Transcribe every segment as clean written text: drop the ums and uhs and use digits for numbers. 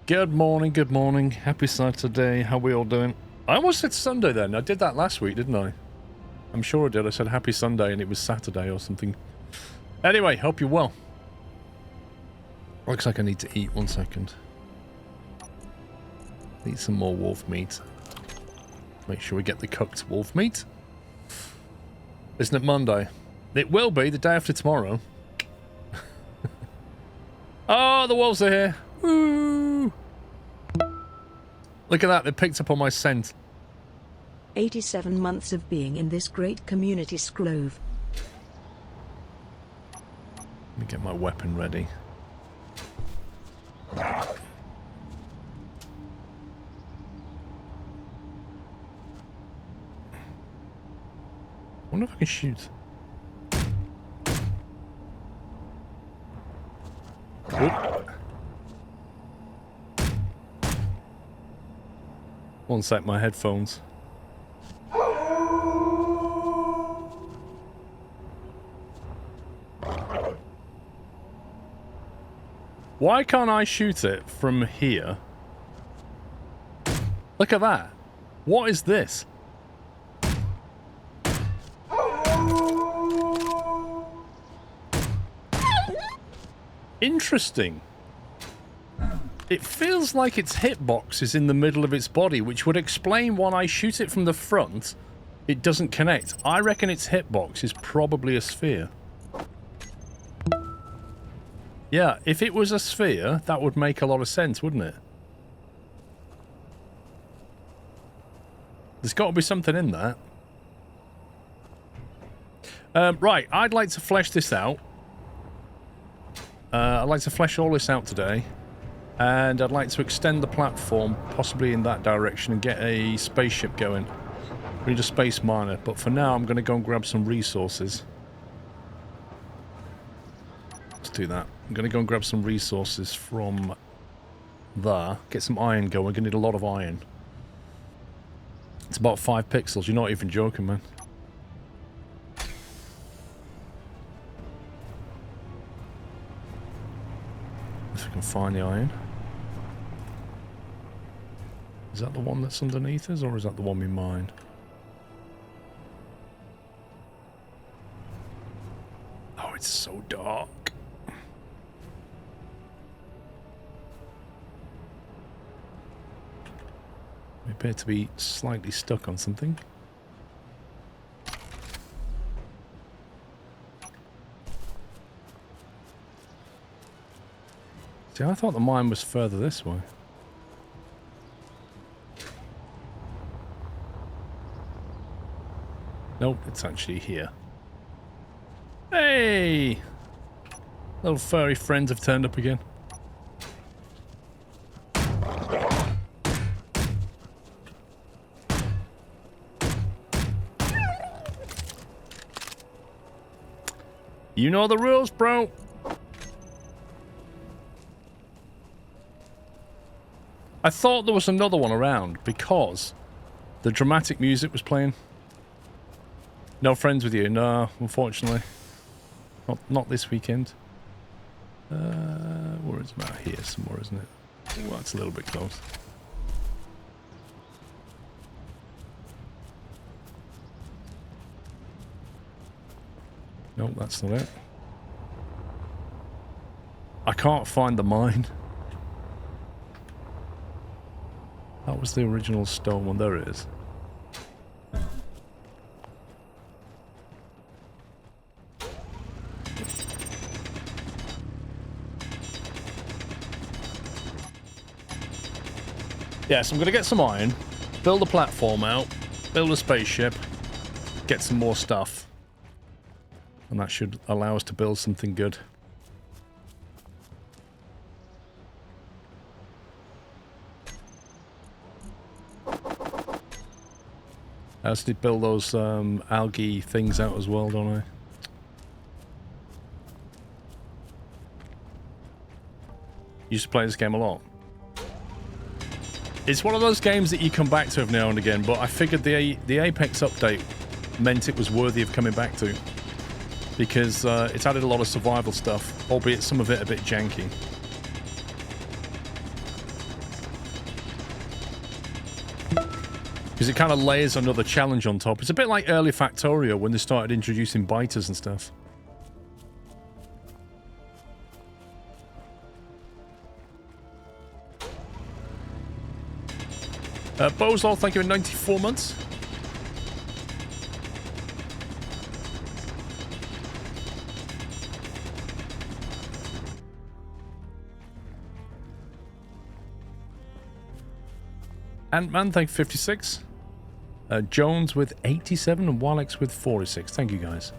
Good morning, good morning. Happy Saturday. How we all doing? I almost said Sunday then. I did that last week, didn't I? I'm sure I did. I said happy Sunday and it was Saturday or something. Anyway, hope you're well. Looks like I need to eat. 1 second. Eat some more wolf meat. Make sure we get the cooked wolf meat. Isn't it Monday? It will be the day after tomorrow. Oh, the wolves are here. Woo! Look at that. They picked up on my scent. 87 months of being in this great community, Scrove. Let me get my weapon ready. I wonder if I can shoot. Oop. 1 sec, my headphones. Why can't I shoot it from here? Look at that. What is this? Interesting. It feels like its hitbox is in the middle of its body, which would explain why I shoot it from the front, it doesn't connect. I reckon its hitbox is probably a sphere. Yeah, if it was a sphere, that would make a lot of sense, wouldn't it? There's got to be something in that. Right, I'd like to flesh this out. I'd like to flesh all this out today. And I'd like to extend the platform, possibly in that direction, and get a spaceship going. We need a space miner, but for now I'm going to go and grab some resources. Let's do that. I'm going to go and grab some resources from there. Get some iron going. We're going to need a lot of iron. It's about 5 pixels. You're not even joking, man. If we can find the iron. Is that the one that's underneath us, or is that the one we mined? Oh, it's so dark. We appear to be slightly stuck on something. See, I thought the mine was further this way. Nope, it's actually here. Hey! Little furry friends have turned up again. You know the rules, bro. I thought there was another one around because the dramatic music was playing. No friends with you? No, unfortunately. Not this weekend. Where is it? Here somewhere, isn't it? Well, that's a little bit close. Nope, that's not it. I can't find the mine. That was the original stone one. There it is. Yeah, so I'm going to get some iron, build a platform out, build a spaceship, get some more stuff. And that should allow us to build something good. I also did build those algae things out as well, don't I? You used to play this game a lot. It's one of those games that you come back to every now and again, but I figured the Apex update meant it was worthy of coming back to. Because it's added a lot of survival stuff, albeit some of it a bit janky. Because it kind of layers another challenge on top. It's a bit like early Factorio when they started introducing biters and stuff. Bozol, thank you for 94 months. Ant-Man, thank you 56. Jones with 87 and Walex with 46. Thank you, guys.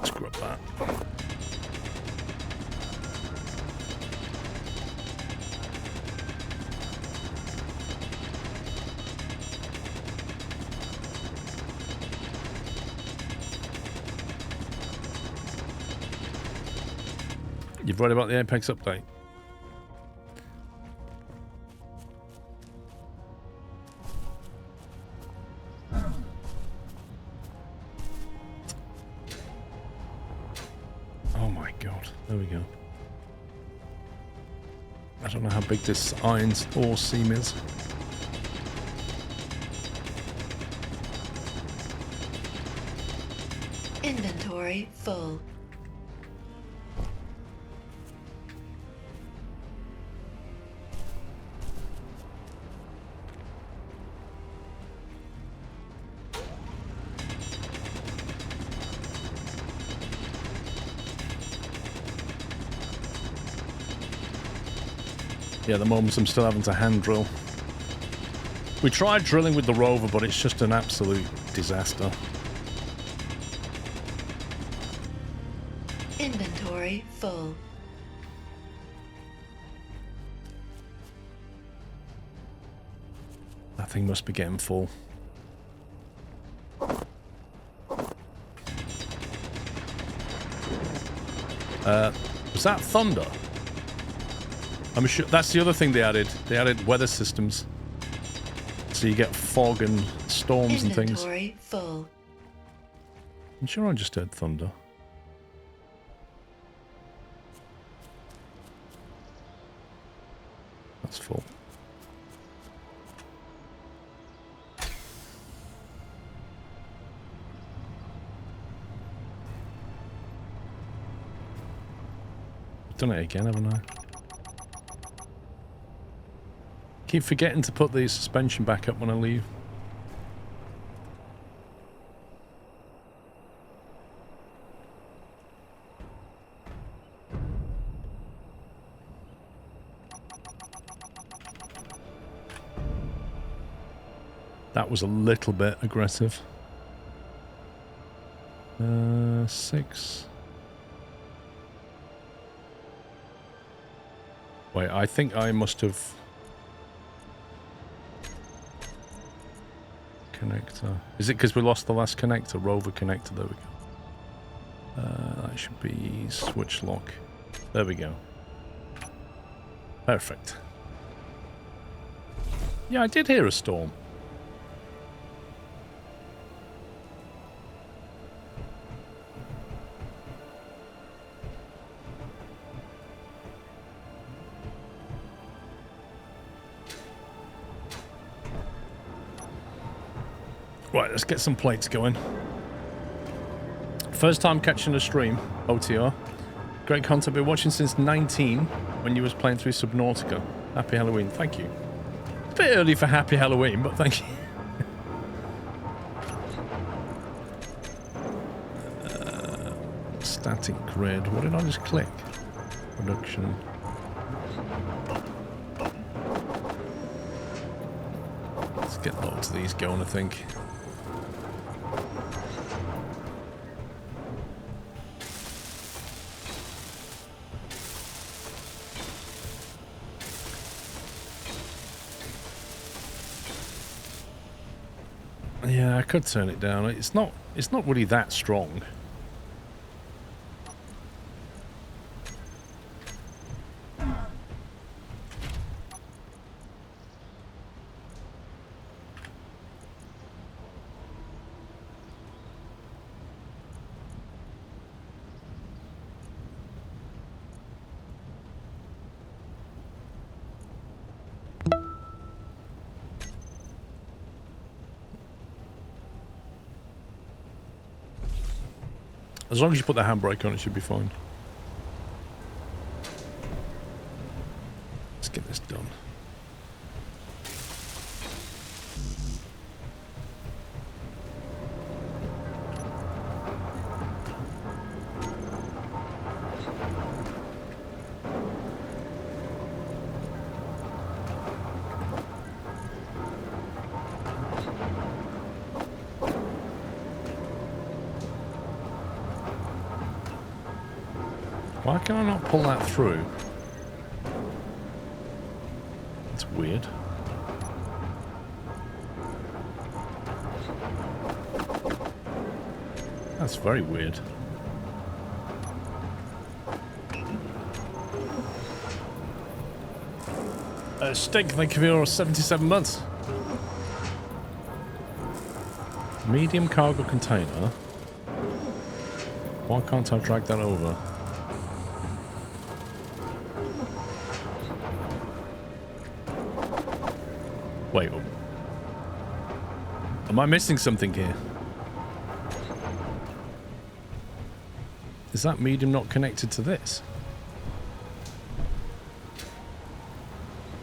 Screw up that. You've read about the Apex update? Oh my god. There we go. I don't know how big this iron's ore seam is. Inventory full. Yeah, at the moment I'm still having to hand drill. We tried drilling with the rover, but it's just an absolute disaster. Inventory full. That thing must be getting full. Was that thunder? I'm sure that's the other thing they added. They added weather systems. So you get fog and storms and things. Inventory full. I'm sure I just heard thunder. That's full. I've done it again, haven't I? Keep forgetting to put the suspension back up when I leave. That was a little bit aggressive. 6. Wait, I think I must have... Connector. Is it because we lost the last connector? Rover connector, there we go. That should be switch lock. There we go. Perfect. Yeah, I did hear a storm. Right, let's get some plates going. First time catching a stream, OTR. Great content, been watching since 19, when you was playing through Subnautica. Happy Halloween, thank you. It's a bit early for Happy Halloween, but thank you. Static grid, what did I just click? Production. Let's get lots of these going, I think. Yeah, I could turn it down. It's not really that strong. As long as you put the handbrake on, it should be fine. Let's get this done. Why can I not pull that through? That's weird. That's very weird. Stig, thank you for your 77 months. Medium cargo container. Why can't I drag that over? Wait. Am I missing something here? Is that medium not connected to this?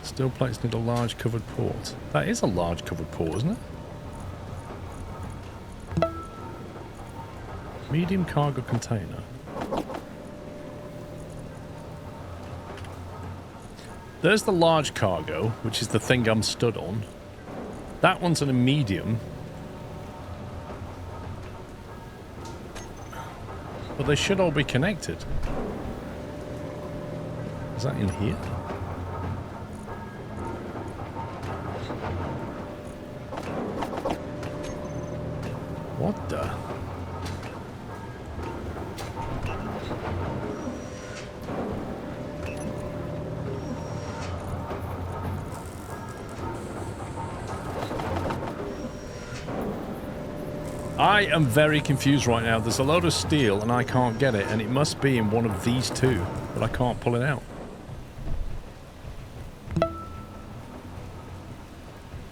Steel plates need a large covered port. That is a large covered port, isn't it? Medium cargo container. There's the large cargo, which is the thing I'm stood on. That one's in a medium. But they should all be connected. Is that in here? What the? I am very confused right now. There's a load of steel and I can't get it, and it must be in one of these two, but I can't pull it out.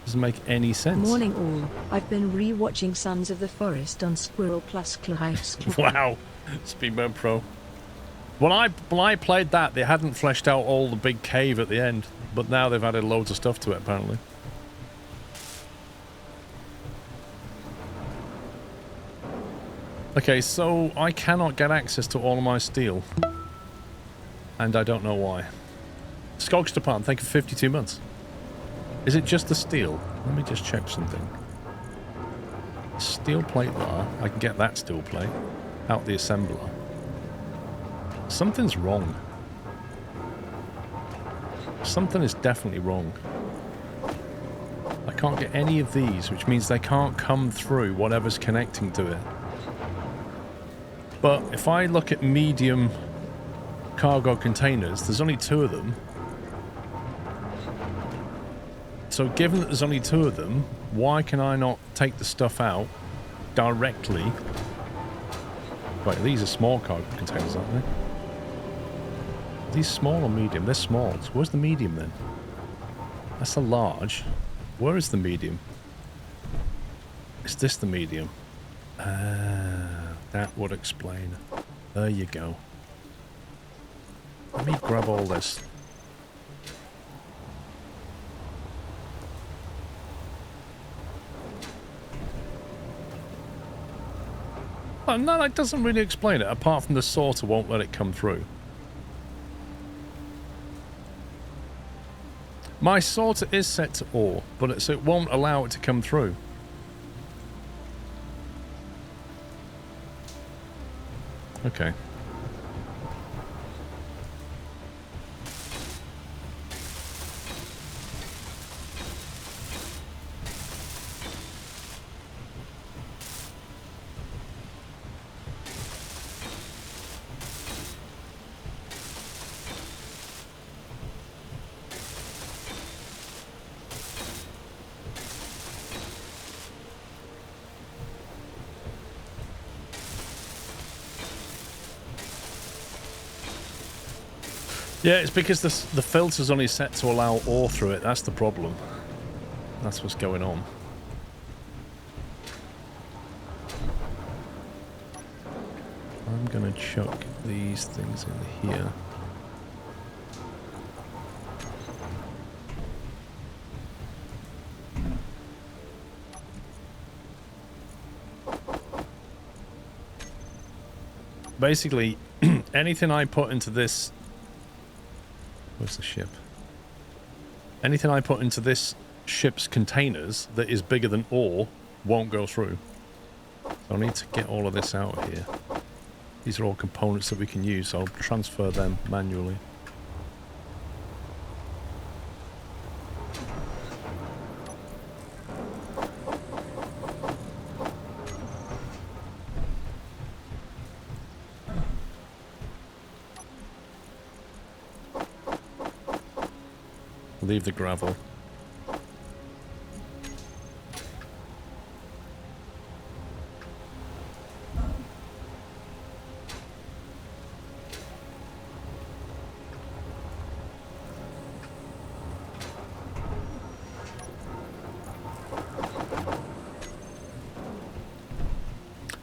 Doesn't make any sense. Morning all. I've been re-watching Sons of the Forest on SquirrelPlus. Wow. Speedburn Pro. When I played that, they hadn't fleshed out all the big cave at the end, but now they've added loads of stuff to it apparently. Okay, so I cannot get access to all of my steel. And I don't know why. Skogs Japan, thank you for 52 months. Is it just the steel? Let me just check something. Steel plate there. I can get that steel plate out the assembler. Something's wrong. Something is definitely wrong. I can't get any of these, which means they can't come through whatever's connecting to it. But if I look at medium cargo containers, there's only 2 of them. So given that there's only 2 of them, why can I not take the stuff out directly? Wait, these are small cargo containers, aren't they? Are these small or medium? They're small. So where's the medium then? That's a large. Where is the medium? Is this the medium? That would explain. There you go. Let me grab all this. Oh, no, that doesn't really explain it, apart from the sorter won't let it come through. My sorter is set to ore, but it won't allow it to come through. Okay. Yeah, it's because the filter's only set to allow ore through it. That's the problem. That's what's going on. I'm going to chuck these things in here. Basically, anything I put into this... Where's the ship? Anything I put into this ship's containers that is bigger than ore won't go through. So I need to get all of this out of here. These are all components that we can use, so I'll transfer them manually. Leave the gravel.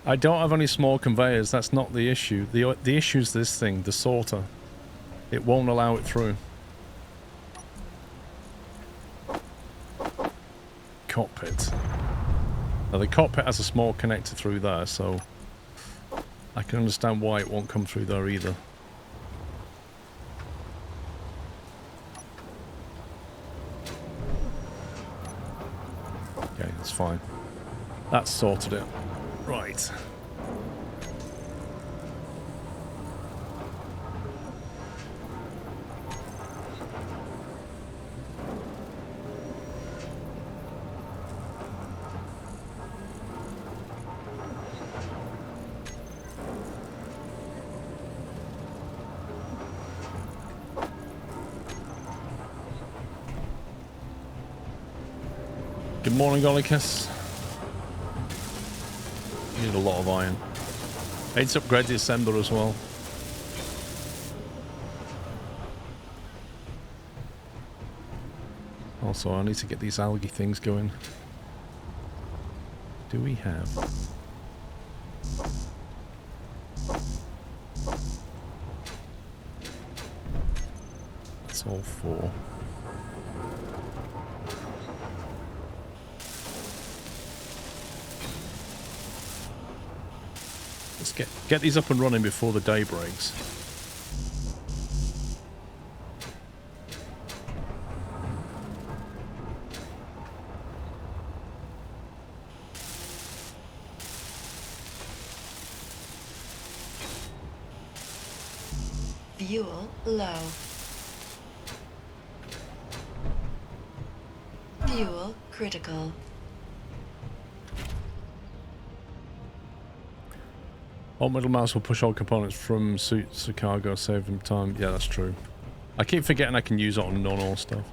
I don't have any small conveyors, that's not the issue. The issue is this thing, the sorter. It won't allow it through. Cockpit. Now the cockpit has a small connector through there, so I can understand why it won't come through there either. Okay, that's fine. That's sorted it. Right. Good morning, Golicus. Need a lot of iron. I need to upgrade the assembler as well. Also, I need to get these algae things going. Do we have? That's all 4. Get these up and running before the day breaks. Fuel low. Fuel critical. Alt middle mouse will push all components from suits to cargo, save them time. Yeah, that's true. I keep forgetting I can use it on non-ore stuff.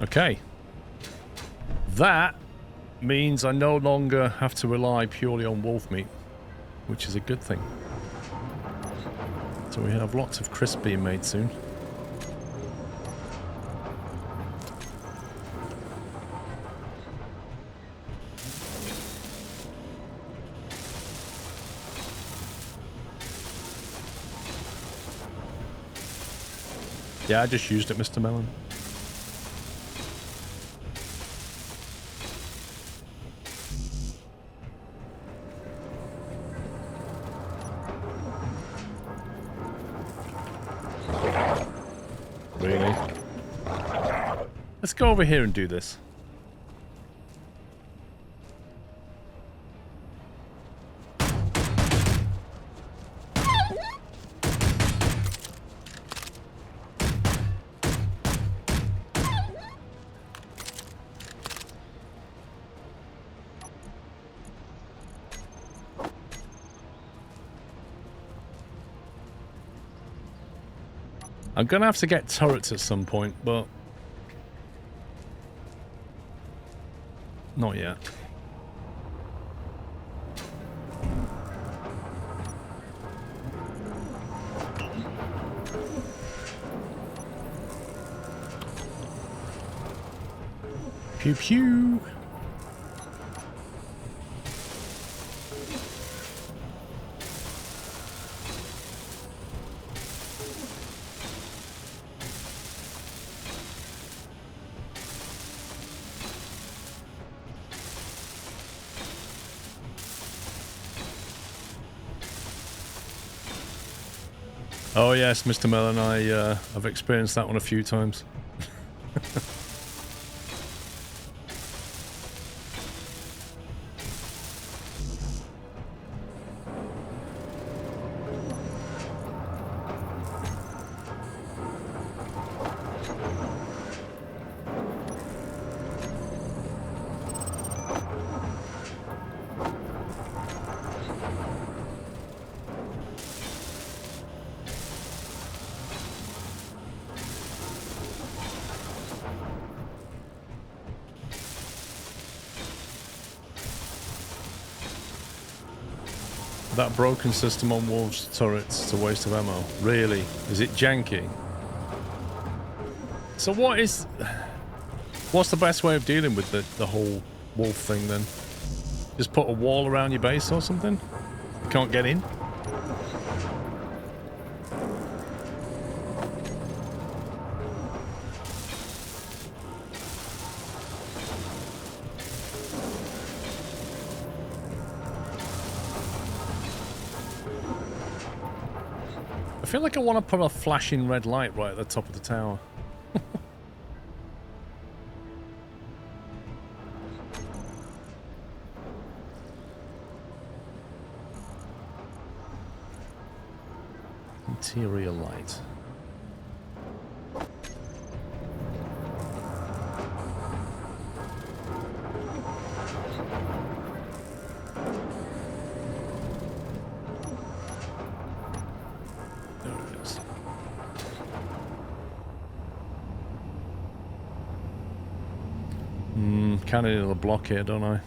Okay. That means I no longer have to rely purely on wolf meat, which is a good thing. So we have lots of crisp being made soon. Yeah, I just used it, Mr. Melon. Really? Let's go over here and do this. I'm gonna have to get turrets at some point, but not yet. Pew pew. Oh yes, Mr. Mellon, I've experienced that one a few times. That broken system on Wolves turrets is a waste of ammo. Really? Is it janky? So what's the best way of dealing with the whole wolf thing then? Just put a wall around your base or something? You can't get in? I feel like I want to put a flashing red light right at the top of the tower. Interior light. Kind of need another block here, don't I?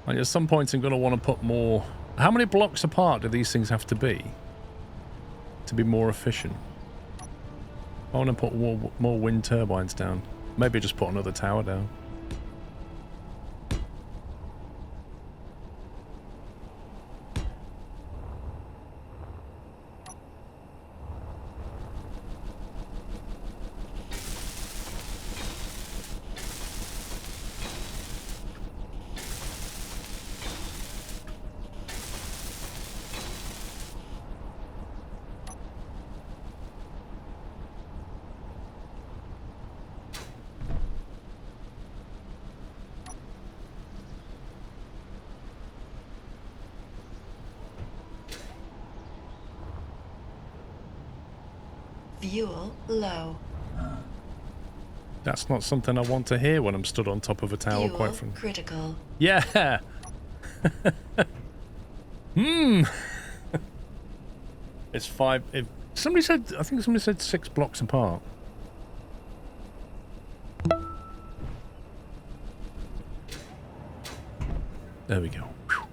Like at some point I'm going to want to put more... How many blocks apart do these things have to be more efficient? I want to put more wind turbines down. Maybe just put another tower down. Fuel low. That's not something I want to hear when I'm stood on top of a tower, Fuel quite frankly. critical. Yeah! It's 5... somebody said... I think somebody said 6 blocks apart. There we go. Whew.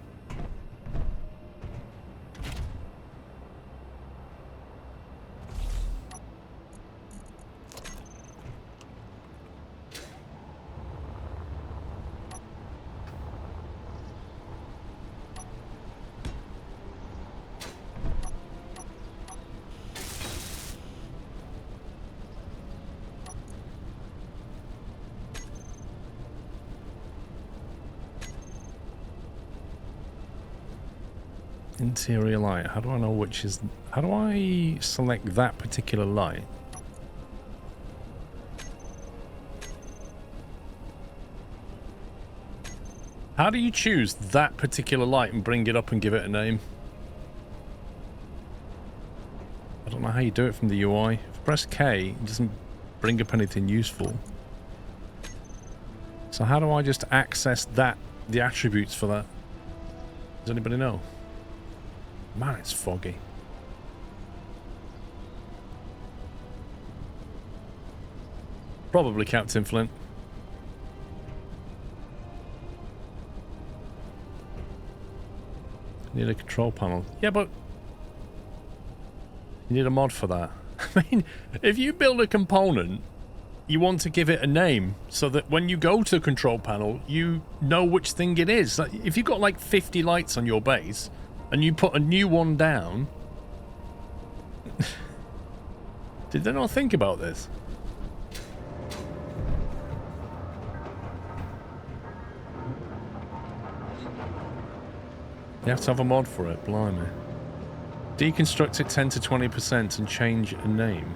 Interior light. How do I know which is... How do I select that particular light? How do you choose that particular light and bring it up and give it a name? I don't know how you do it from the UI. If I press K, it doesn't bring up anything useful. So how do I just access that, the attributes for that? Does anybody know? Man, it's foggy. Probably Captain Flint. Need a control panel. Yeah, but you need a mod for that. I mean, if you build a component, you want to give it a name so that when you go to the control panel, you know which thing it is. Like, if you've got like 50 lights on your base and you put a new one down... Did they not think about this? You have to have a mod for it, blimey. Deconstruct it 10 to 20% and change a name.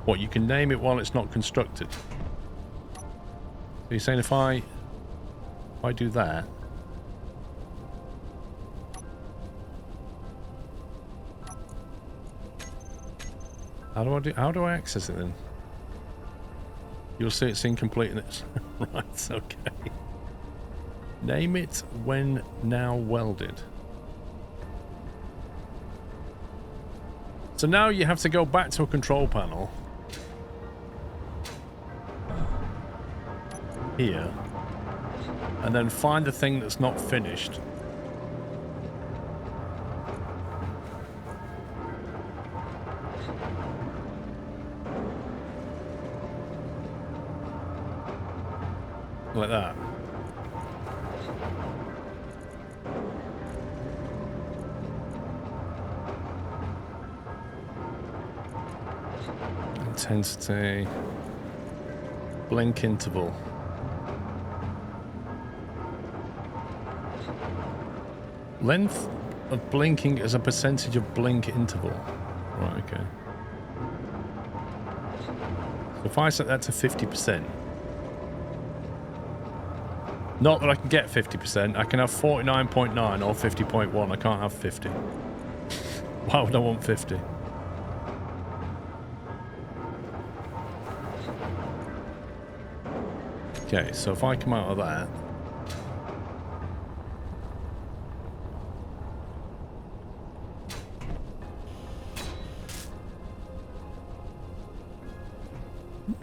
What, you can name it while it's not constructed? So you're saying if I do that... How do I access it then? You'll see it's incomplete and it's... Right, okay. Name it when now welded. So now you have to go back to a control panel. Here. And then find the thing that's not finished. Like that. Intensity. Blink interval. Length of blinking as a percentage of blink interval. Right, okay. So if I set that to 50%. Not that I can get 50%. I can have 49.9 or 50.1. I can't have 50. Why would I want 50? Okay, so if I come out of that...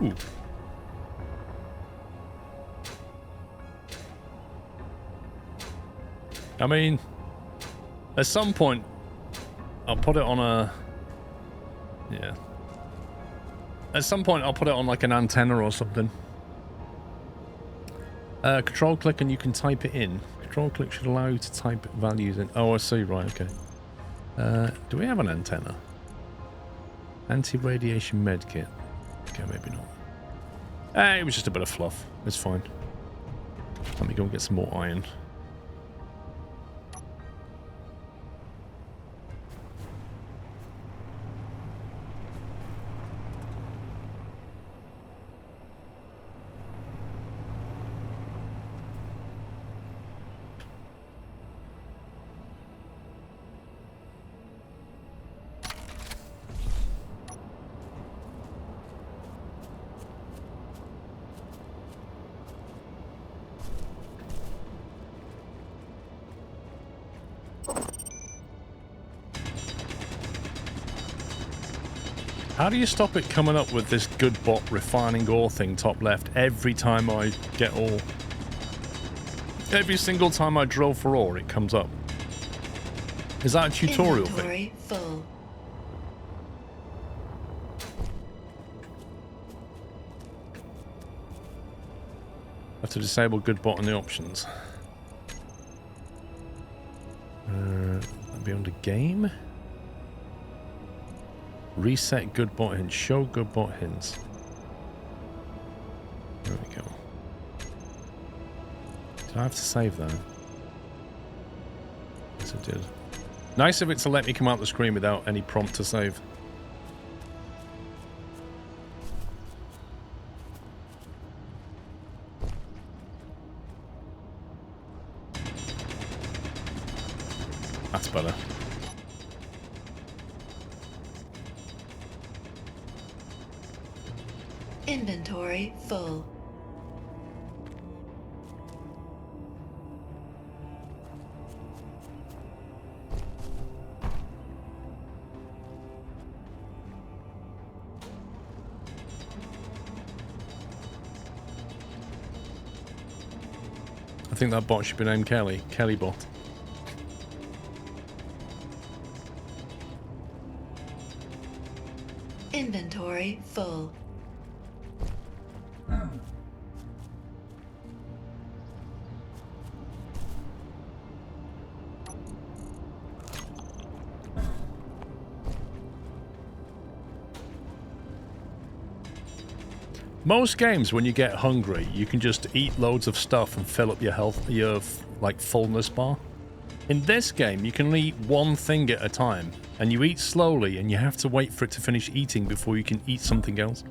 Ooh. I mean, at some point, I'll put it on a... Yeah. At some point, I'll put it on like an antenna or something. Control click and you can type it in. Control click should allow you to type values in. Oh, I see. Right, okay. Do we have an antenna? Anti-radiation med kit. Okay, maybe not. It was just a bit of fluff. It's fine. Let me go and get some more iron. How do you stop it coming up with this good bot refining ore thing top left every time I get ore? Every single time I drill for ore, it comes up. Is that a tutorial Inventory thing? full. I have to disable good bot in the options. That'd be under game. Reset good bot hints. Show good bot hints. There we go. Did I have to save that? Yes, I did. Nice of it to let me come out the screen without any prompt to save. That's better. Inventory full. think that bot should be named Kelly. Kelly bot. Inventory full. Most games, when you get hungry, you can just eat loads of stuff and fill up your health, your like fullness bar. In this game, you can eat one thing at a time, and you eat slowly, and you have to wait for it to finish eating before you can eat something else.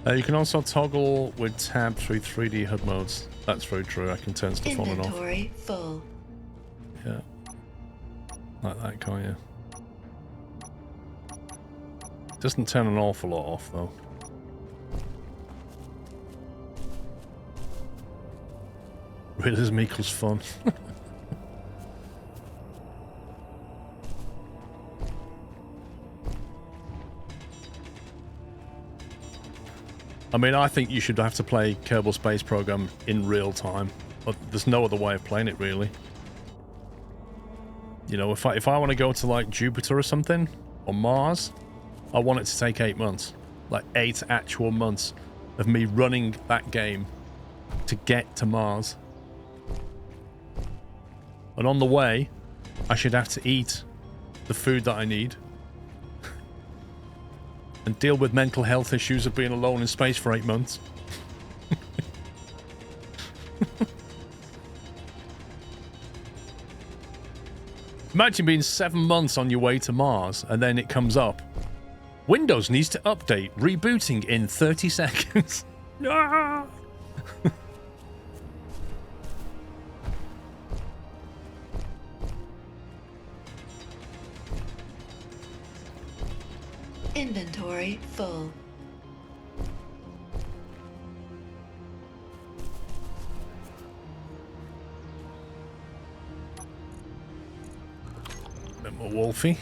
You can also toggle with tab through 3D HUD modes. That's very true. I can turn stuff on and off. Inventory full. Yeah. Like that, can't you? Doesn't turn an awful lot off, though. Realism equals fun. I mean, I think you should have to play Kerbal Space Program in real time. But there's no other way of playing it, really. You know, if I want to go to, like, Jupiter or something, or Mars, I want it to take 8 months. Like, 8 actual months of me running that game to get to Mars. And on the way, I should have to eat the food that I need. And deal with mental health issues of being alone in space for 8 months. Imagine being 7 months on your way to Mars, and then it comes up. Windows needs to update, rebooting in 30 seconds. Ah! Inventory full. Bit more Wolfie.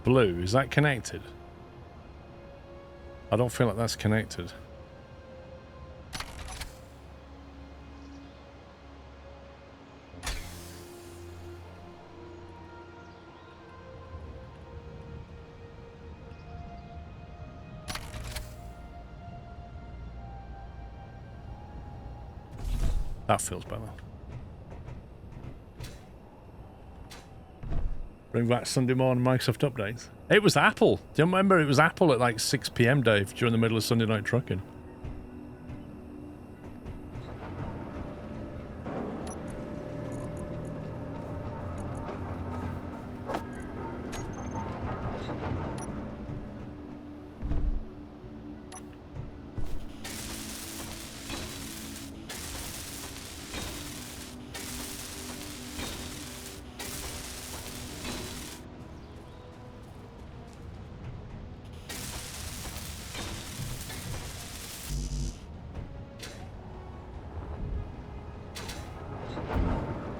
Blue, is that connected? I don't feel like that's connected. That feels better. Bring back Sunday morning Microsoft updates. It was Apple. Do you remember it was Apple at like 6 PM, Dave, during the middle of Sunday night trucking?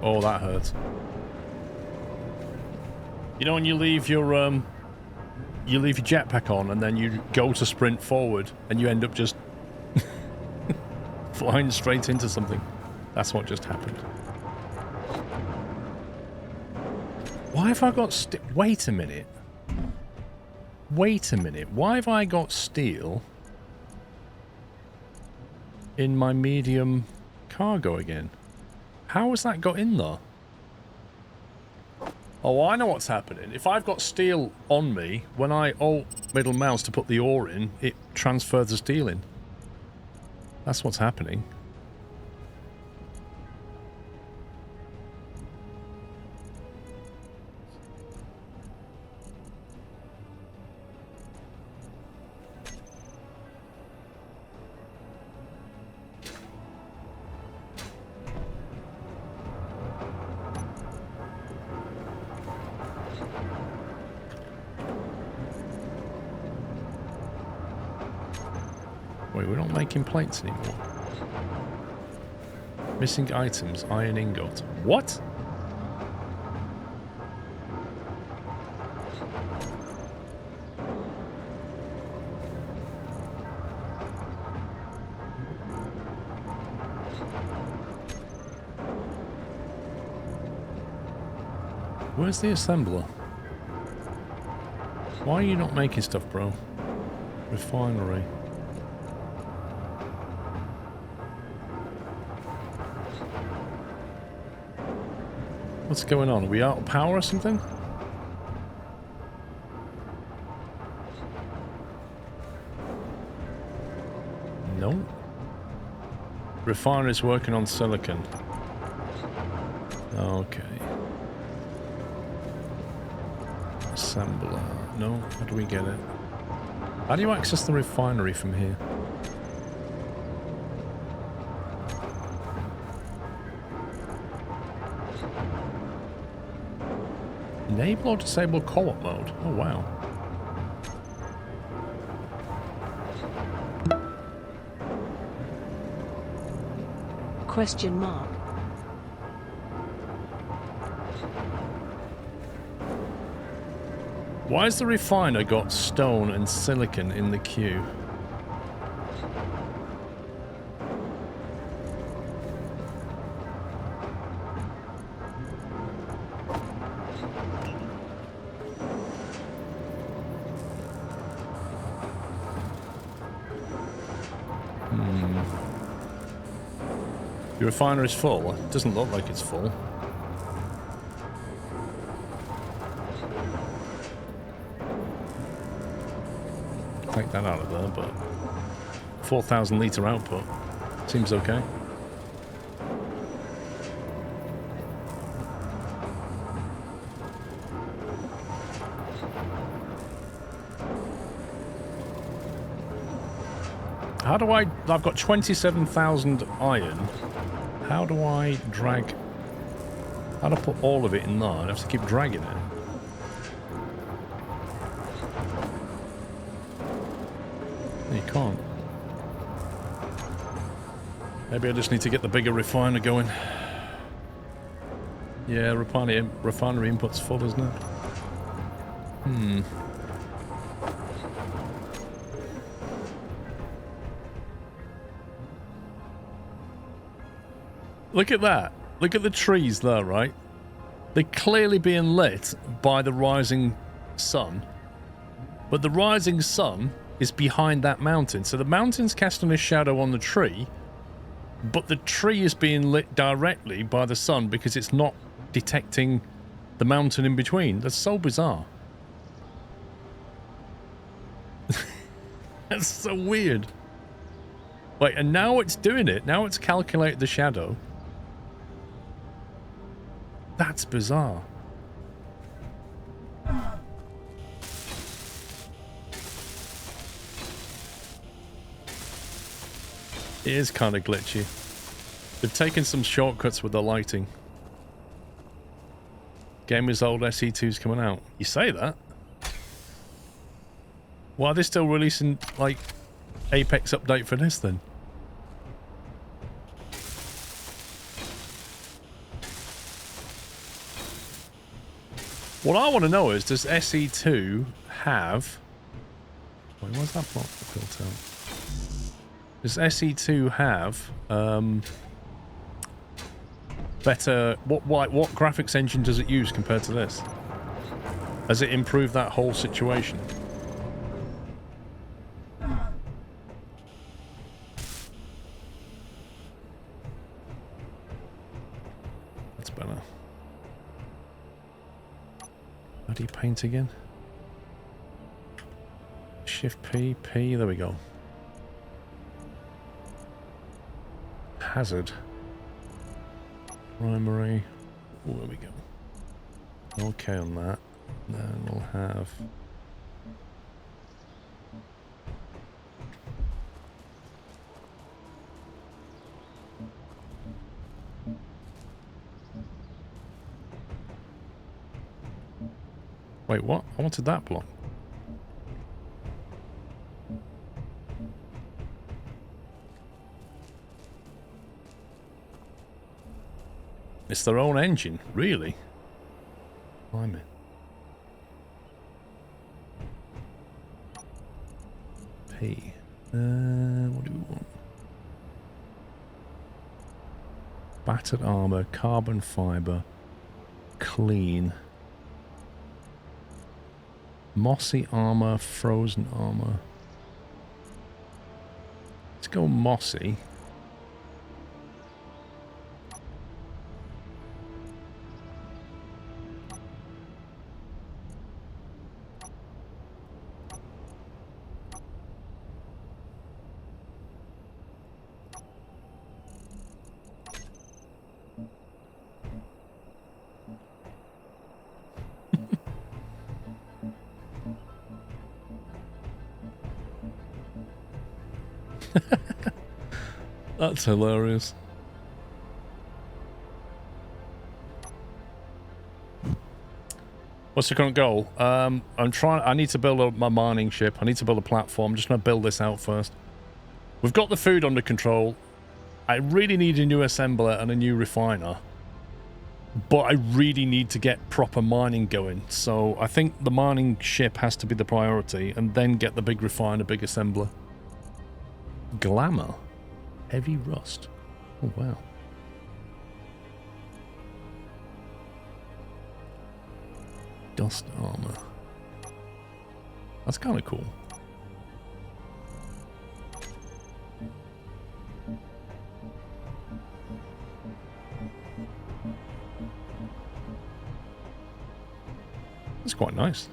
Oh, that hurts. You know when you leave your jetpack on and then you go to sprint forward and you end up just flying straight into something? That's what just happened. Why have I got wait a minute. Wait a minute. Why have I got steel in my medium cargo again? How has that got in there? Oh, I know what's happening. If I've got steel on me, when I alt middle mouse to put the ore in, it transfers the steel in. That's what's happening. Wait, we're not making plates anymore. Missing items, iron ingot. What? Where's the assembler? Why are you not making stuff, bro? Refinery. What's going on? Are we out of power or something? No. Refinery's working on silicon. Okay. Assembler. No, how do we get it? How do you access the refinery from here? Enable or disable co-op mode? Oh, wow. Question mark. Why has the refiner got stone and silicon in the queue? Your refiner is full. It doesn't look like it's full. Take that out of there, but 4,000 litre output seems okay. How do I've got 27,000 iron. How do I drag... How do I put all of it in there? I have to keep dragging it. You can't. Maybe I just need to get the bigger refiner going. Yeah, refinery input's full, isn't it? Look at that. Look at the trees there, right? They're clearly being lit by the rising sun. But the rising sun is behind that mountain. So the mountain's casting a shadow on the tree, but the tree is being lit directly by the sun because it's not detecting the mountain in between. That's so bizarre. That's so weird. Wait, and now it's doing it. Now it's calculated the shadow. That's bizarre. It is kind of glitchy. They've taken some shortcuts with the lighting. Game is old, SE2's coming out. You say that? Why are they still releasing, like, Apex update for this then? What I want to know is, does SE2 have... Wait, why's that block built out? Does SE2 have better... What graphics engine does it use compared to this? Has it improved that whole situation? That's better. How do you paint again? Shift P, P, there we go. Hazard. Primary. Oh, there we go. Okay on that. Then we'll have... Wait, what? I wanted that block. It's their own engine, really. Blimey. P. What do we want? Battered armor, carbon fiber, clean. Mossy armor, frozen armor. Let's go mossy. That's hilarious. What's the current goal? I need to build my mining ship. I need to build a platform. I'm just going to build this out first. We've got the food under control. I really need a new assembler and a new refiner. But I really need to get proper mining going. So I think the mining ship has to be the priority, and then get the big refiner, big assembler. Glamour. Heavy rust. Oh, wow. Dust armor. That's kind of cool. That's quite nice.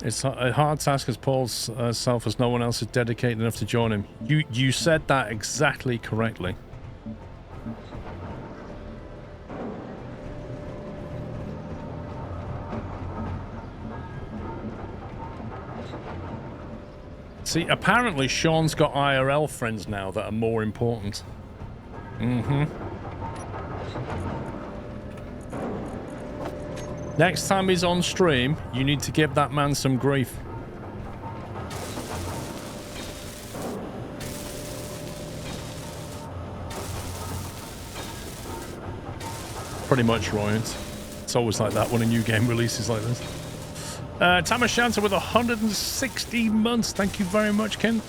It's a hard task as Paul's self, as no one else is dedicated enough to join him. You said that exactly correctly. See, apparently Sean's got IRL friends now that are more important. Mm-hmm. Next time he's on stream, you need to give that man some grief. Pretty much, Ryan. It's always like that when a new game releases like this. Tamashanta with 160 months. Thank you very much, Ken.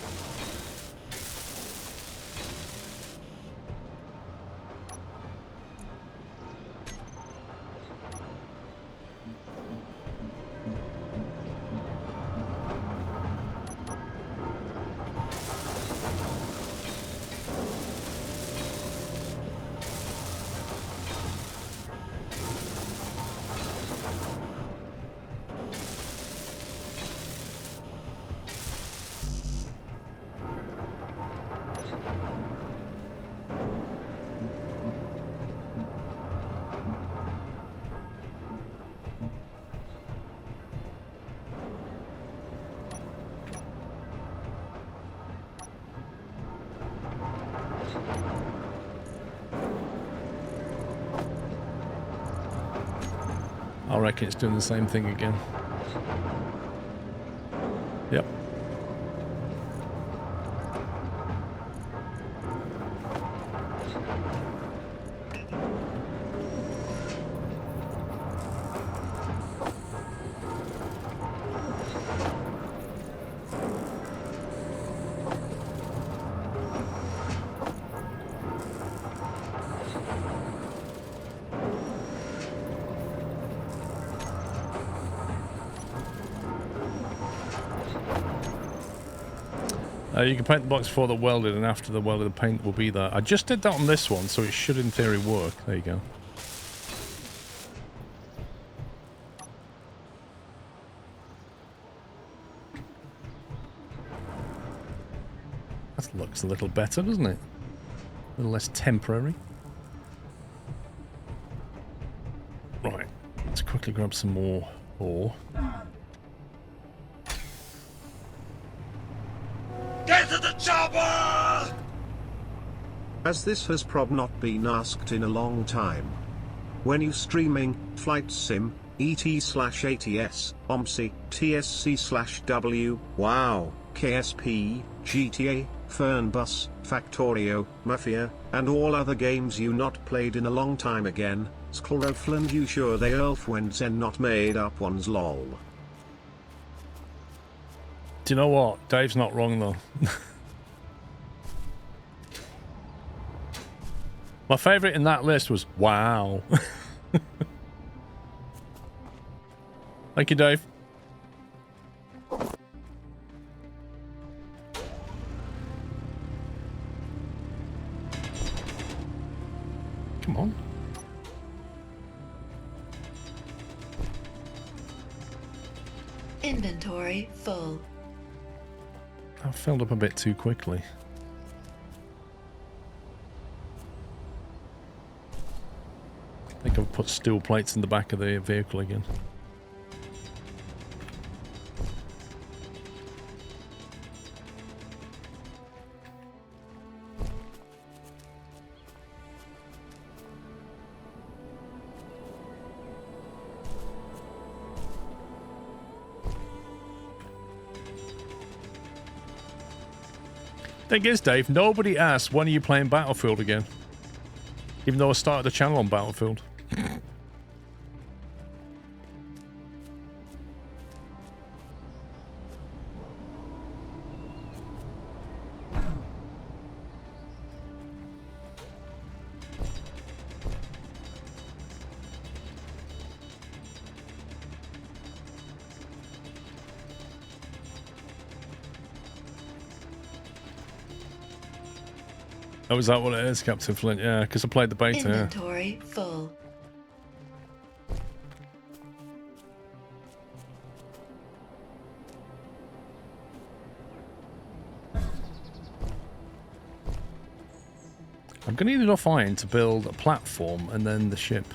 I reckon it's doing the same thing again. Yep. You can paint the box before the welded, and after the welded, the paint will be there. I just did that on this one, so it should in theory work. There you go. looks a little better, doesn't it? A little less temporary. Right, let's quickly grab some more ore. Get to the chopper! As this has prob not been asked in a long time. When you streaming, flight sim, ET/ATS, OMSI, TSC/W, WoW, KSP, GTA, Fernbus, Factorio, Mafia, and all other games you not played in a long time again, SquirrelPlus, you sure they elfwens and not made up ones lol. Do you know what? Dave's not wrong though. My favourite in that list was wow. Thank you, Dave. Come on. Inventory full. I filled up a bit too quickly. I think I've put steel plates in the back of the vehicle again. Thing is, Dave, nobody asked when are you playing Battlefield again? Even though I started the channel on Battlefield. Oh, is that what it is, Captain Flint? Yeah, because I played the beta. Inventory full. I'm going to need enough iron to build a platform and then the ship.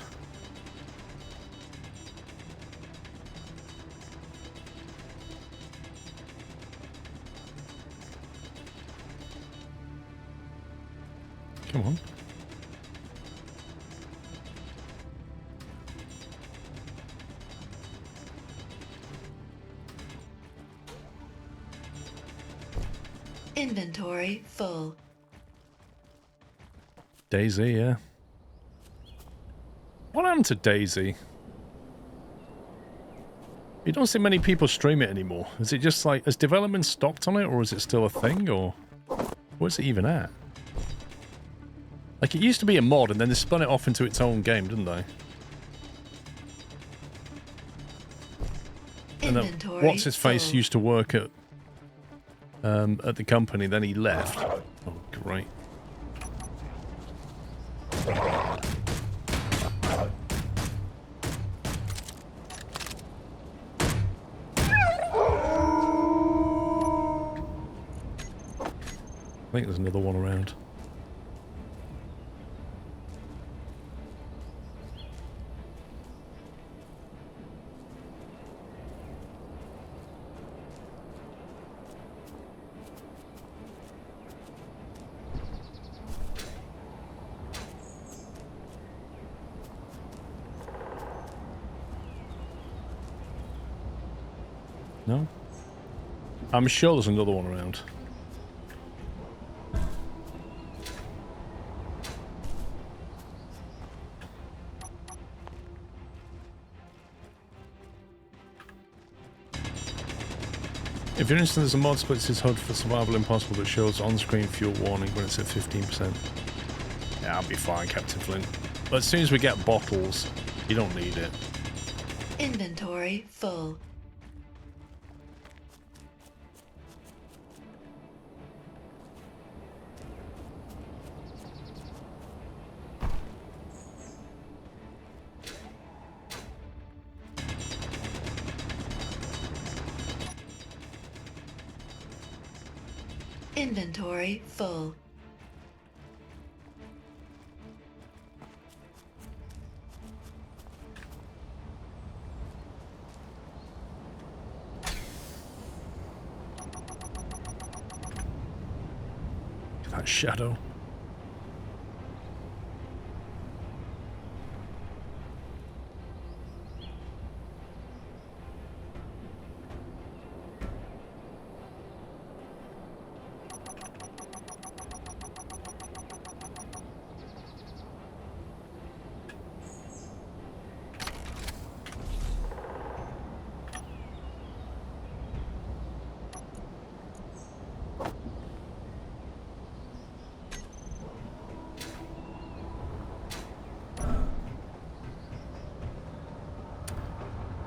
Come on. Inventory full. Daisy, yeah. What happened to Daisy? You don't see many people stream it anymore. Is it just like, has development stopped on it, or is it still a thing, or where's it even at? Like, it used to be a mod, and then they spun it off into its own game, didn't they? And then, what's-his-face used to work at the company, then he left. Oh, great. I think there's another one around. No? I'm sure there's another one around. If your instance is a mod splits its HUD for survival impossible but shows on-screen fuel warning when it's at 15%. Yeah, I'll be fine, Captain Flint. But as soon as we get bottles, you don't need it. Inventory full. Inventory full. That shadow.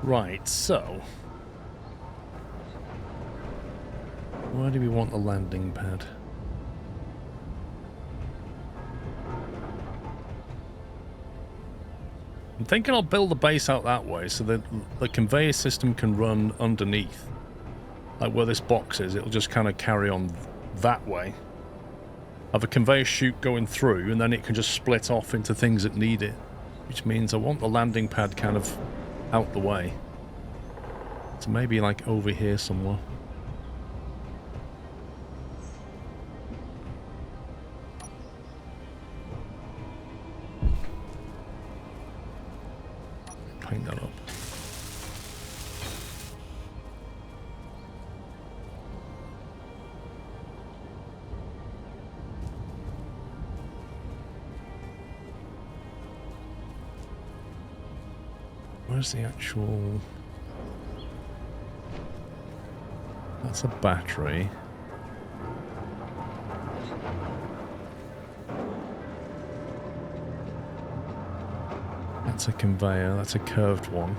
Right, so where do we want the landing pad? I'm thinking I'll build the base out that way so that the conveyor system can run underneath. Like where this box is, it'll just kind of carry on that way. Have a conveyor chute going through, and then it can just split off into things that need it. Which means I want the landing pad kind of out the way. So maybe like over here somewhere. Paint that up. Where's the actual... That's a battery. That's a conveyor. That's a curved one.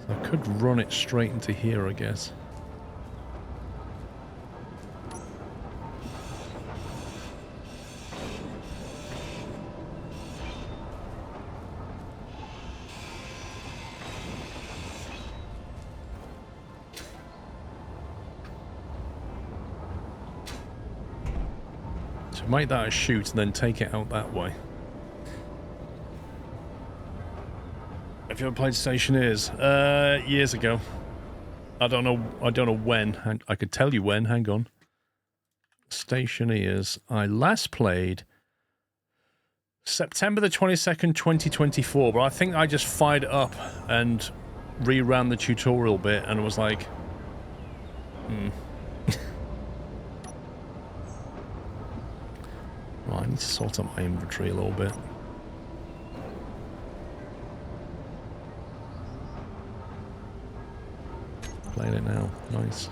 So I could run it straight into here, I guess. Make that a chute and then take it out that way. Have you ever played Stationeers? Years ago. I don't know when. I could tell you when. Hang on. Stationeers. I last played September the 22nd, 2024. But I think I just fired it up and reran the tutorial bit, and it was like, Right, I need to sort out my inventory a little bit. Playing it now. Nice.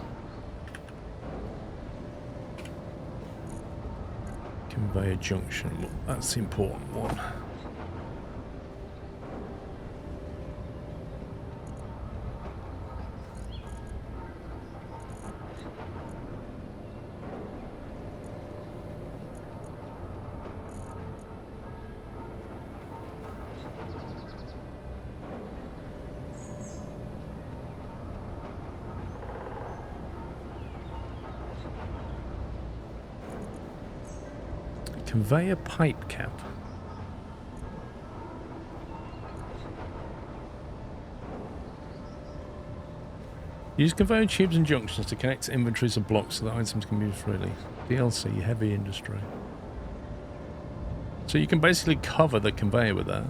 Conveyor junction. That's the important one. Conveyor pipe cap. Use conveyor tubes and junctions to connect to inventories of blocks so that items can move freely. DLC, heavy industry. So you can basically cover the conveyor with that.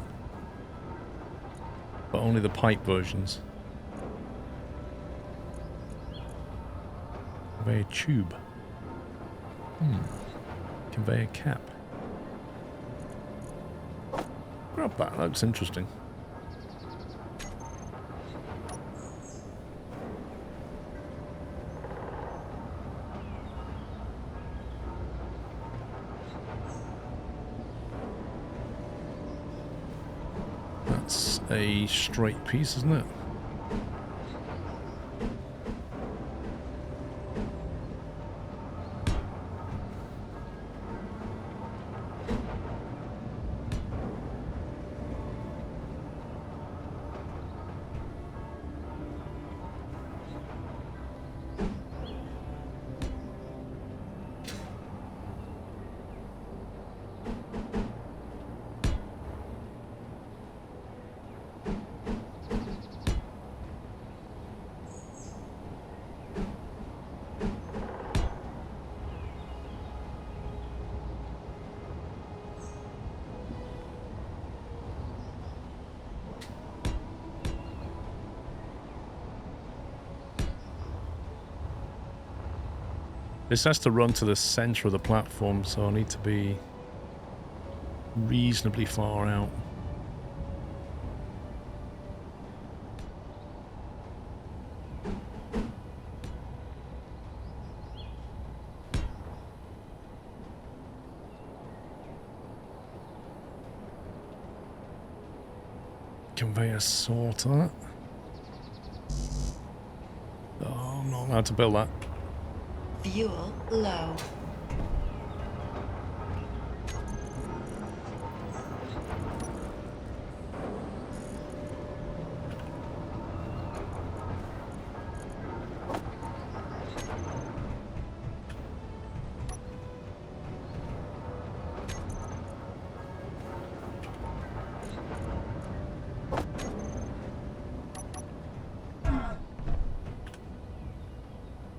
But only the pipe versions. Conveyor tube. Conveyor cap. Grab that looks interesting. That's a straight piece, isn't it? This has to run to the center of the platform, so I need to be reasonably far out. Conveyor sorter. Oh, I'm not allowed to build that. Fuel low.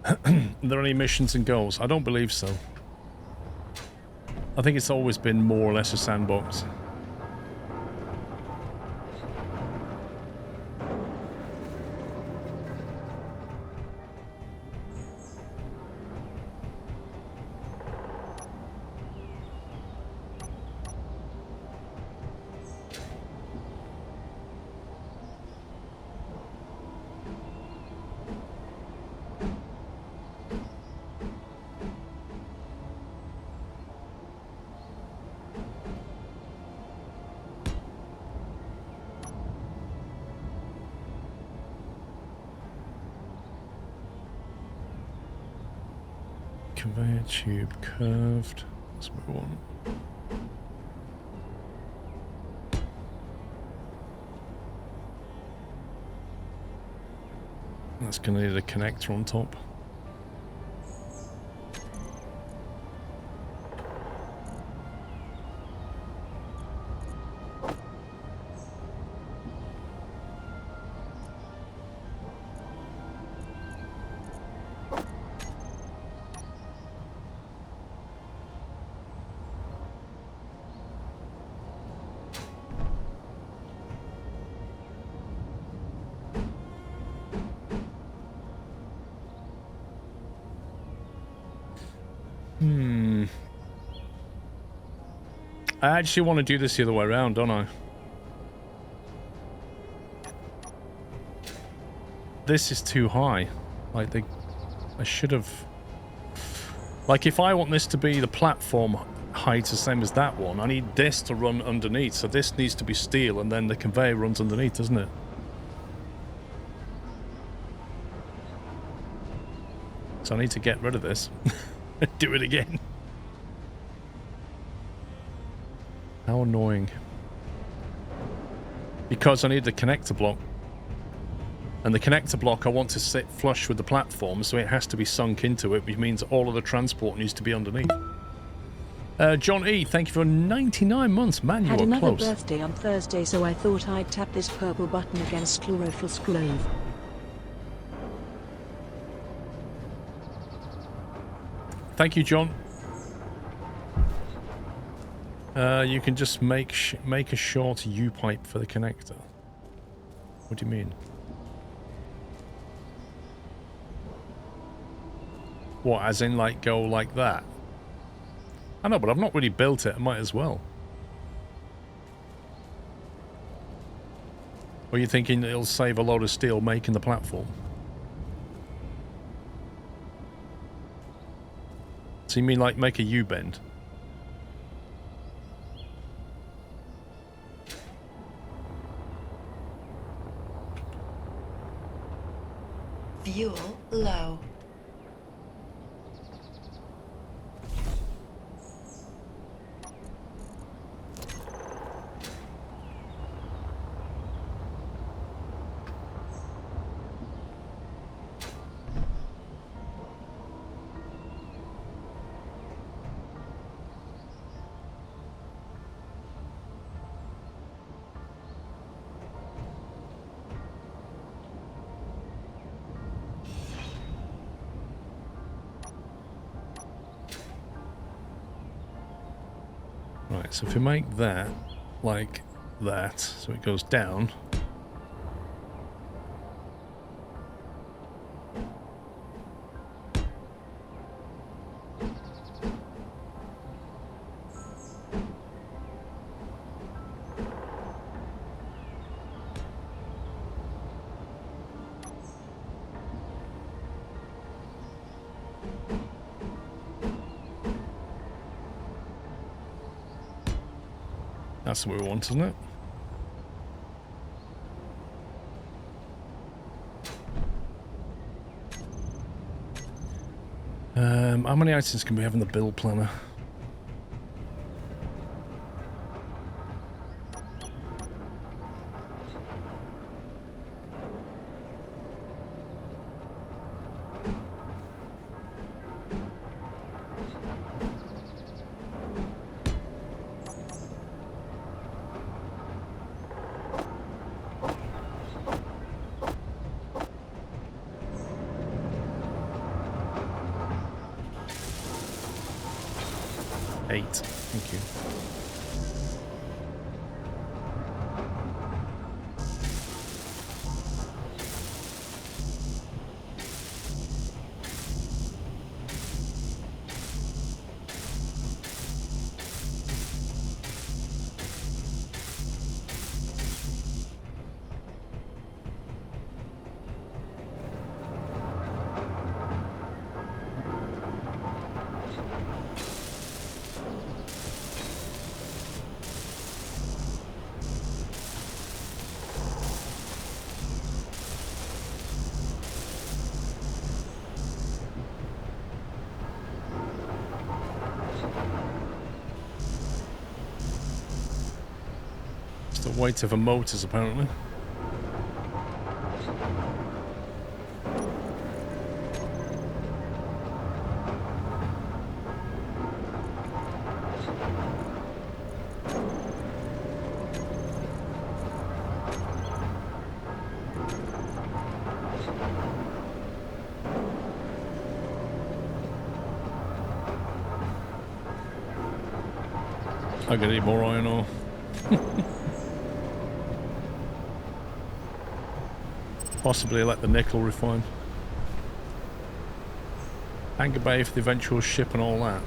Are there any missions and goals? I don't believe so. I think it's always been more or less a sandbox. Conveyor tube curved. That's what we want. That's going to need a connector on top. I actually want to do this the other way around, don't I? This is too high. Like, I should have... Like, if I want this to be the platform height the same as that one, I need this to run underneath. So this needs to be steel, and then the conveyor runs underneath, doesn't it? So I need to get rid of this. Do it again. How annoying. Because I need the connector block. And the connector block I want to sit flush with the platform, so it has to be sunk into it, which means all of the transport needs to be underneath. John E, thank you for 99 months. Man, you Had are another close. birthday on Thursday, so I thought I'd tap this purple button against SquirrelPlus Grove. Thank you, John. You can just make a short U-pipe for the connector. What do you mean? What, as in, like, go like that? I know, but I've not really built it. I might as well. Or are you thinking it'll save a load of steel making the platform? So you mean, like, make a U-bend? Fuel low. Right, so if we make that like that, so it goes down. That's what we want, isn't it? How many items can we have in the build planner? Thank you. The weight of a motors, apparently. I'm gonna need more iron ore. Possibly let the nickel refine. Anchor Bay for the eventual ship and all that.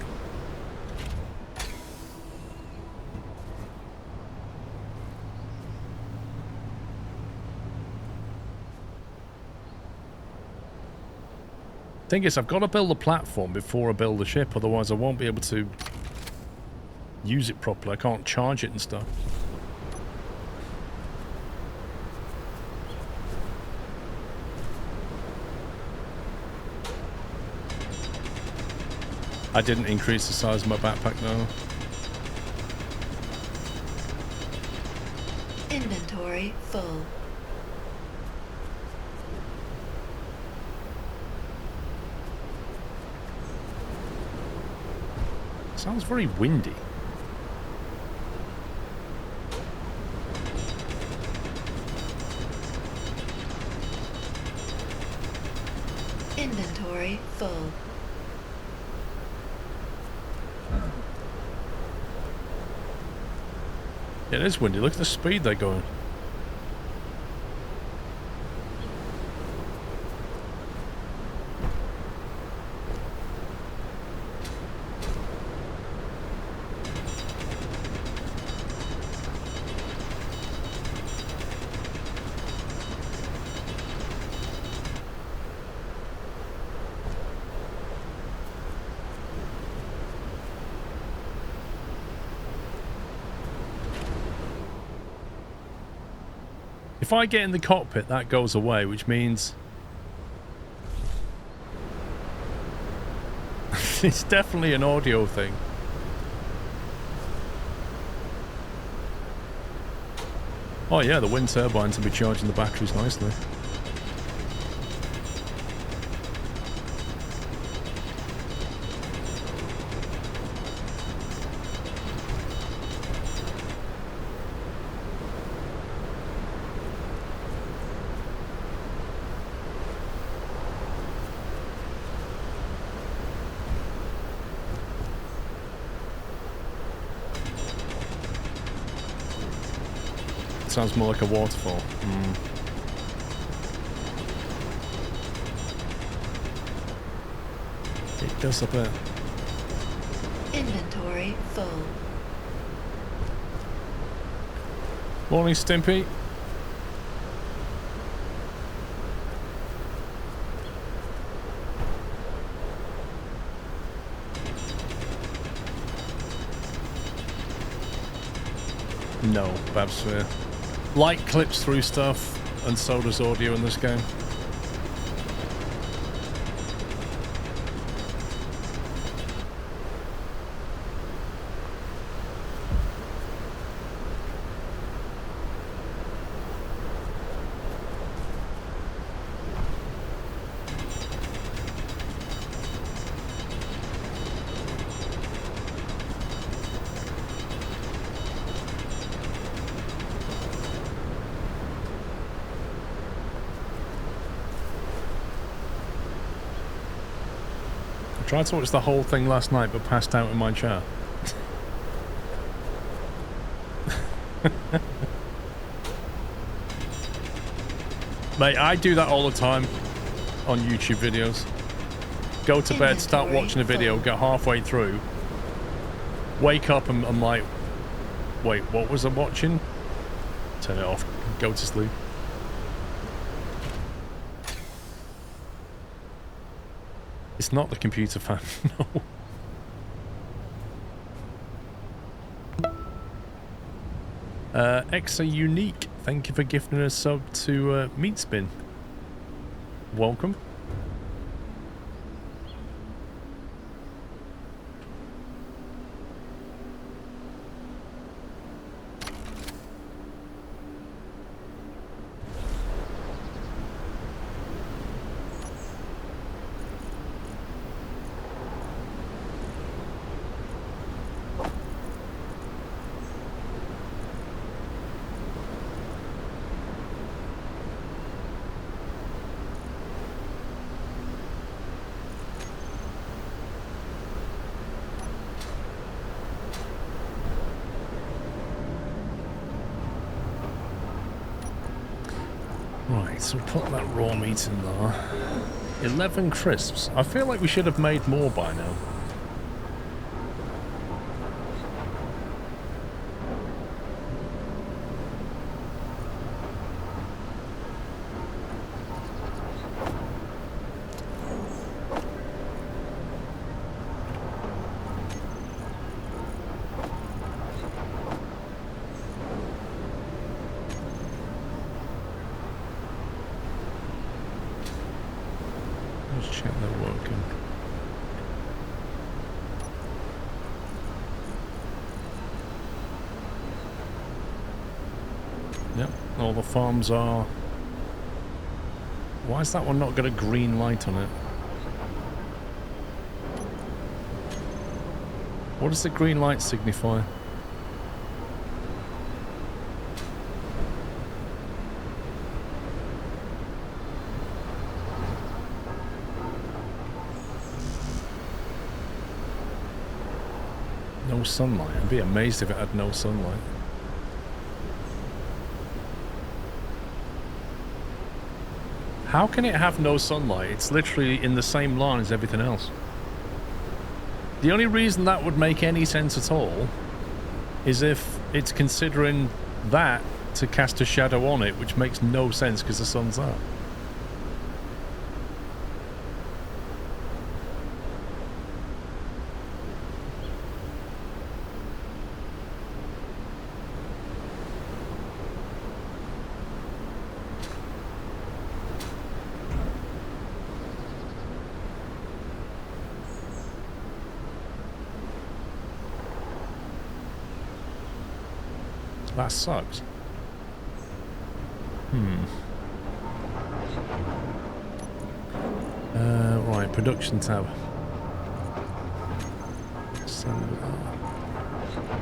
Thing is, I've got to build a platform before I build the ship, otherwise I won't be able to use it properly. I can't charge it and stuff. I didn't increase the size of my backpack, no. Inventory full. Sounds very windy. Inventory full. It is windy. Look at the speed they're going. If I get in the cockpit, that goes away, which means it's definitely an audio thing. Oh yeah, the wind turbines will be charging the batteries nicely. Sounds more like a waterfall. It does a bit. Inventory full. Morning, Stimpy. No, Babsphere. Light clips through stuff, and so does audio in this game. Tried to watch the whole thing last night, but passed out in my chair. Mate, I do that all the time on YouTube videos. Go to bed, start watching a video, get halfway through, wake up and I'm like, wait, what was I watching? Turn it off, go to sleep. It's not the computer fan, no. Exa Unique, thank you for gifting a sub to Meat Spin. Welcome. Right, so put that raw meat in there. 11 crisps. I feel like we should have made more by now. Farms are... Why is that one not got a green light on it? What does the green light signify? No sunlight. I'd be amazed if it had no sunlight. How can it have no sunlight? It's literally in the same line as everything else. The only reason that would make any sense at all is if it's considering that to cast a shadow on it, which makes no sense because the sun's there. That sucks. Right, production tab.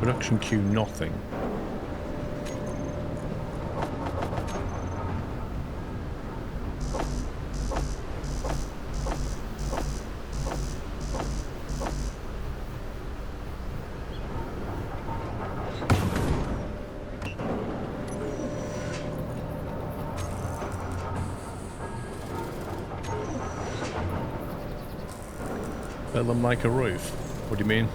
Production queue, nothing. Fill them like a roof. What do you mean?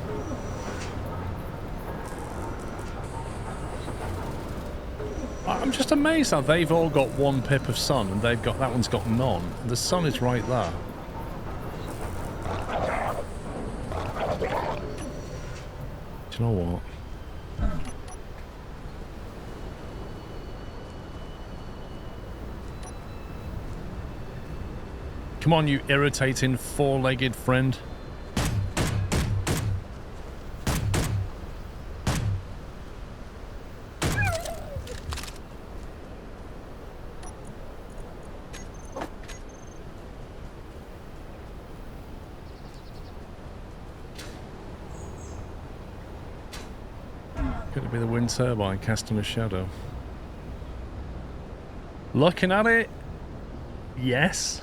I'm just amazed how they've all got one pip of sun and they've got that one's got none. The sun is right there. Do you know what? Come on, you irritating four-legged friend. Could it be the wind turbine casting a shadow? Looking at it, yes.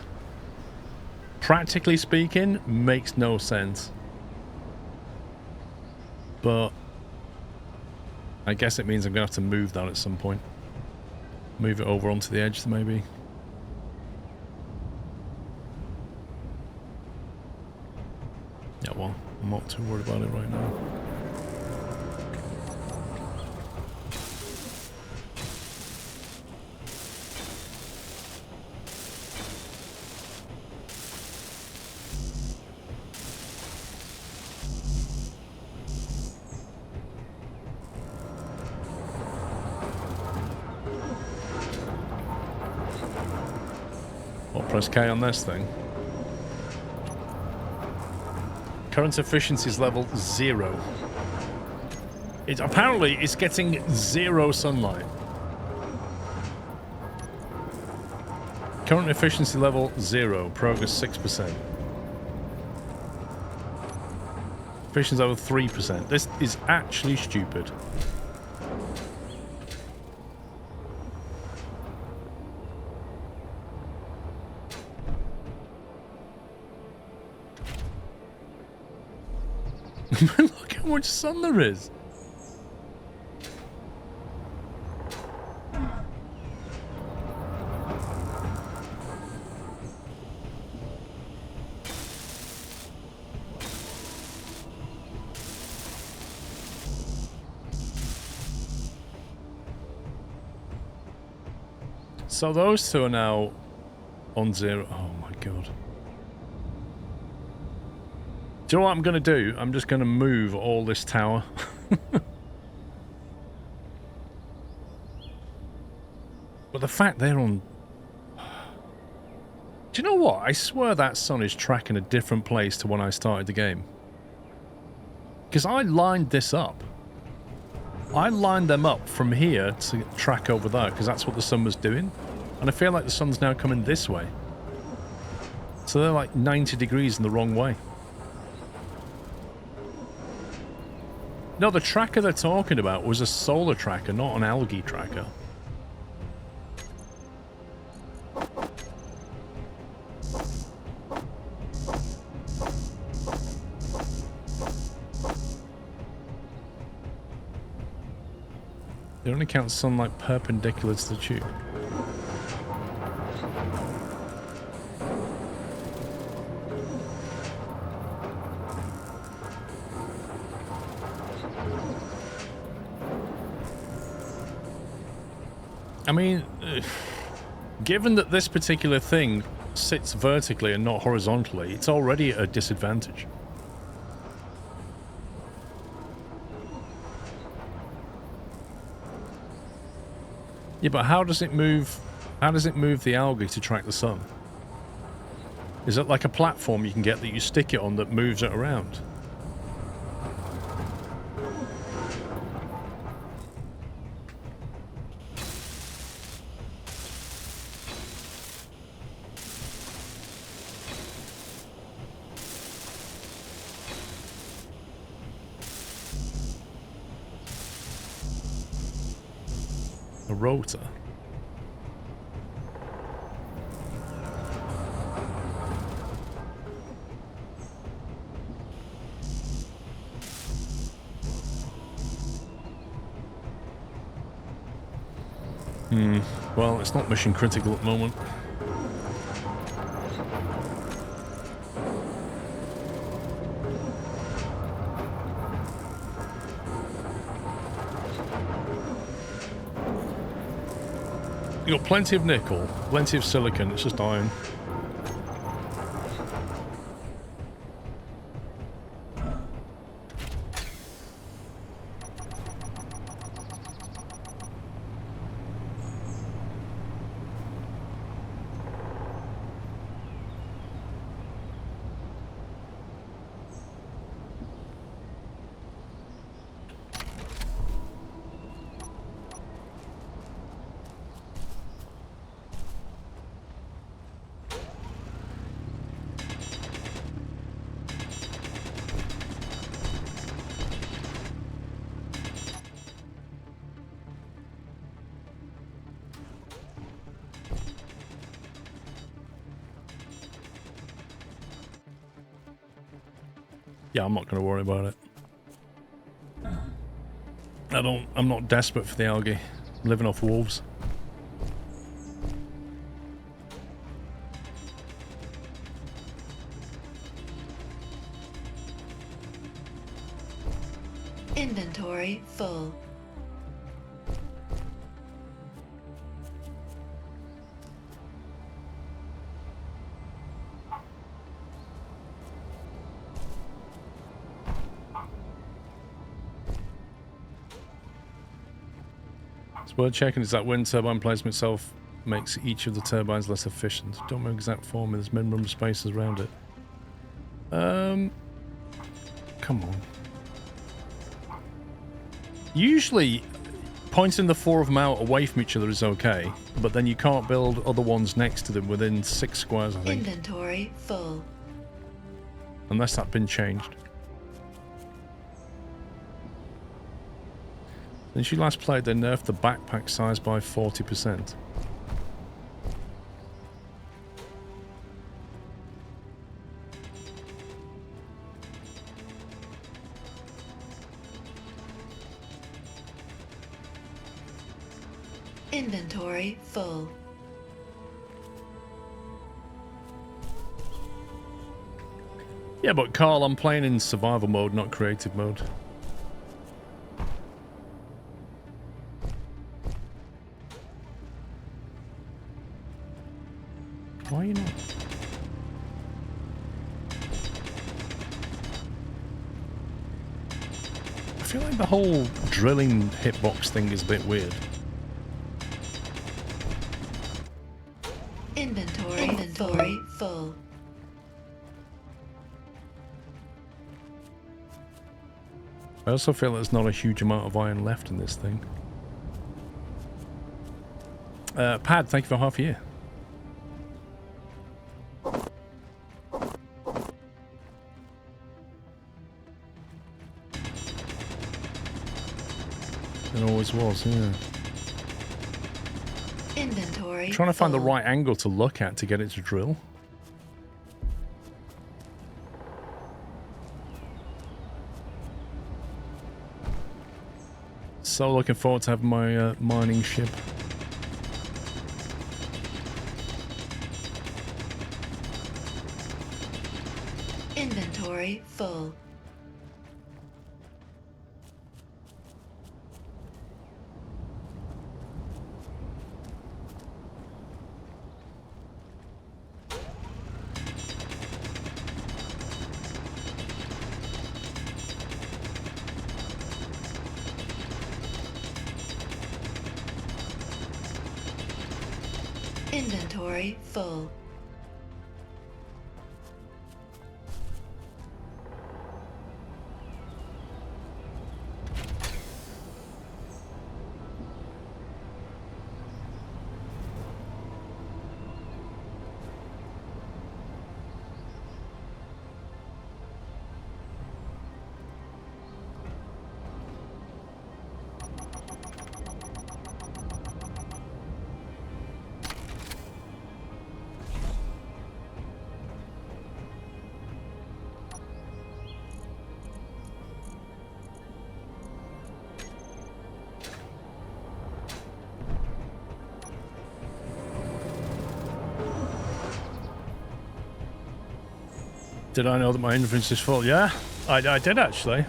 Practically speaking, makes no sense. But I guess it means I'm going to have to move that at some point. Move it over onto the edge, maybe. Yeah, well, I'm not too worried about it right now. Press K on this thing. Current efficiency is level 0. Apparently it's getting 0 sunlight. Current efficiency level 0. Progress 6%. Efficiency level 3%. This is actually stupid. Look how much sun there is. So those two are now on 0. Oh my god. Do you know what I'm going to do? I'm just going to move all this tower. But the fact they're on... Do you know what? I swear that sun is tracking a different place to when I started the game. Because I lined this up. I lined them up from here to track over there, because that's what the sun was doing. And I feel like the sun's now coming this way. So they're like 90 degrees in the wrong way. No, the tracker they're talking about was a solar tracker, not an algae tracker. They only count sunlight perpendicular to the tube. I mean, given that this particular thing sits vertically and not horizontally, it's already at a disadvantage. Yeah, but how does it move? How does it move the algae to track the sun? Is it like a platform you can get that you stick it on that moves it around? A rotor. Well, it's not mission critical at the moment. You've got plenty of nickel, plenty of silicon, it's just iron. Yeah, I'm not going to worry about it. I'm not desperate for the algae. I'm living off wolves. Inventory full. It's worth checking is that wind turbine placement itself makes each of the turbines less efficient. Don't know exact form, there's minimum spaces around it. Come on. Usually, pointing the 4 of them out away from each other is okay, but then you can't build other ones next to them within 6 squares, I think. Inventory full. Unless that's been changed. Since you last played, they nerfed the backpack size by 40%. Inventory full. Yeah, but Carl, I'm playing in survival mode, not creative mode. Why are you not? I feel like the whole drilling hitbox thing is a bit weird. Inventory full. I also feel there's not a huge amount of iron left in this thing. Pad, thank you for half a year. It always was, yeah. Inventory. Trying to find the full. right angle to look at to get it to drill. So looking forward to having my mining ship. Inventory full. Inventory full. Did I know that my inventory is full? Yeah, I did actually.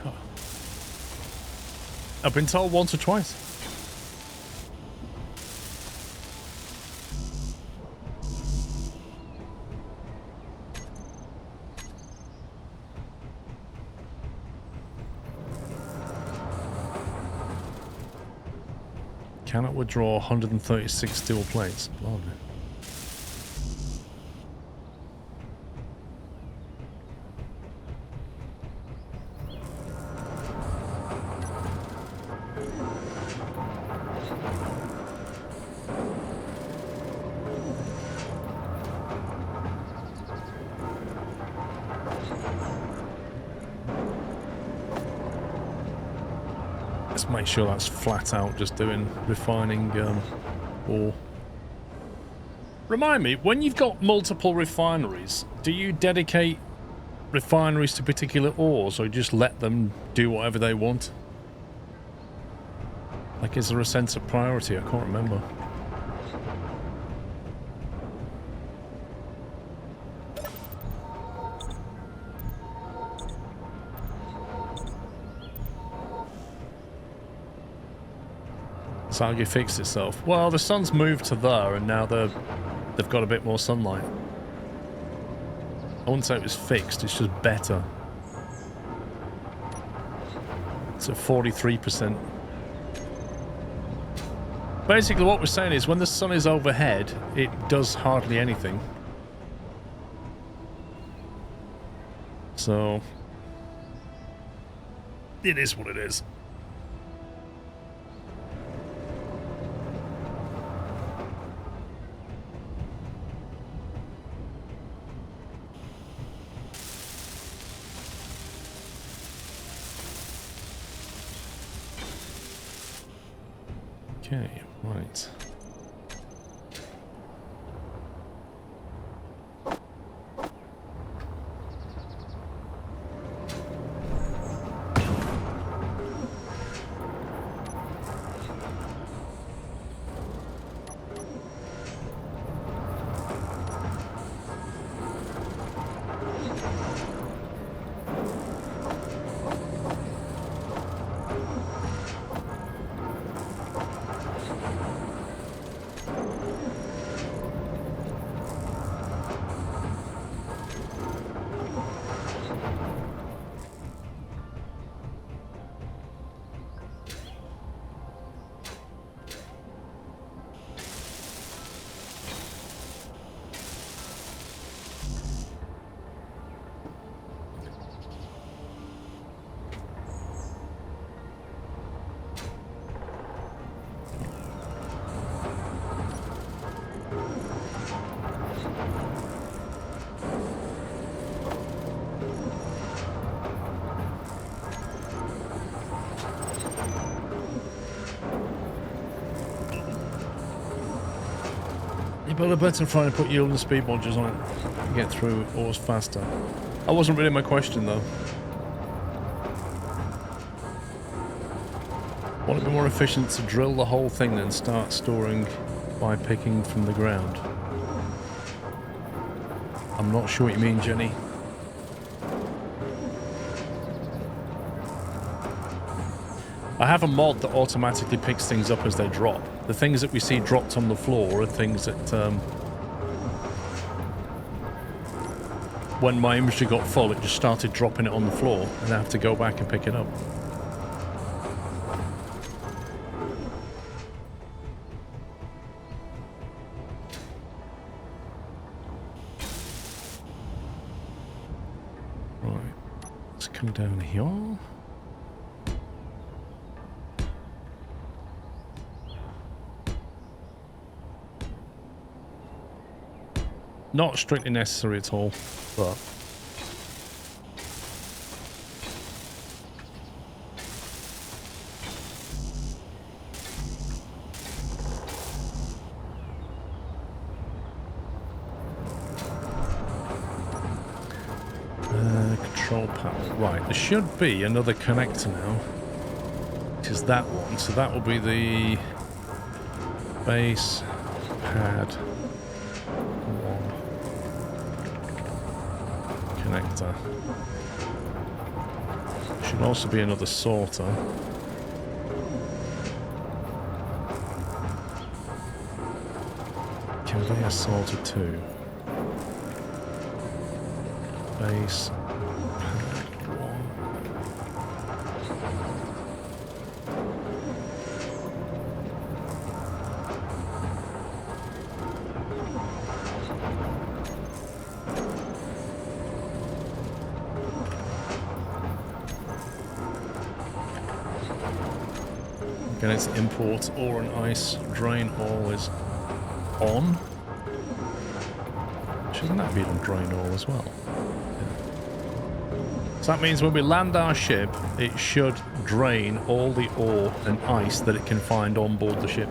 I've been told once or twice. Cannot withdraw 136 steel plates. Blimey. Make sure that's flat out just doing refining ore. Remind me, when you've got multiple refineries, do you dedicate refineries to particular ores, or just let them do whatever they want? Like, is there a sense of priority? I can't remember. Has algae fixed itself? Well, the sun's moved to there, and now they've got a bit more sunlight. I wouldn't say it was fixed, it's just better. It's at 43%. Basically what we're saying is when the sun is overhead, it does hardly anything. So it is what it is. Okay, right. But I better try and put yield and speed modules on it to get through ores faster. That wasn't really my question though. Wouldn't it be more efficient to drill the whole thing than start storing by picking from the ground? I'm not sure what you mean, Jenny. I have a mod that automatically picks things up as they drop. The things that we see dropped on the floor are things that, when my inventory got full, it just started dropping it on the floor, and I have to go back and pick it up. Right, let's come down here. Not strictly necessary at all, but... control panel. Right, there should be another connector now. Which is that one. So that will be the base pad connector. Should also be another sorter. Conveyor sorter 2. Base pad 1. Again, it's import ore and ice. Drain ore is on. Shouldn't that be on drain ore as well? Yeah. So that means when we land our ship, it should drain all the ore and ice that it can find on board the ship.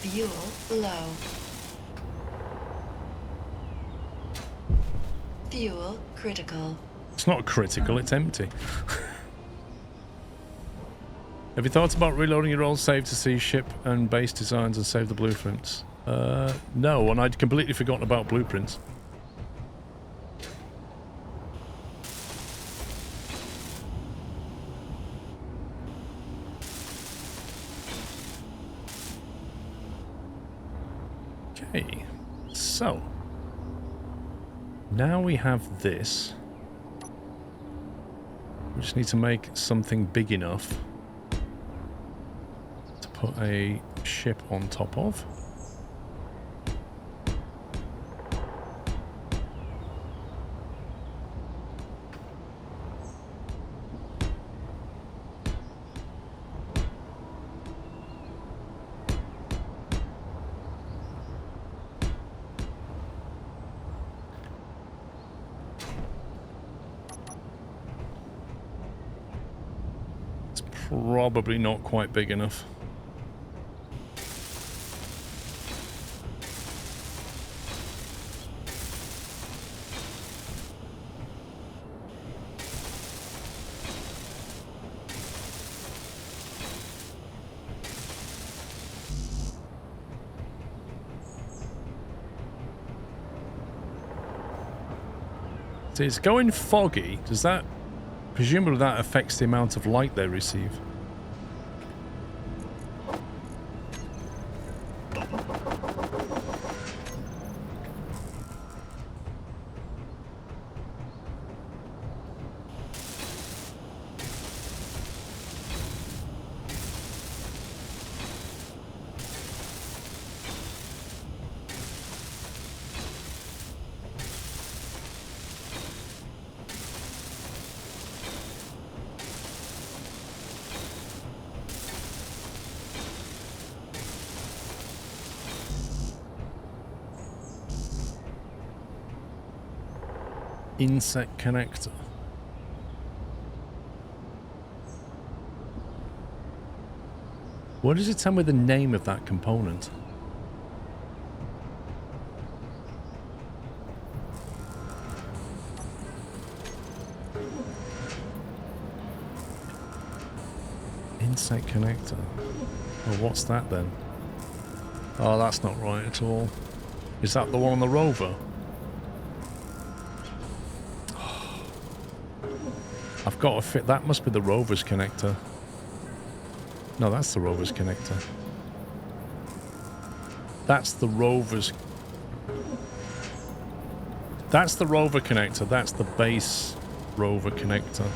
Fuel low. Fuel critical. It's not critical, it's empty. Have you thought about reloading your old save to see ship and base designs and save the blueprints? No, and I'd completely forgotten about blueprints. Okay, so now we have this. We just need to make something big enough to put a ship on top of. Probably not quite big enough. So it's going foggy. Does that... Presumably that affects the amount of light they receive. Insect connector. What does it tell me the name of that component? Insect connector. Oh, what's that then? Oh, that's not right at all. Is that the one on the rover? I've got to fit... That must be the rover's connector. No, that's the rover's connector. That's the rover's... That's the rover connector. That's the base rover connector.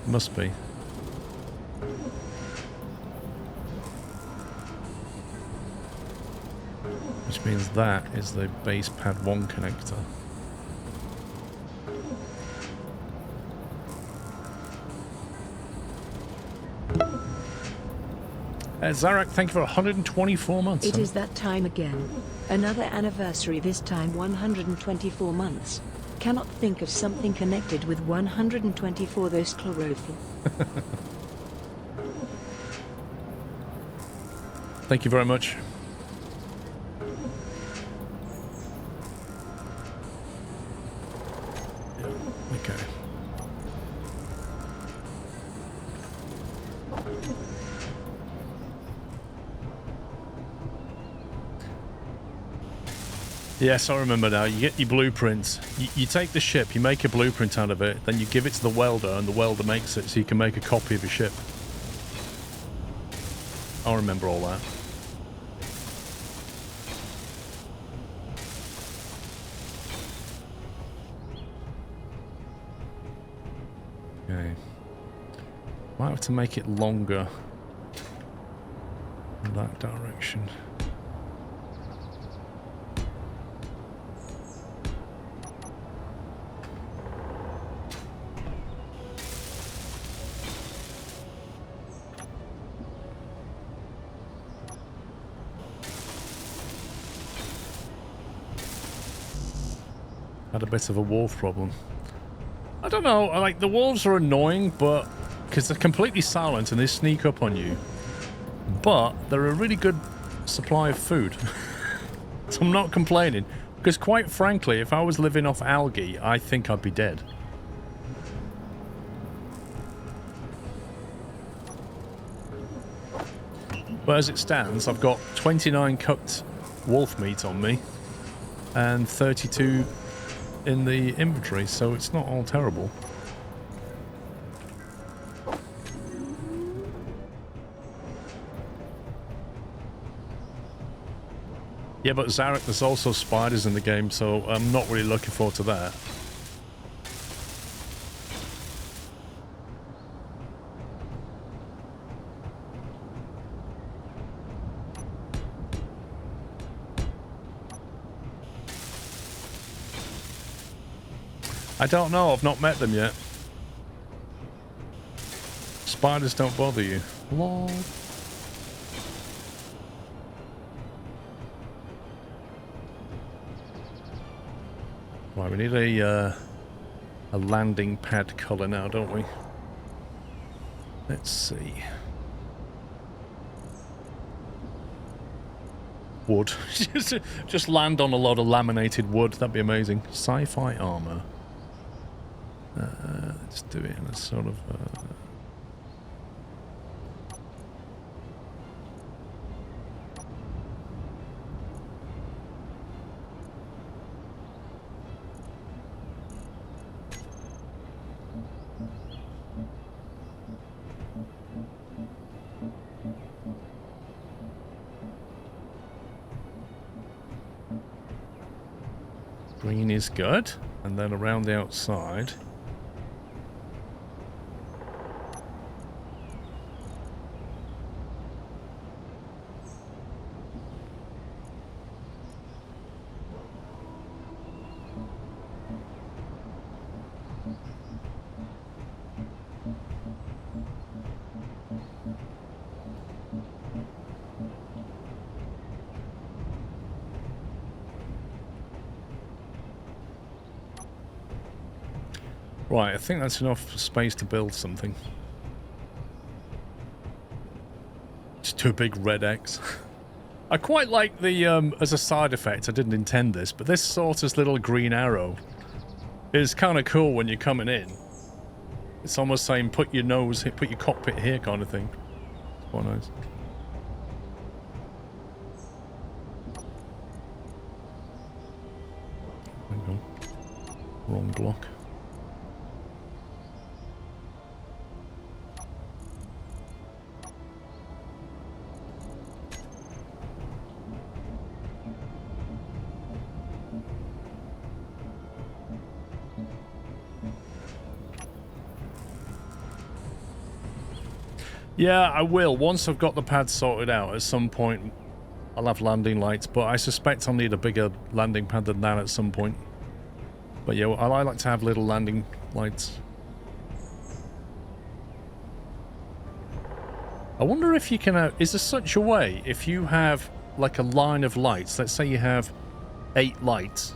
Must be. Which means that is the base pad 1 connector. Zarak, thank you for 124 months. It is that time again. Another anniversary, this time 124 months. Cannot think of something connected with 124 those chlorophyll. Thank you very much. Yeah, okay. Yes, I remember now. You get your blueprints. You take the ship, you make a blueprint out of it, then you give it to the welder, and the welder makes it so you can make a copy of your ship. I remember all that. Okay. Might have to make it longer in that direction. Had a bit of a wolf problem. I don't know, like the wolves are annoying, but because they're completely silent and they sneak up on you. But they're a really good supply of food. So I'm not complaining. Because quite frankly, if I was living off algae, I think I'd be dead. But as it stands, I've got 29 cooked wolf meat on me and 32 in the inventory, so it's not all terrible. Yeah, but Zarek, there's also spiders in the game, so I'm not really looking forward to that. I don't know, I've not met them yet. Spiders don't bother you. Lol. Right, we need a landing pad colour now, don't we? Let's see. Wood. Just land on a lot of laminated wood. That'd be amazing. Sci-fi armor. Let's do it in a sort of... green is good. And then around the outside... Right, I think that's enough space to build something. Just two big red X. I quite like the, as a side effect, I didn't intend this, but this sort of little green arrow is kind of cool when you're coming in. It's almost saying put your nose, put your cockpit here kind of thing. It's quite nice. Hang on. Wrong block. Yeah, I will. Once I've got the pad sorted out, at some point I'll have landing lights, but I suspect I'll need a bigger landing pad than that at some point. But yeah, I like to have little landing lights. I wonder if you can... is there such a way, if you have like a line of lights, let's say you have 8 lights,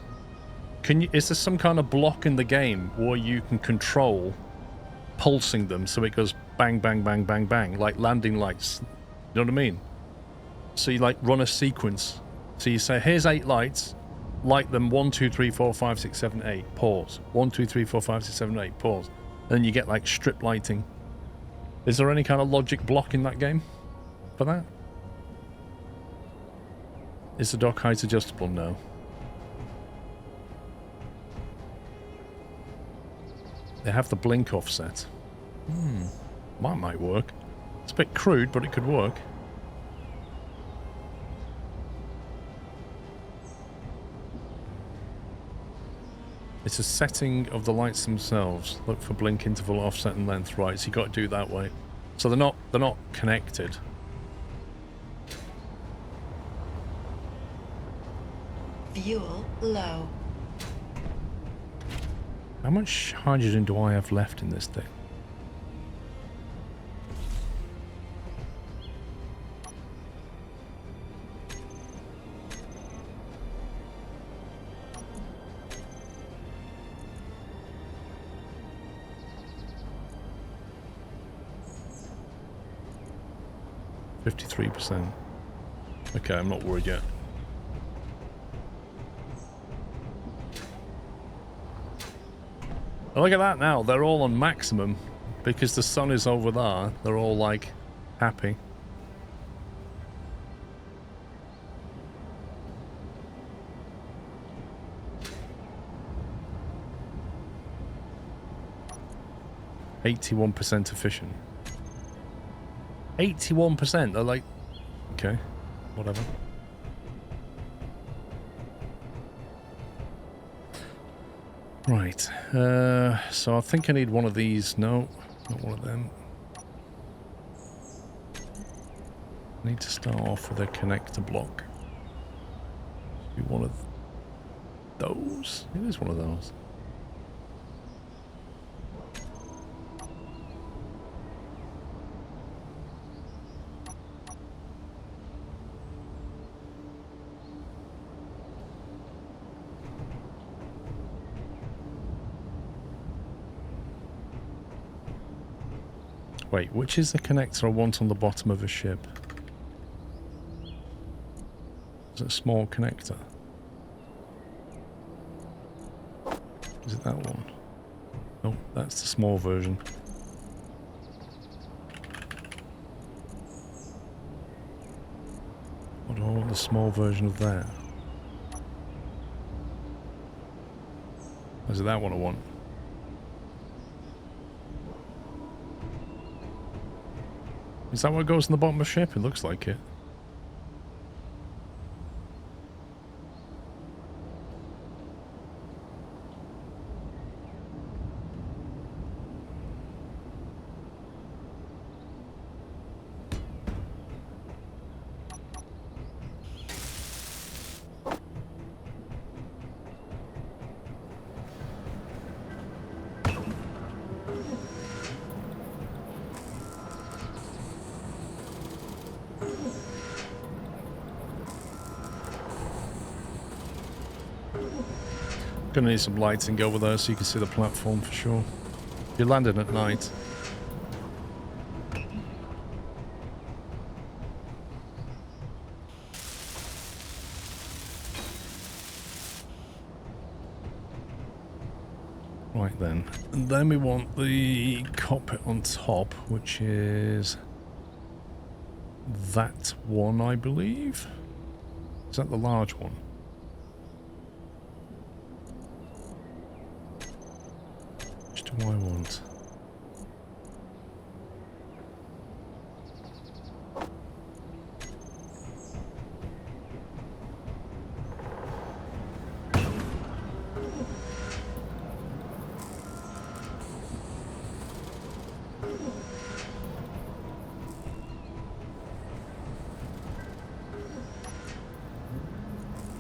is there some kind of block in the game where you can control pulsing them so it goes bang, bang, bang, bang, bang, like landing lights? You know what I mean? So you like run a sequence. So you say, here's 8 lights, light them 1, 2, 3, 4, 5, 6, 7, 8, pause. 1, 2, 3, 4, 5, 6, 7, 8, pause. And then you get like strip lighting. Is there any kind of logic block in that game for that? Is the dock height adjustable? No. They have the blink offset. That might work. It's a bit crude, but it could work. It's a setting of the lights themselves. Look for blink interval, offset, and length. Right, so you got to do it that way. So they're not connected. Fuel low. How much hydrogen do I have left in this thing? 53%. Okay, I'm not worried yet. Oh, look at that now. They're all on maximum because the sun is over there. They're all like happy. %81% efficient. 81%. They're like, okay, whatever. Right. So I think I need one of these. No, not one of them. I need to start off with a connector block. Be one of those. It is one of those. Wait, which is the connector I want on the bottom of a ship? Is it a small connector? Is it that one? No, that's the small version. What do I want the small version of that? Or is it that one I want? Is that what goes in the bottom of a ship? It looks like it. Gonna need some lighting over there so you can see the platform for sure. You're landing at night. Right then. And then we want the cockpit on top, which is that one, I believe. Is that the large one? What do I want?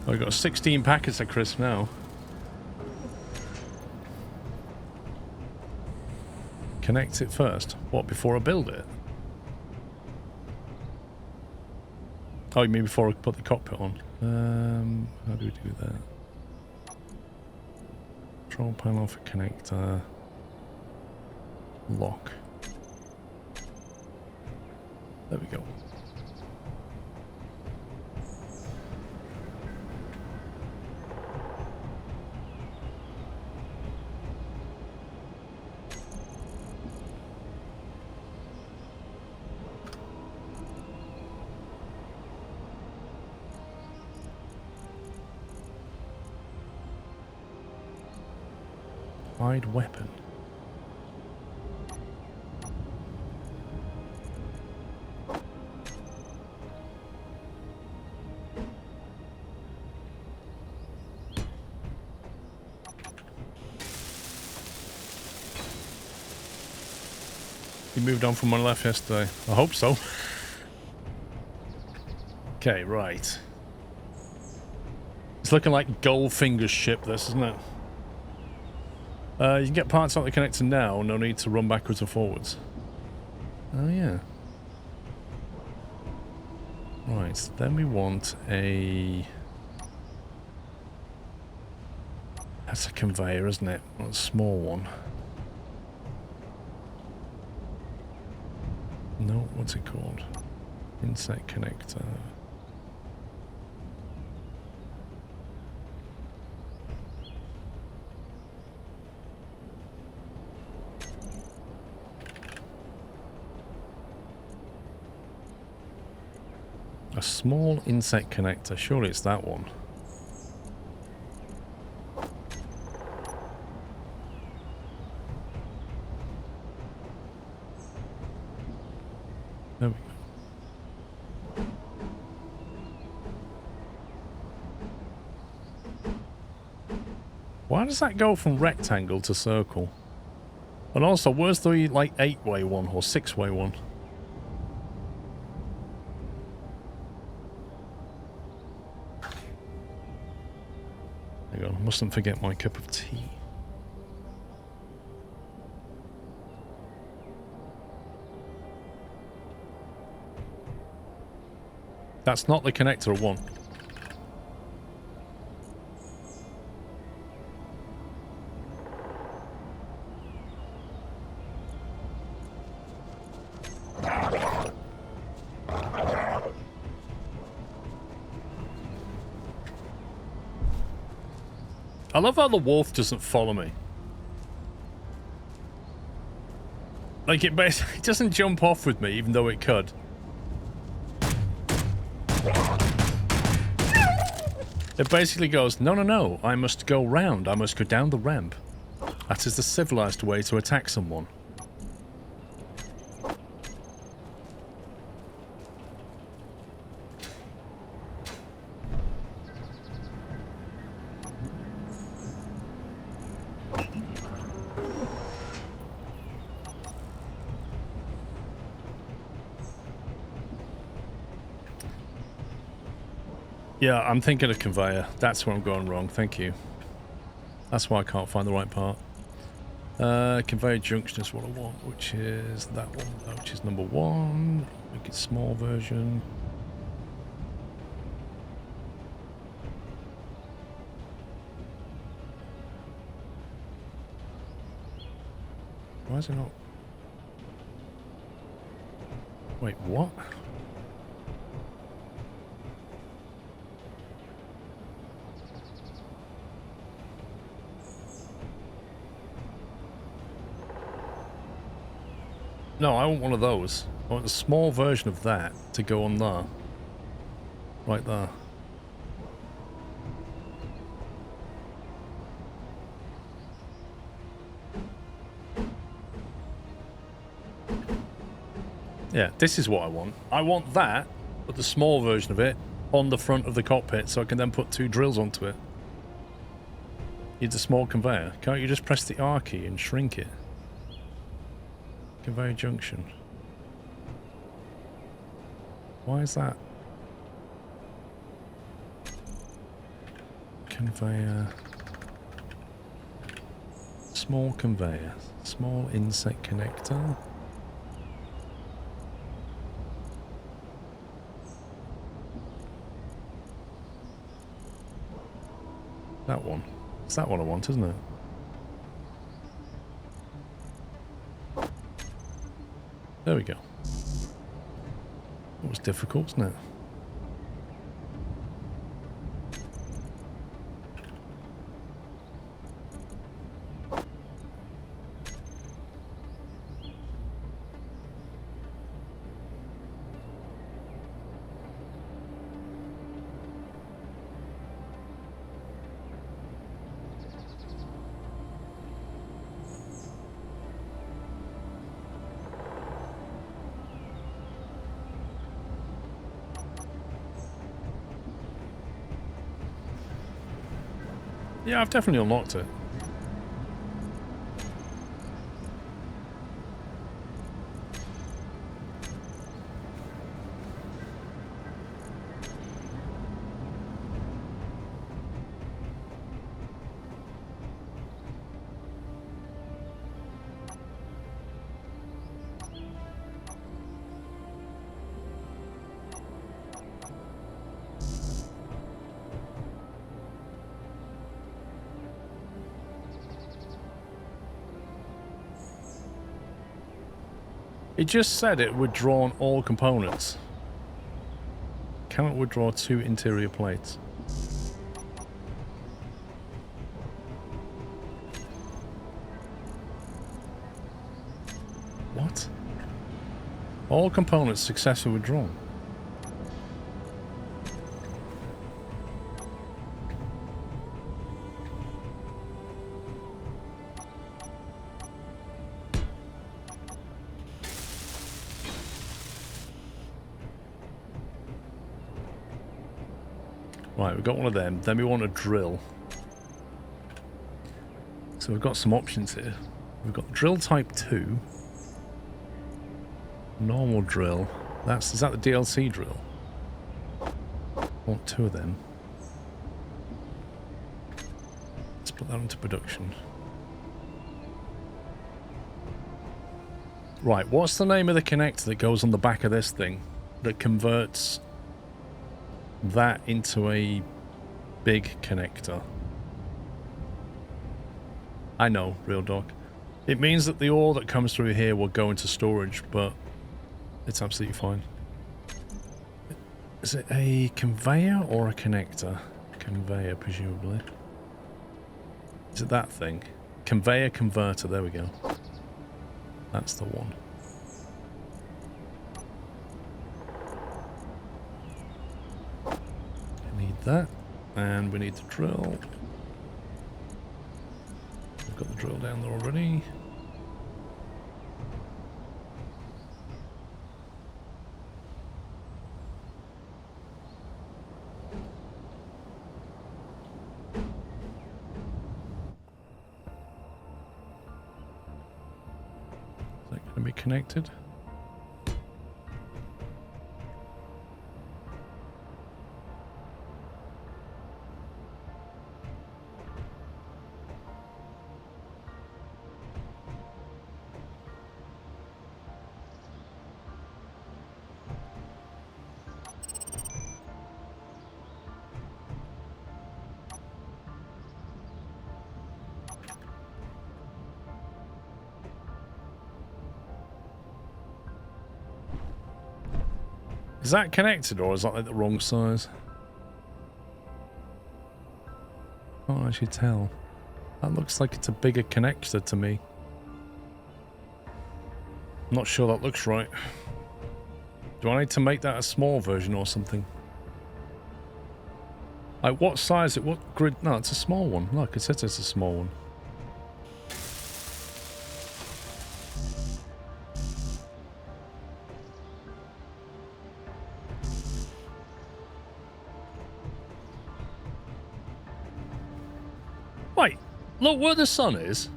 I've got 16 packets of crisp now. Connect it first. What, before I build it? Oh, you mean before I put the cockpit on? How do we do that? Control panel for connector. Lock. There we go. Hide weapon. You moved on from one left yesterday. I hope so. Okay, right. It's looking like Goldfinger's ship, this, isn't it? You can get parts out the connector now, no need to run backwards or forwards. Oh yeah. Right, then we want a... That's a conveyor, isn't it? Not a small one. No, what's it called? Inset connector. A small inset connector. Surely it's that one. There we go. Why does that go from rectangle to circle? And also, where's the, like, 8-way one or 6-way one? Hang on, I mustn't forget my cup of tea. That's not the connector I want. I love how the wolf doesn't follow me. Like, it basically doesn't jump off with me, even though it could. It basically goes, no, no, no, I must go round. I must go down the ramp. That is the civilized way to attack someone. Yeah, I'm thinking of conveyor. That's where I'm going wrong. Thank you. That's why I can't find the right part. Conveyor junction is what I want, which is that one, which is number 1. Make it small version. Why is it not? Wait, what? No, I want one of those. I want a small version of that to go on there. Right there. Yeah, this is what I want. I want that, but the small version of it on the front of the cockpit so I can then put 2 drills onto it. Needs a small conveyor. Can't you just press the R key and shrink it? Conveyor junction. Why is that? Conveyor. Small conveyor. Small inset connector. That one. It's that one I want, isn't it? There we go. It was difficult, wasn't it? Yeah, I've definitely unlocked it. It just said it would draw on all components. Cannot withdraw 2 interior plates. What? All components successfully withdrawn. Right, we've got one of them. Then we want a drill. So we've got some options here. We've got drill type 2. Normal drill. Is that the DLC drill? I want 2 of them. Let's put that into production. Right, what's the name of the connector that goes on the back of this thing that converts that into a big connector? I know, real dog. It means that the ore that comes through here will go into storage, but it's absolutely fine. Is it a conveyor or a connector? Conveyor, presumably. Is it that thing? Conveyor converter, there we go. That's the one. I need that. And we need the drill. We've got the drill down there already. Is that going to be connected? Is that connected or is that like the wrong size? Can't actually tell. That looks like it's a bigger connector to me. I'm not sure that looks right. Do I need to make that a small version or something? Like what size? What grid? No, it's a small one. Look, it says it's a small one. Wait, look where the sun is.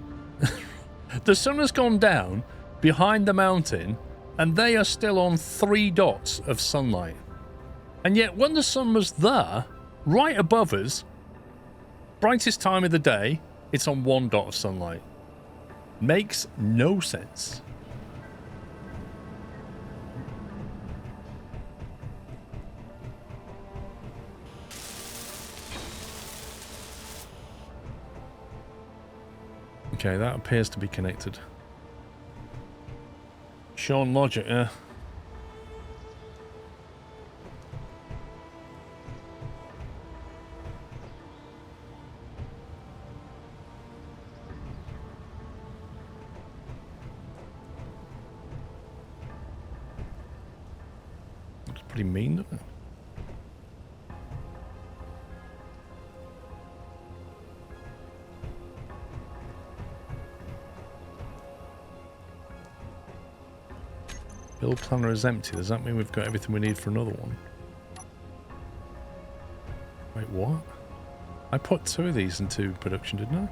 The sun has gone down behind the mountain and they are still on 3 dots of sunlight. And yet when the sun was there, right above us, brightest time of the day, it's on 1 dot of sunlight. Makes no sense. Okay, that appears to be connected. Sean logic, yeah. Looks pretty mean, doesn't it? Build planner is empty. Does that mean we've got everything we need for another one? Wait, what? I put 2 of these into production, didn't I?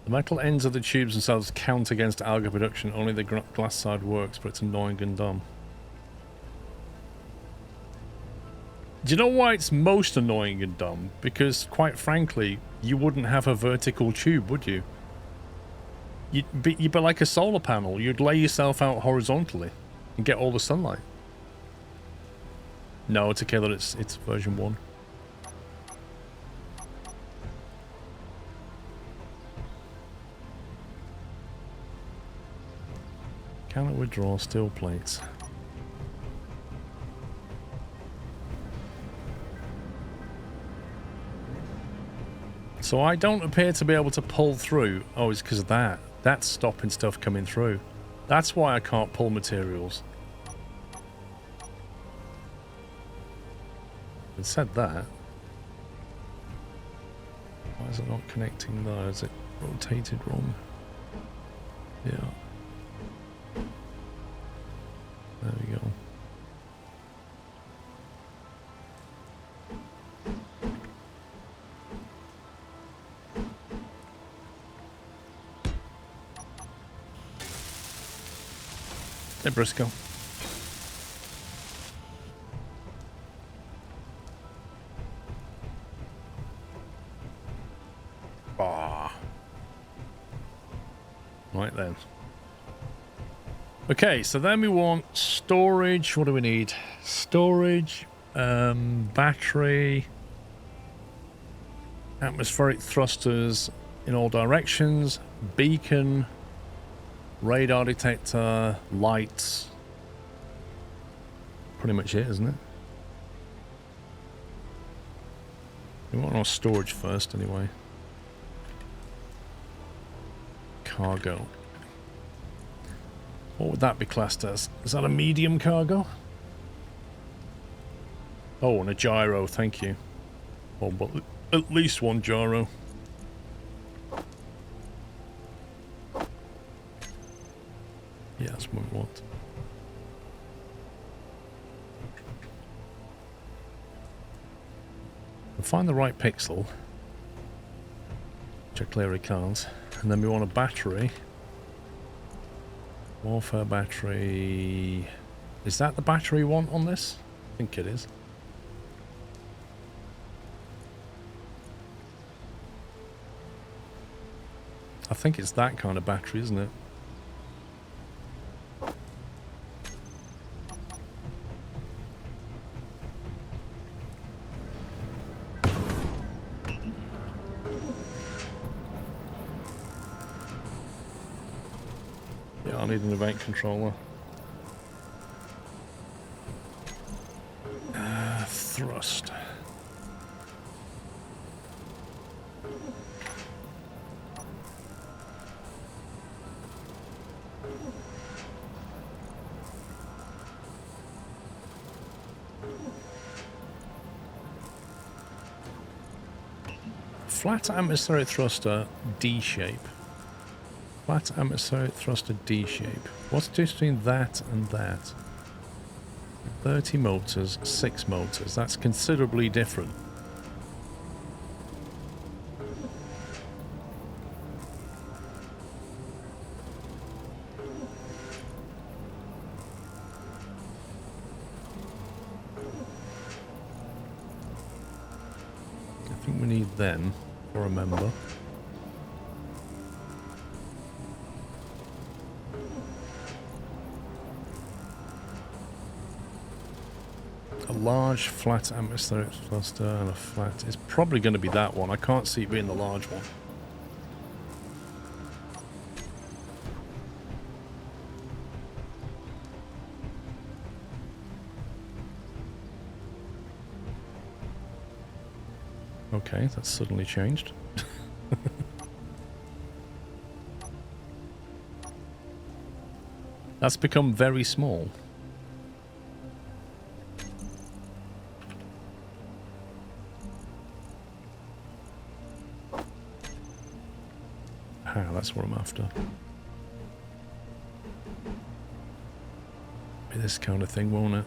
The metal ends of the tubes themselves count against alga production. Only the glass side works, but it's annoying and dumb. Do you know why it's most annoying and dumb? Because, quite frankly, you wouldn't have a vertical tube, would you? You'd be like a solar panel. You'd lay yourself out horizontally and get all the sunlight. No, it's okay that it's version 1. Cannot withdraw steel plates. So I don't appear to be able to pull through. Oh, it's because of that. That's stopping stuff coming through. That's why I can't pull materials. It said that. Why is it not connecting there? Is it rotated wrong? Yeah. There we go. Hey, Briscoe. Ah. Right then. Okay, so then we want storage. What do we need? Storage, battery, atmospheric thrusters in all directions, beacon, radar detector, lights. Pretty much it, isn't it? We want our storage first, anyway. Cargo. What would that be classed as? Is that a medium cargo? Oh, and a gyro, thank you. Oh, but at least one gyro. Yeah, that's what we want. We'll find the right pixel, which I clearly can't. And then we want a battery. Warfare battery. Is that the battery we want on this? I think it is. I think it's that kind of battery, isn't it? I need an event controller. Thrust. Flat atmospheric thruster, D shape. Flat atmospheric thruster D shape. What's the difference between that and that? 30 motors, 6 motors. That's considerably different. I think we need them, or remember. A large flat atmospheric thruster and a flat. It's probably going to be that one. I can't see it being the large one. Okay, that's suddenly changed. That's become very small. Ah, that's what I'm after. Be this kind of thing, won't it?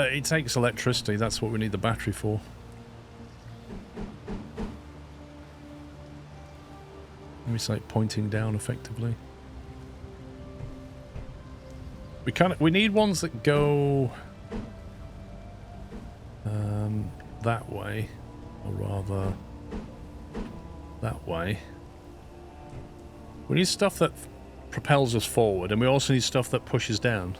It takes electricity. That's what we need the battery for. It's like pointing down effectively. We need ones that go that way, or rather that way. We need stuff that propels us forward, and we also need stuff that pushes down.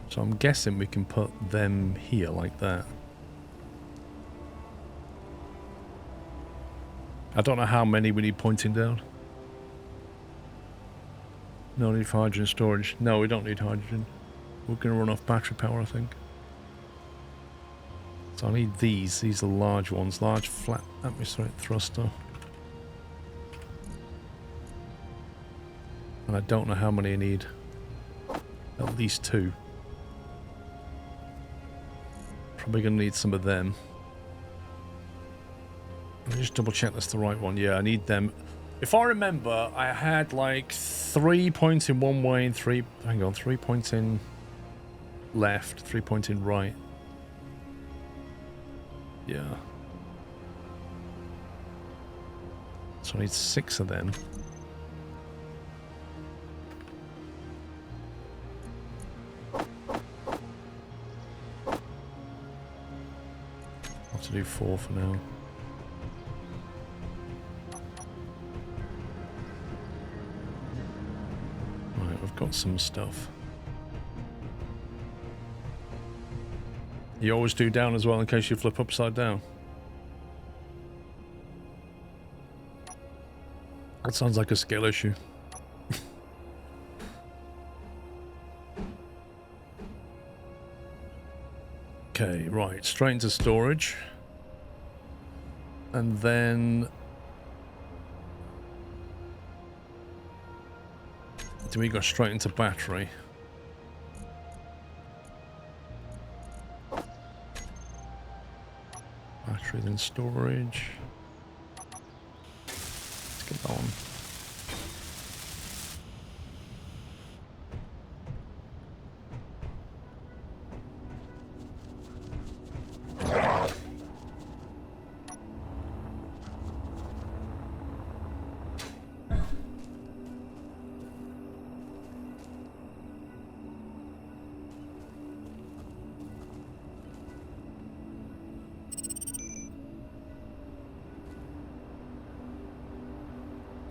So I'm guessing we can put them here like that. I don't know how many we need pointing down. No need for hydrogen storage. No, we don't need hydrogen. We're going to run off battery power, I think. So I need these. These are large ones. Large flat atmospheric thruster. And I don't know how many I need. At least 2. Probably going to need some of them. Let me just double check that's the right one. Yeah, I need them. If I remember, I had like 3 points in one way and 3 points in left, 3 points in right. Yeah. So I need 6 of them. I'll have to do 4 for now. I've got some stuff. You always do down as well in case you flip upside down. That sounds like a skill issue. Okay, right, straight into storage. And then... do we go straight into battery? Battery, then storage. Let's get on.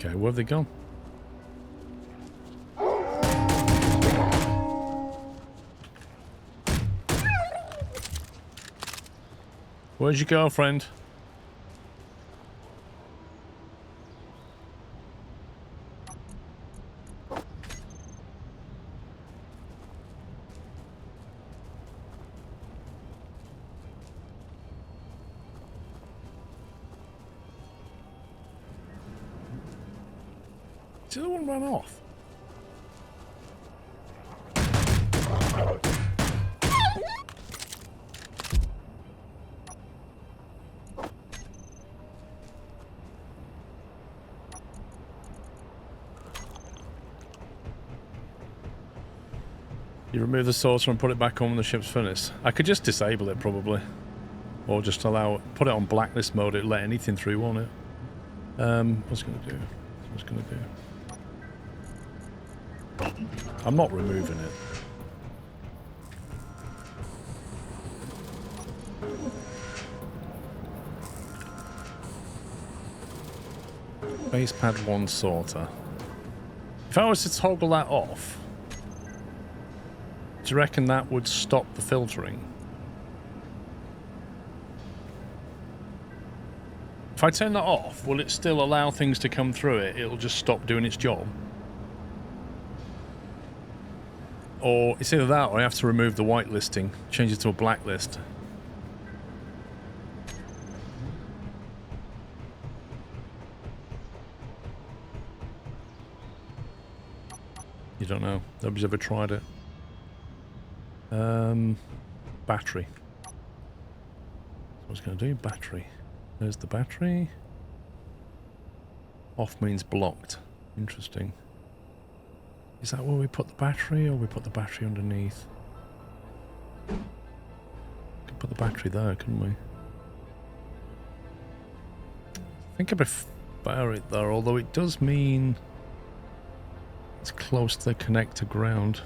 Okay, where have they gone? Where'd you go, friend? Did the other one run off? You remove the saucer and put it back on when the ship's finished. I could just disable it probably. Or just allow it, put it on blacklist mode, it'll let anything through, won't it? What's it gonna do? What's it gonna do? I'm not removing it. Base pad 1 sorter. If I was to toggle that off, do you reckon that would stop the filtering? If I turn that off, will it still allow things to come through it? It'll just stop doing its job? Or it's either that or I have to remove the whitelisting, change it to a blacklist. You don't know. Nobody's ever tried it. Battery. What's it going to do? Battery. There's the battery. Off means blocked. Interesting. Is that where we put the battery, or we put the battery underneath? We could put the battery there, couldn't we? I think about it there, although it does mean it's close to the connector ground.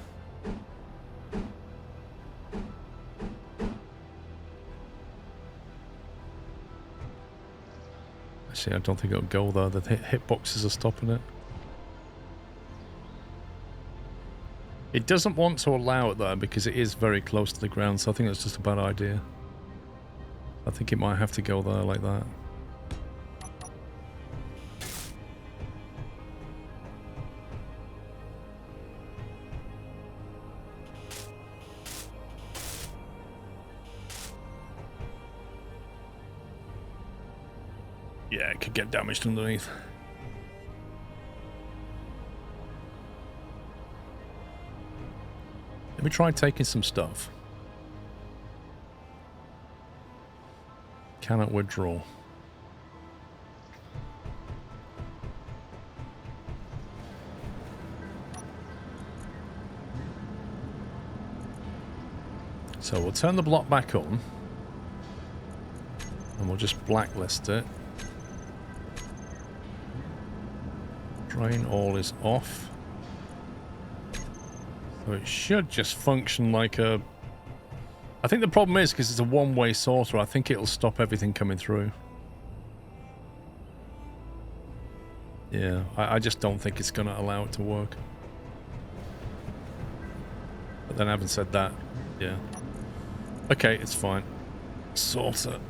Actually, I don't think it'll go there. The hitboxes are stopping it. It doesn't want to allow it there because it is very close to the ground, so I think that's just a bad idea. I think it might have to go there like that. Yeah, it could get damaged underneath. Let me try taking some stuff. Cannot withdraw. So we'll turn the block back on. And we'll just blacklist it. Drain all is off. So it should just function like a... I think the problem is, because it's a one-way sorter, I think it'll stop everything coming through. Yeah, I just don't think it's going to allow it to work. But then having said that, yeah. Okay, it's fine. Sorter.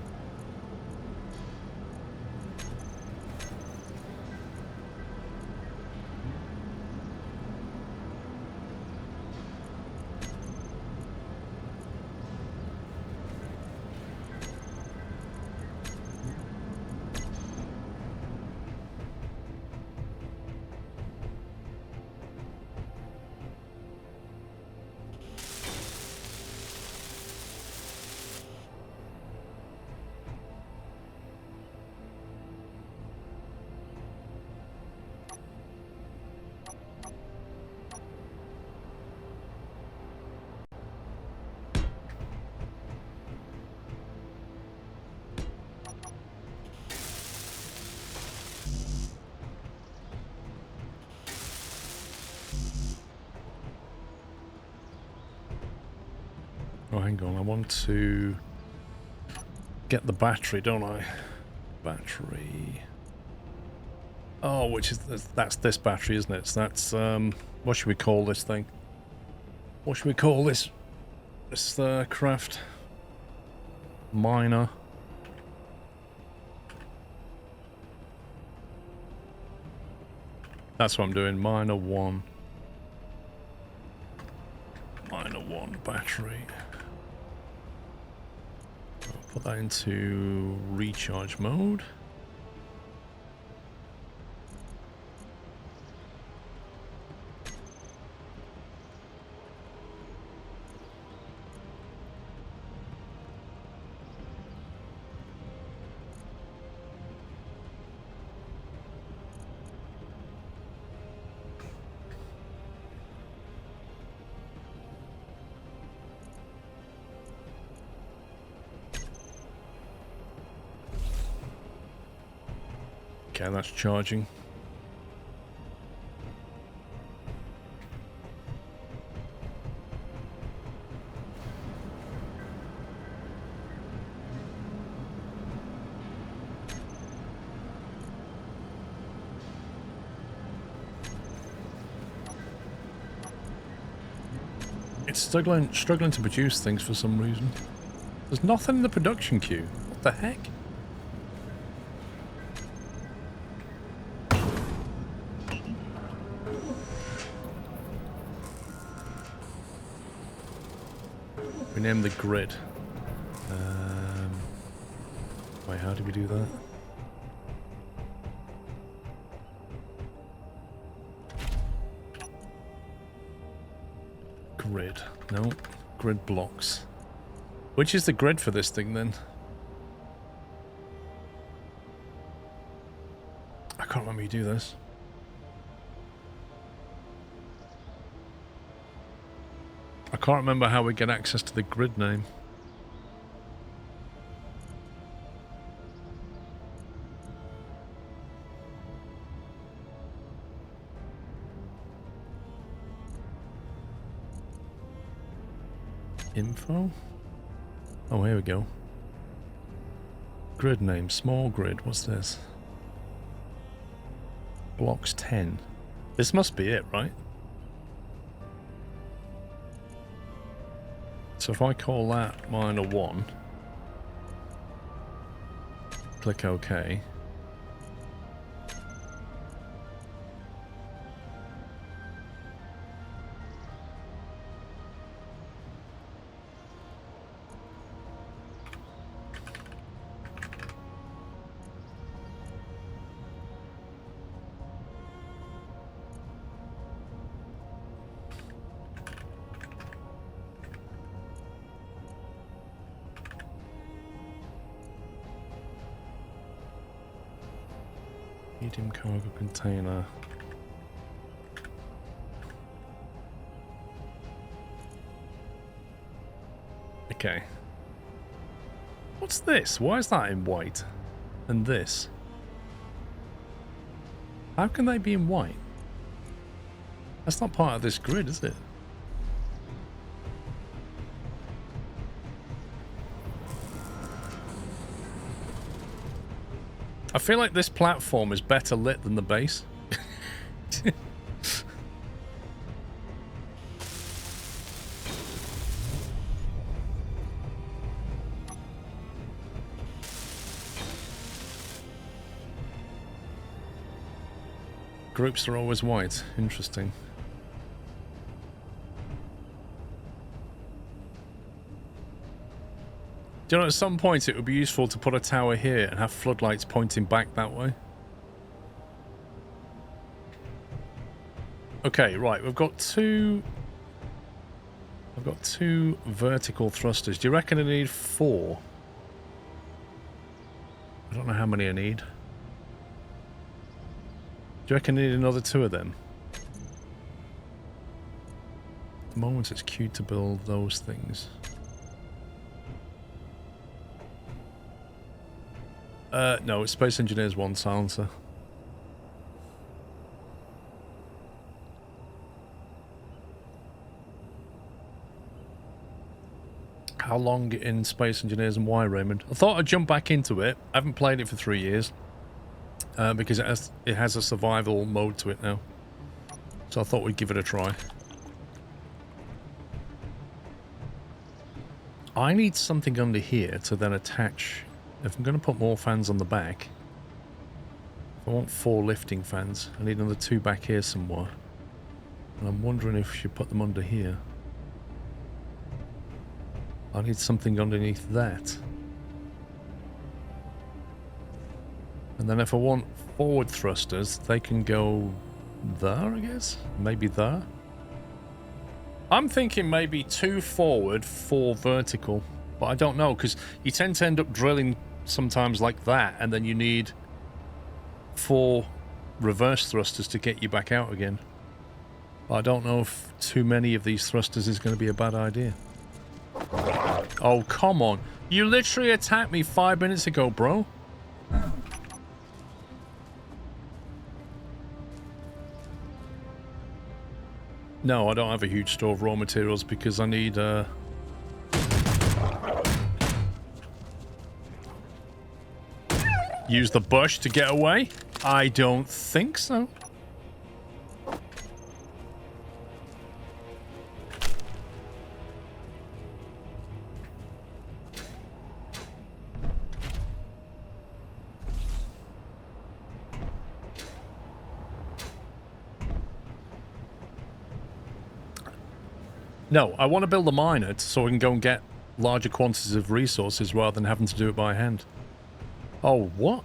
Oh, hang on. I want to get the battery, don't I? Battery. Oh, which is... That's this battery, isn't it? So that's... what should we call this thing? What should we call this? This craft? Miner. That's what I'm doing. Miner 1. Miner 1 battery. I'll put that into recharge mode. Okay, that's charging. It's struggling to produce things for some reason. There's nothing in the production queue. What the heck? Rename the grid. Wait, how do we do that? Grid. No. Grid blocks. Which is the grid for this thing then? I can't remember how you do this. I can't remember how we get access to the grid name. Info? Oh, here we go. Grid name, small grid. What's this? Blocks 10. This must be it, right? So if I call that minor 1, click OK. Medium cargo container. Okay. What's this? Why is that in white? And this? How can they be in white? That's not part of this grid, is it? I feel like this platform is better lit than the base. Groups are always white. Interesting. Do you know, at some point it would be useful to put a tower here and have floodlights pointing back that way? Okay, right, we've got two... I've got 2 vertical thrusters. Do you reckon I need 4? I don't know how many I need. Do you reckon I need another 2 of them? At the moment it's cute to build those things. No, it's Space Engineers 1 silencer. How long in Space Engineers and why, Raymond? I thought I'd jump back into it. I haven't played it for 3 years. Because it has a survival mode to it now. So I thought we'd give it a try. I need something under here to then attach... If I'm going to put more fans on the back, if I want 4 lifting fans, I need another 2 back here somewhere. And I'm wondering if I should put them under here. I need something underneath that. And then if I want forward thrusters, they can go there, I guess? Maybe there? I'm thinking maybe 2 forward, 4 vertical. But I don't know, because you tend to end up drilling sometimes like that, and then you need 4 reverse thrusters to get you back out again. But I don't know if too many of these thrusters is going to be a bad idea. Oh, come on. You literally attacked me 5 minutes ago, bro. No, I don't have a huge store of raw materials because I need... Use the bush to get away? I don't think so. No, I want to build a miner so I can go and get larger quantities of resources rather than having to do it by hand. Oh, what?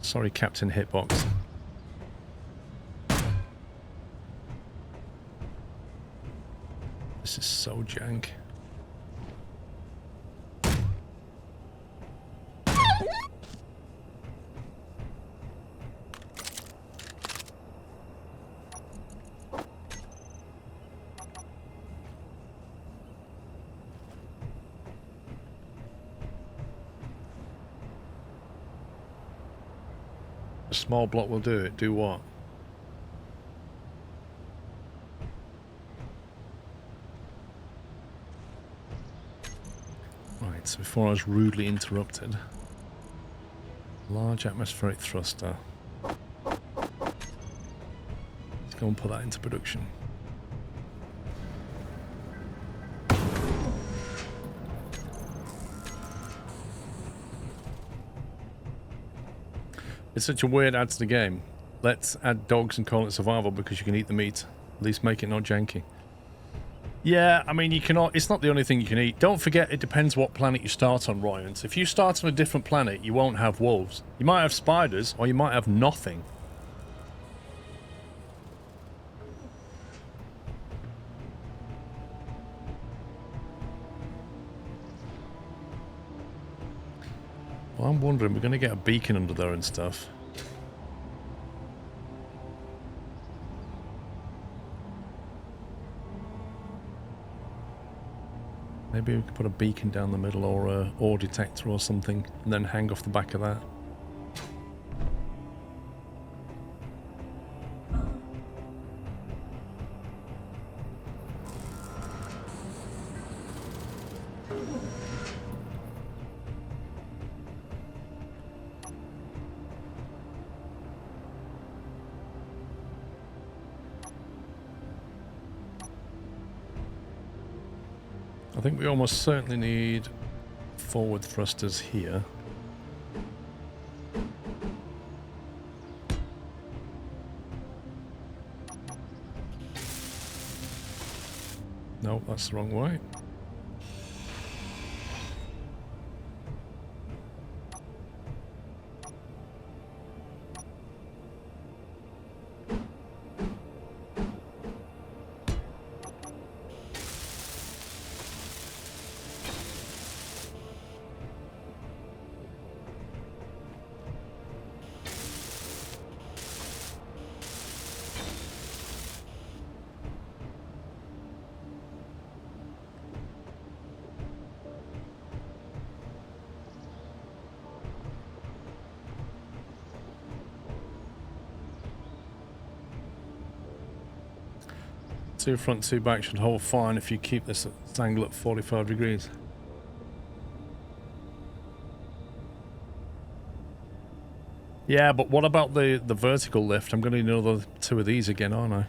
Sorry, Captain Hitbox. This is so jank. A small block will do it. Do what? before I was rudely interrupted. Large atmospheric thruster. Let's go and put that into production. It's such a weird add to the game. Let's add dogs and call it survival because you can eat the meat. At least make it not janky. Yeah, I mean, you cannot. It's not the only thing you can eat. Don't forget, it depends what planet you start on, Ryan. So if you start on a different planet, you won't have wolves. You might have spiders, or you might have nothing. Well, I'm wondering, we're going to get a beacon under there and stuff. Maybe we could put a beacon down the middle or a ore detector or something and then hang off the back of that. I think we almost certainly need forward thrusters here. No, that's the wrong way. Two front, two back should hold fine if you keep this angle at 45 degrees. Yeah, but what about the vertical lift? I'm going to need another two of these again, aren't I?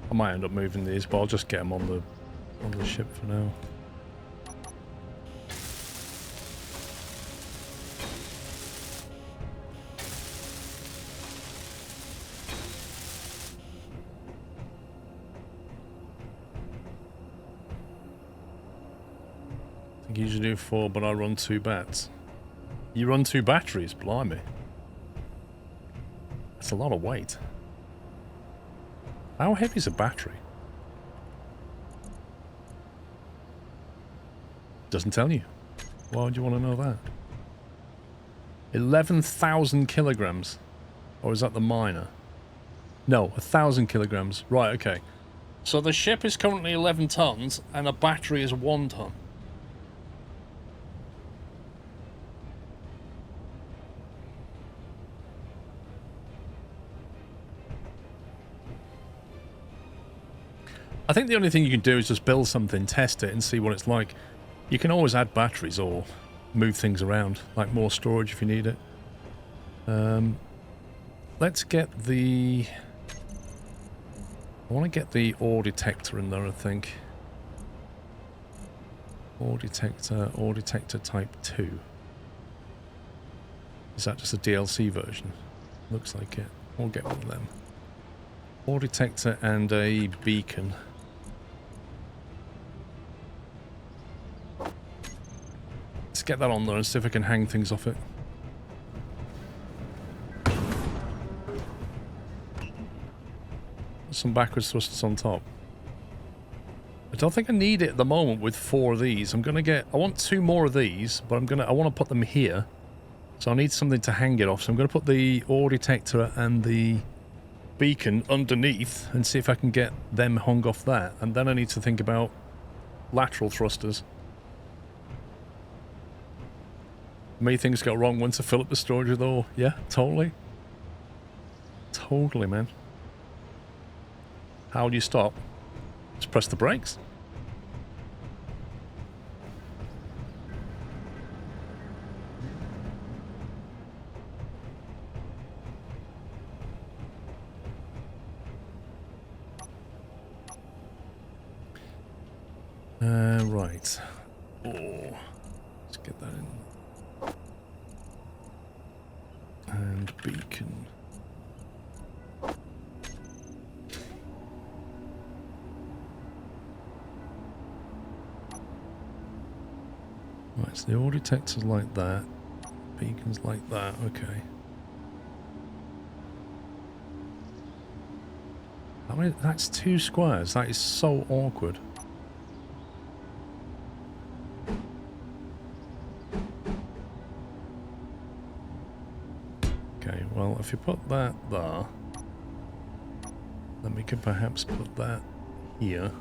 I might end up moving these, but I'll just get them on the ship for now. I think you usually do 4, but I run 2 bats. You run 2 batteries, blimey. That's a lot of weight. How heavy is a battery? Doesn't tell you. Why would you want to know that? 11,000 kilograms. Or is that the minor? No, 1,000 kilograms. Right, okay. So the ship is currently 11 tons and a battery is 1 ton. I think the only thing you can do is just build something, test it, and see what it's like. You can always add batteries or move things around, like more storage if you need it. Let's get the... I want to get the ore detector in there, I think. Ore detector type 2. Is that just a DLC version? Looks like it. We'll get one of them. Ore detector and a beacon. Let's get that on there and see if I can hang things off it. Some backwards thrusters on top. I don't think I need it at the moment with 4 of these. I'm gonna get... I want 2 more of these, but I want to put them here. So I need something to hang it off. So I'm gonna put the ore detector and the beacon underneath and see if I can get them hung off that. And then I need to think about lateral thrusters. Many things go wrong once I fill up the storage with ore. Yeah, totally. Totally, man. How do you stop? Just press the brakes. Right. Oh, let's get that in. And beacon. Right, so the ore detector's like that. Beacon's like that, okay. I mean, that's 2 squares. That is so awkward. Okay, well, if you put that there, then we could perhaps put that here.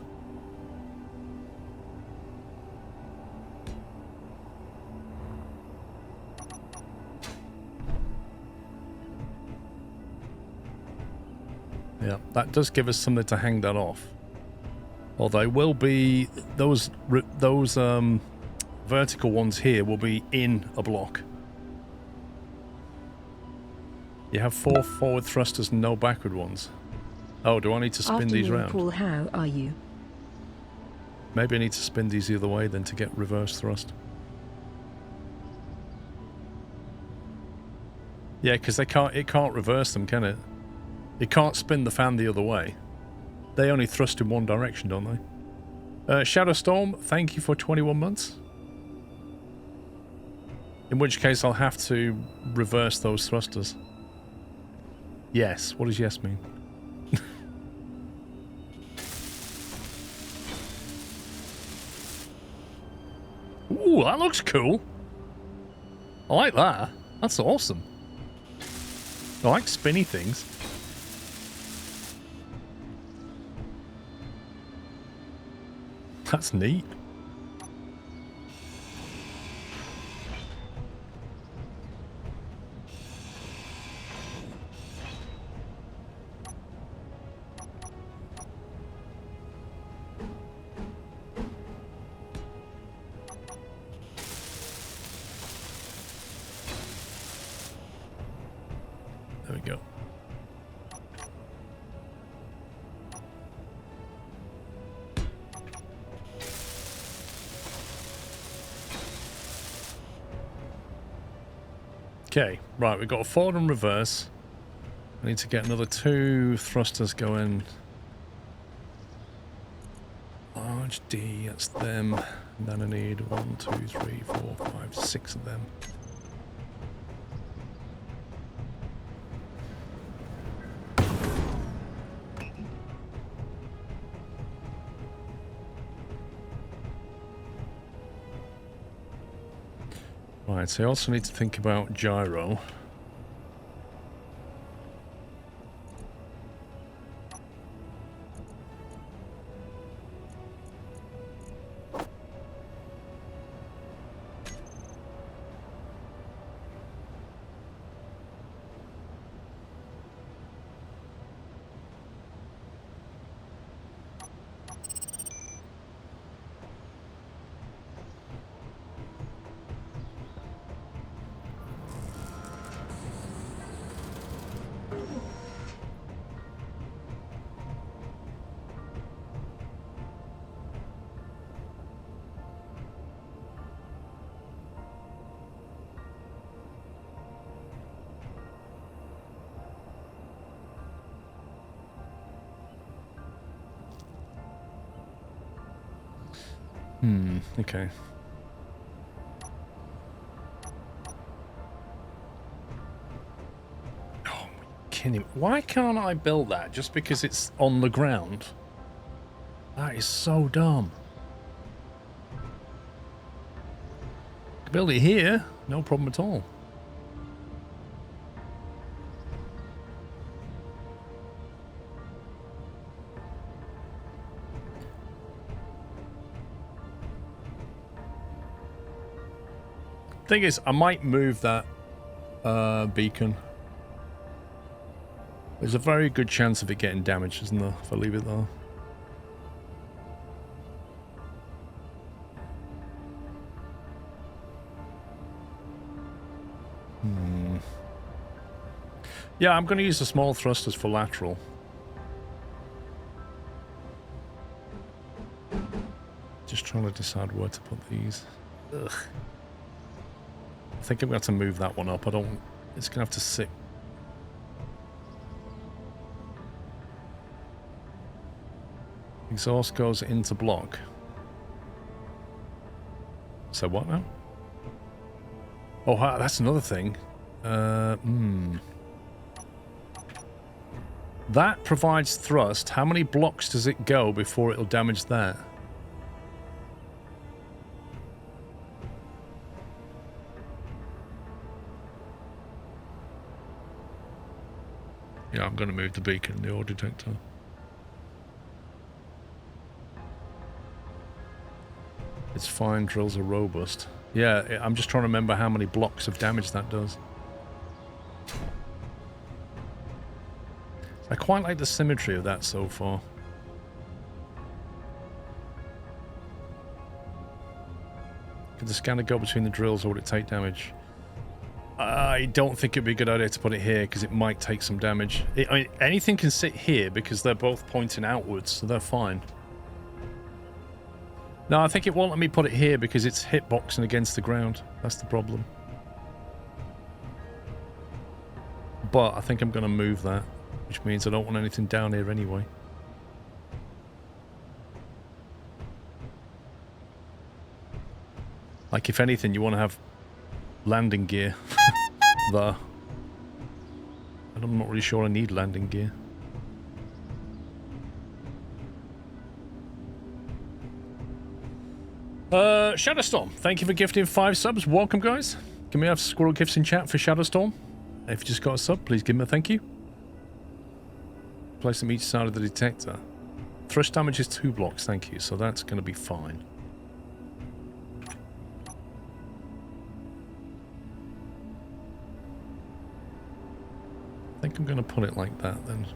Yeah, that does give us something to hang that off. Although will be those vertical ones here will be in a block. You have 4 forward thrusters and no backward ones. Oh, do I need to spin these round? Paul, how are you? Maybe I need to spin these the other way then to get reverse thrust. Yeah, because it can't reverse them, can it? It can't spin the fan the other way. They only thrust in one direction, don't they? Shadowstorm, thank you for 21 months. In which case I'll have to reverse those thrusters. Yes. What does yes mean? Ooh, that looks cool. I like that. That's awesome. I like spinny things. That's neat. There we go. Okay, right, we've got a forward and reverse. I need to get another 2 thrusters going. Large D, that's them. And then I need 1, 2, 3, 4, 5, 6 of them. Right, so I also need to think about gyro. Okay. Oh, kidding me. Why can't I build that just because it's on the ground? That is so dumb. Can build it here, no problem at all. Thing is, I might move that beacon. There's a very good chance of it getting damaged, isn't there, if I leave it there? Yeah, I'm going to use the small thrusters for lateral. Just trying to decide where to put these. Ugh. I think I'm going to have to move that one up. I don't... It's going to have to sit... Exhaust goes into block. So what now? Oh, that's another thing. That provides thrust. How many blocks does it go before it'll damage that? Yeah, I'm going to move the beacon, the ore detector. It's fine, drills are robust. Yeah, I'm just trying to remember how many blocks of damage that does. I quite like the symmetry of that so far. Could the scanner go between the drills or would it take damage? I don't think it'd be a good idea to put it here because it might take some damage. I mean, anything can sit here because they're both pointing outwards, so they're fine. No, I think it won't let me put it here because it's hitboxing against the ground. That's the problem. But I think I'm going to move that, which means I don't want anything down here anyway. Like, if anything, you want to have landing gear there. And I'm not really sure I need landing gear. Shadowstorm, thank you for gifting 5 subs. Welcome, guys. Can we have Squirrel gifts in chat for Shadowstorm? If you just got a sub, please give him a thank you. Place them each side of the detector. Thrust damage is 2 blocks, thank you. So that's going to be fine. I think I'm going to put it like that then.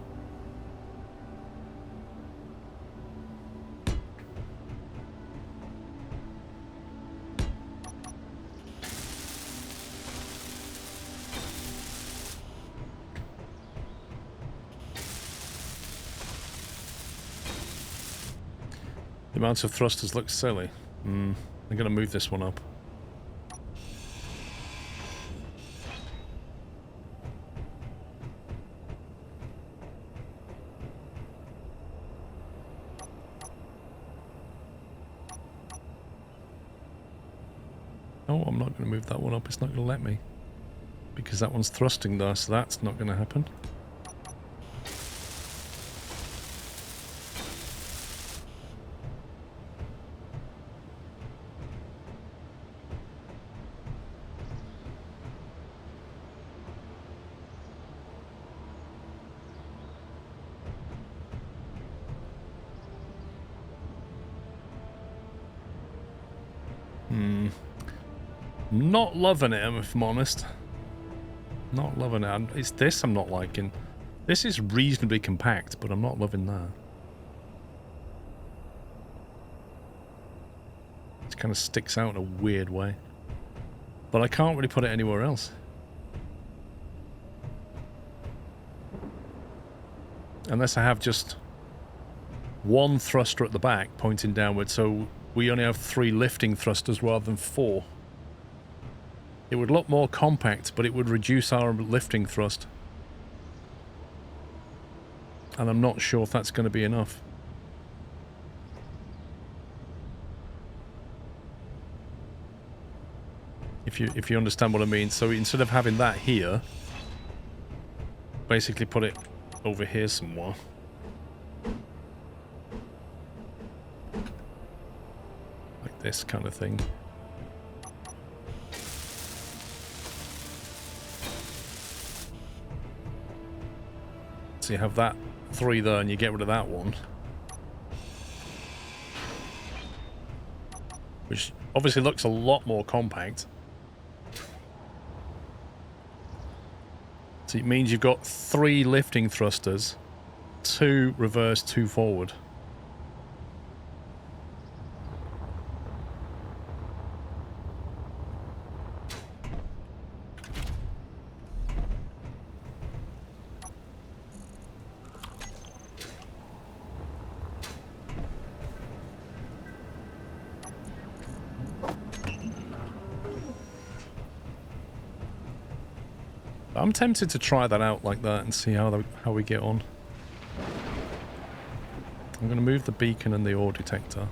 The amount of thrusters looks silly. I'm going to move this one up. Oh, I'm not going to move that one up. It's not going to let me. Because that one's thrusting there, so that's not going to happen. Not loving it, if I'm honest. Not loving it. It's this I'm not liking. This is reasonably compact, but I'm not loving that. It kind of sticks out in a weird way. But I can't really put it anywhere else. Unless I have just one thruster at the back pointing downward, so we only have 3 lifting thrusters rather than 4. It would look more compact, but it would reduce our lifting thrust. And I'm not sure if that's going to be enough. If you understand what I mean. So instead of having that here, basically put it over here somewhere. this kind of thing. So you have that 3 there and you get rid of that one. Which obviously looks a lot more compact. So it means you've got 3 lifting thrusters, 2 reverse, 2 forward. I'm tempted to try that out like that and see how we get on. I'm going to move the beacon and the ore detector.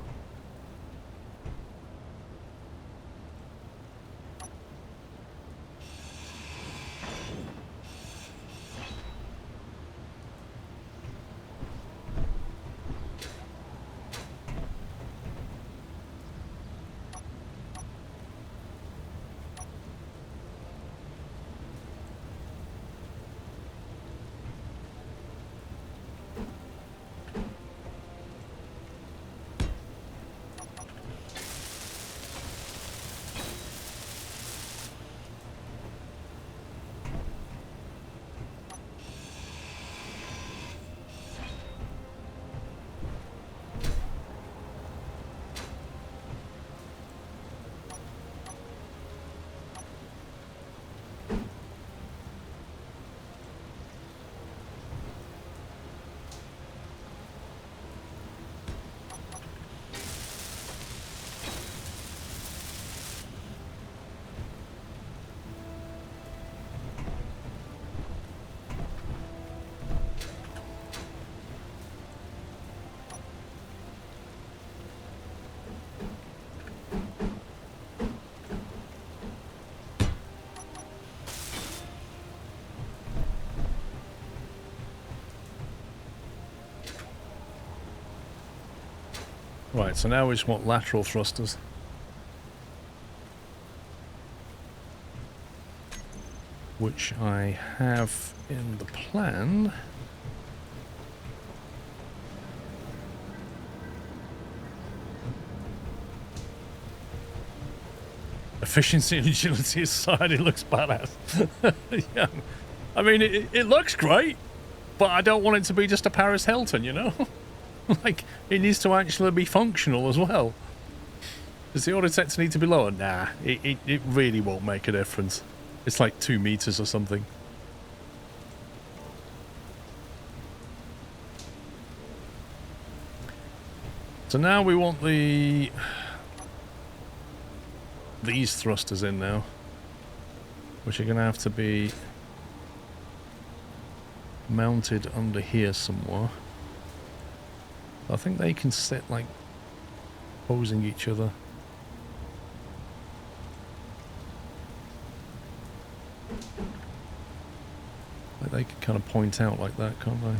Right, so now we just want lateral thrusters. Which I have in the plan. Efficiency and agility aside, it looks badass. Yeah. I mean, it looks great, but I don't want it to be just a Paris Hilton, you know? Like, it needs to actually be functional as well. Does the auto detector need to be lower? Nah, it really won't make a difference. It's like 2 meters or something. So now we want these thrusters in now, which are going to have to be mounted under here somewhere. I think they can sit like opposing each other. Like they can kind of point out like that, can't they?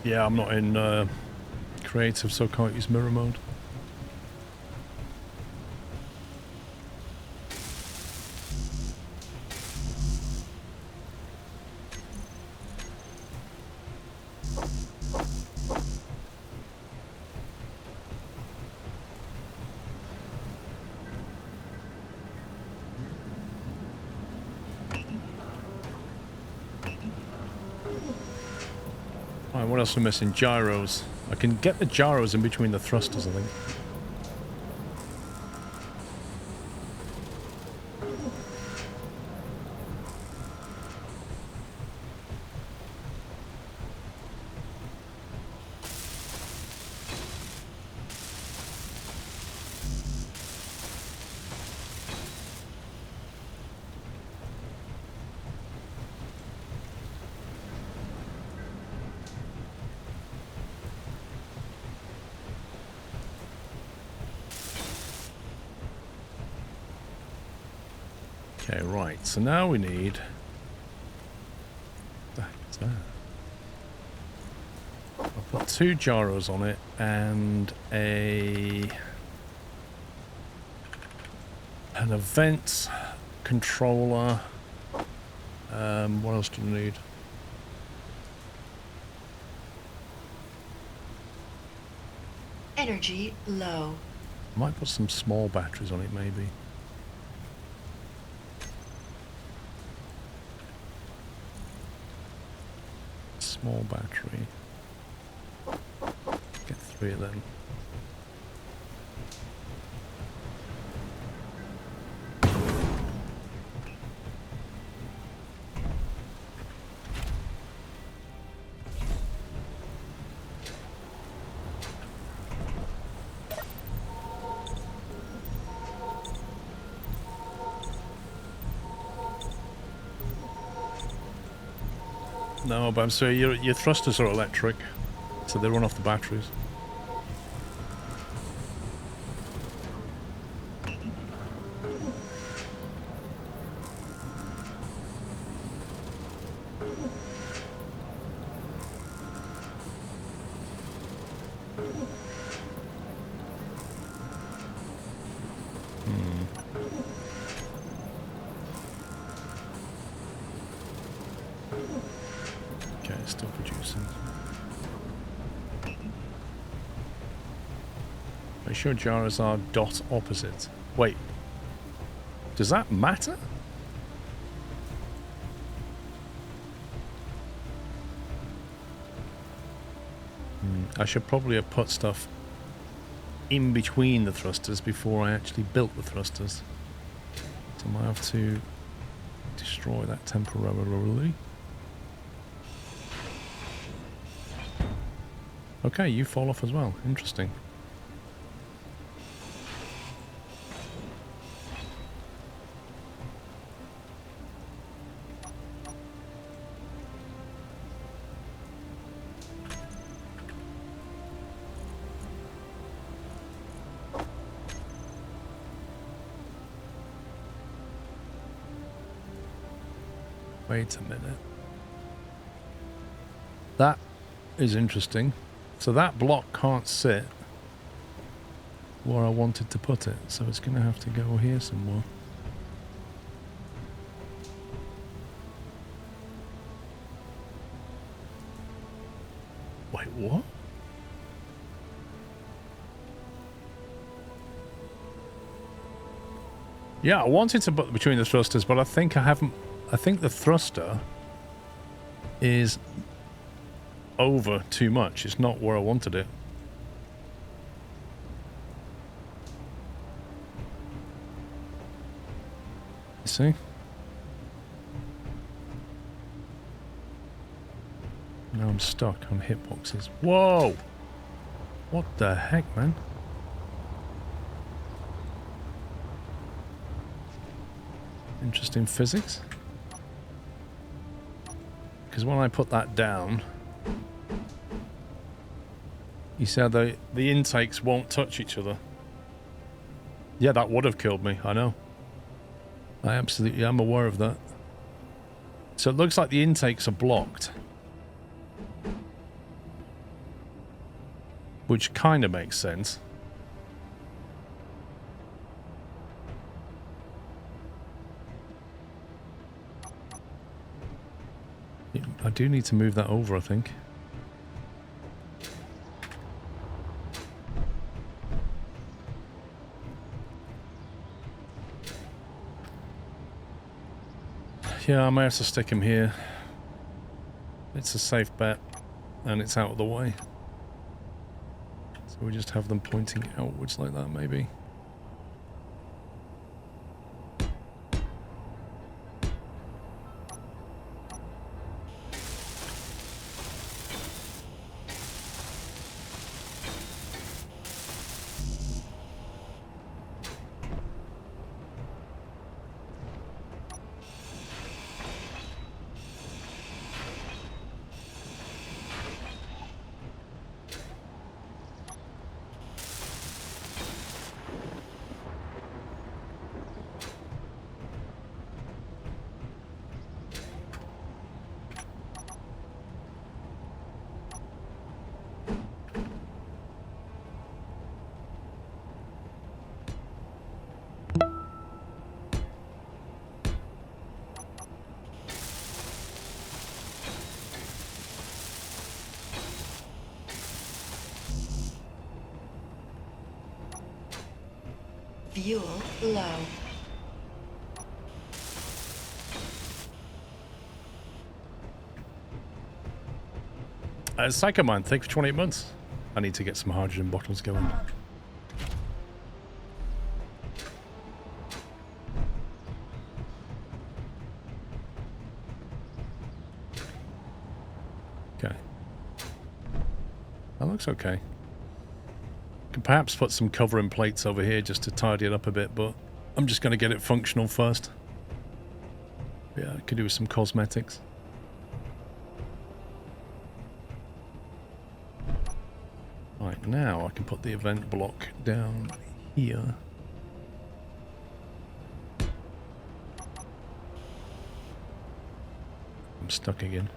Yeah, I'm not in creative, so I can't use mirror mode. What else am I missing? Gyros. I can get the gyros in between the thrusters, I think. Okay, right. So now we need... What's that? I'll put 2 gyros on it and an event controller. What else do we need? Energy low. I might put some small batteries on it, maybe. Small battery. Get 3 of them. No, but I'm sorry, your thrusters are electric, so they run off the batteries. Okay, it's still producing. Make sure gyros are dot opposite. Wait. Does that matter? I should probably have put stuff in between the thrusters before I actually built the thrusters. So I might have to destroy that temporarily. Okay, you fall off as well. Interesting. Wait a minute. That is interesting. So that block can't sit where I wanted to put it, so it's going to have to go here somewhere. Wait, what? Yeah, I wanted to put between the thrusters, but I think I haven't. I think the thruster is over too much. It's not where I wanted it. You see? Now I'm stuck on hitboxes. Whoa! What the heck, man? Interesting physics. Because when I put that down, you see how the intakes won't touch each other. Yeah, that would have killed me, I know. I absolutely am aware of that. So it looks like the intakes are blocked. Which kind of makes sense. I do need to move that over, I think. Yeah, I may have to stick him here. It's a safe bet, and it's out of the way. So we just have them pointing outwards like that, maybe. Fuel low. Psycho Man, thanks for 28 months. I need to get some hydrogen bottles going. Okay. That looks okay. Could perhaps put some covering plates over here just to tidy it up a bit, but I'm just going to get it functional first. Yeah, I could do with some cosmetics. Right, now I can put the event block down here. I'm stuck again.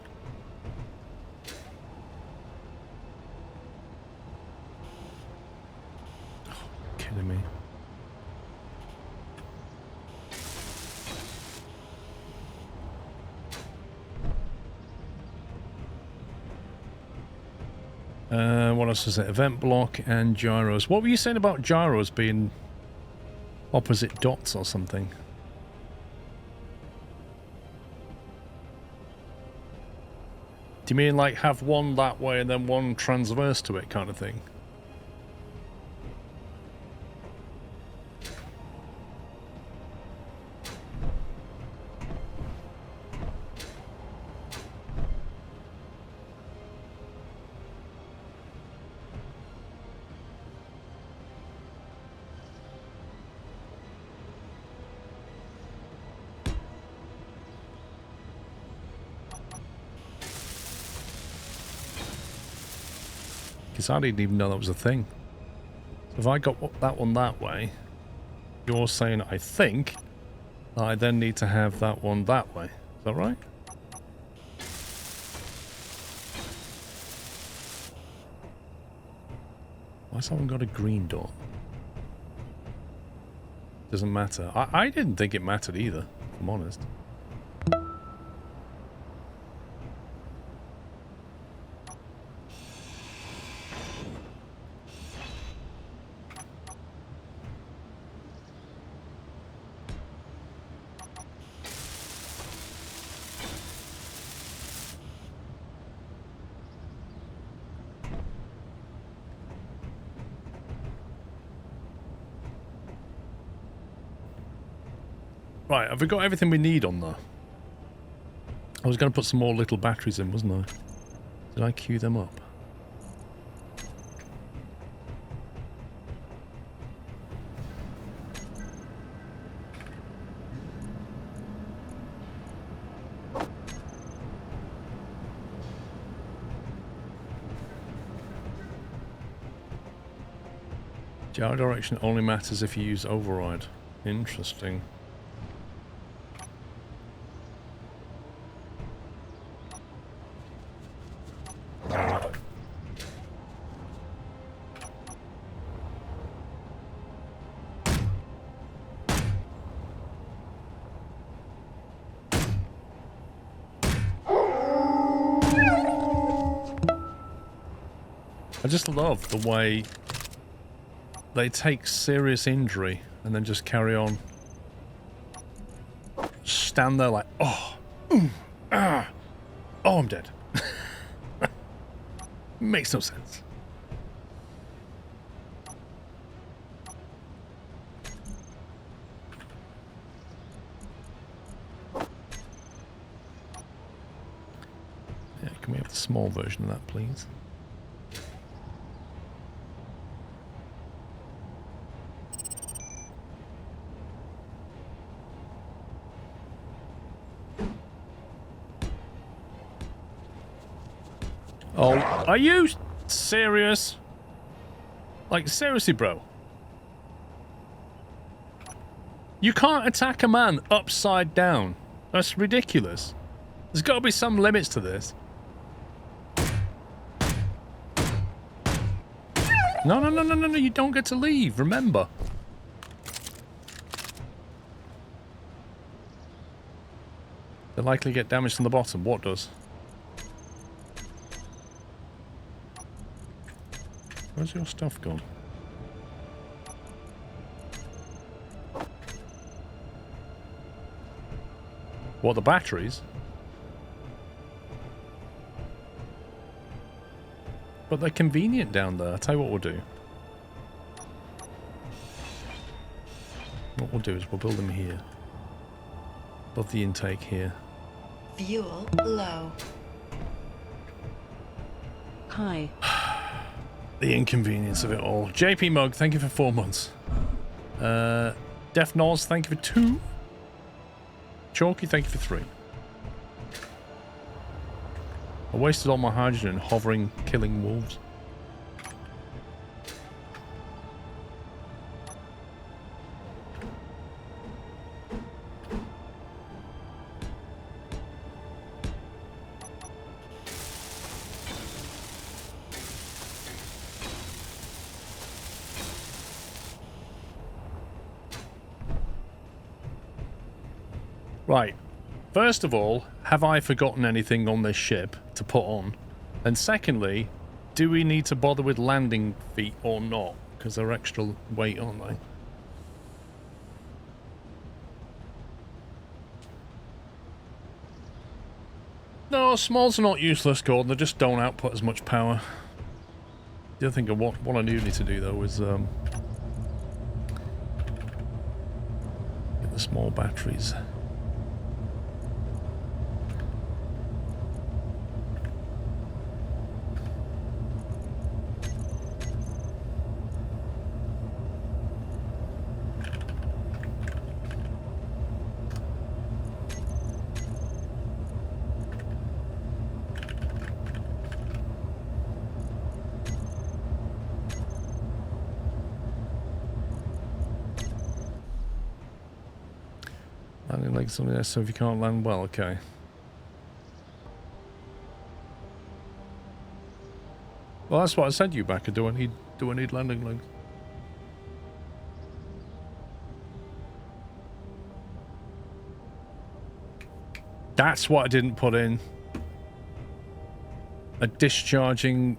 Oh, kidding me. What else is it? Event block and gyros. What were you saying about gyros being opposite dots or something? Do you mean like have one that way and then one transverse to it kind of thing? Because I didn't even know that was a thing. So if I got that one that way, you're saying, I think, I then need to have that one that way. Is that right? Why's that one got a green dot? Doesn't matter. I didn't think it mattered either, if I'm honest. Right, have we got everything we need on there? I was going to put some more little batteries in, wasn't I? Did I queue them up? Gyro direction only matters if you use override. Interesting. I just love the way they take serious injury and then just carry on. Stand there like, oh, oh, I'm dead. Makes no sense. Yeah, can we have the small version of that, please? Oh, are you serious? Like, seriously, bro? You can't attack a man upside down. That's ridiculous. There's got to be some limits to this. No, no, no, no, no, no, you don't get to leave, remember. They likely get damaged from the bottom. What does? Where's your stuff gone? What, the batteries? But they're convenient down there. I'll tell you what we'll do. What we'll do is we'll build them here. Above the intake here. Fuel low. Hi. The inconvenience of it all. JP Mug, thank you for 4 months. Def Noz, thank you for 2. Chalky, thank you for 3. I wasted all my hydrogen hovering, killing wolves. Right. First of all, have I forgotten anything on this ship to put on? And secondly, do we need to bother with landing feet or not? Because they're extra weight, aren't they? No, smalls are not useless, Gordon. They just don't output as much power. The other thing of what I do need to do, though, is get the small batteries. Landing legs on there, so if you can't land well, okay. Well, that's what I said to you back. Do I need landing legs? That's what I didn't put in. A discharging...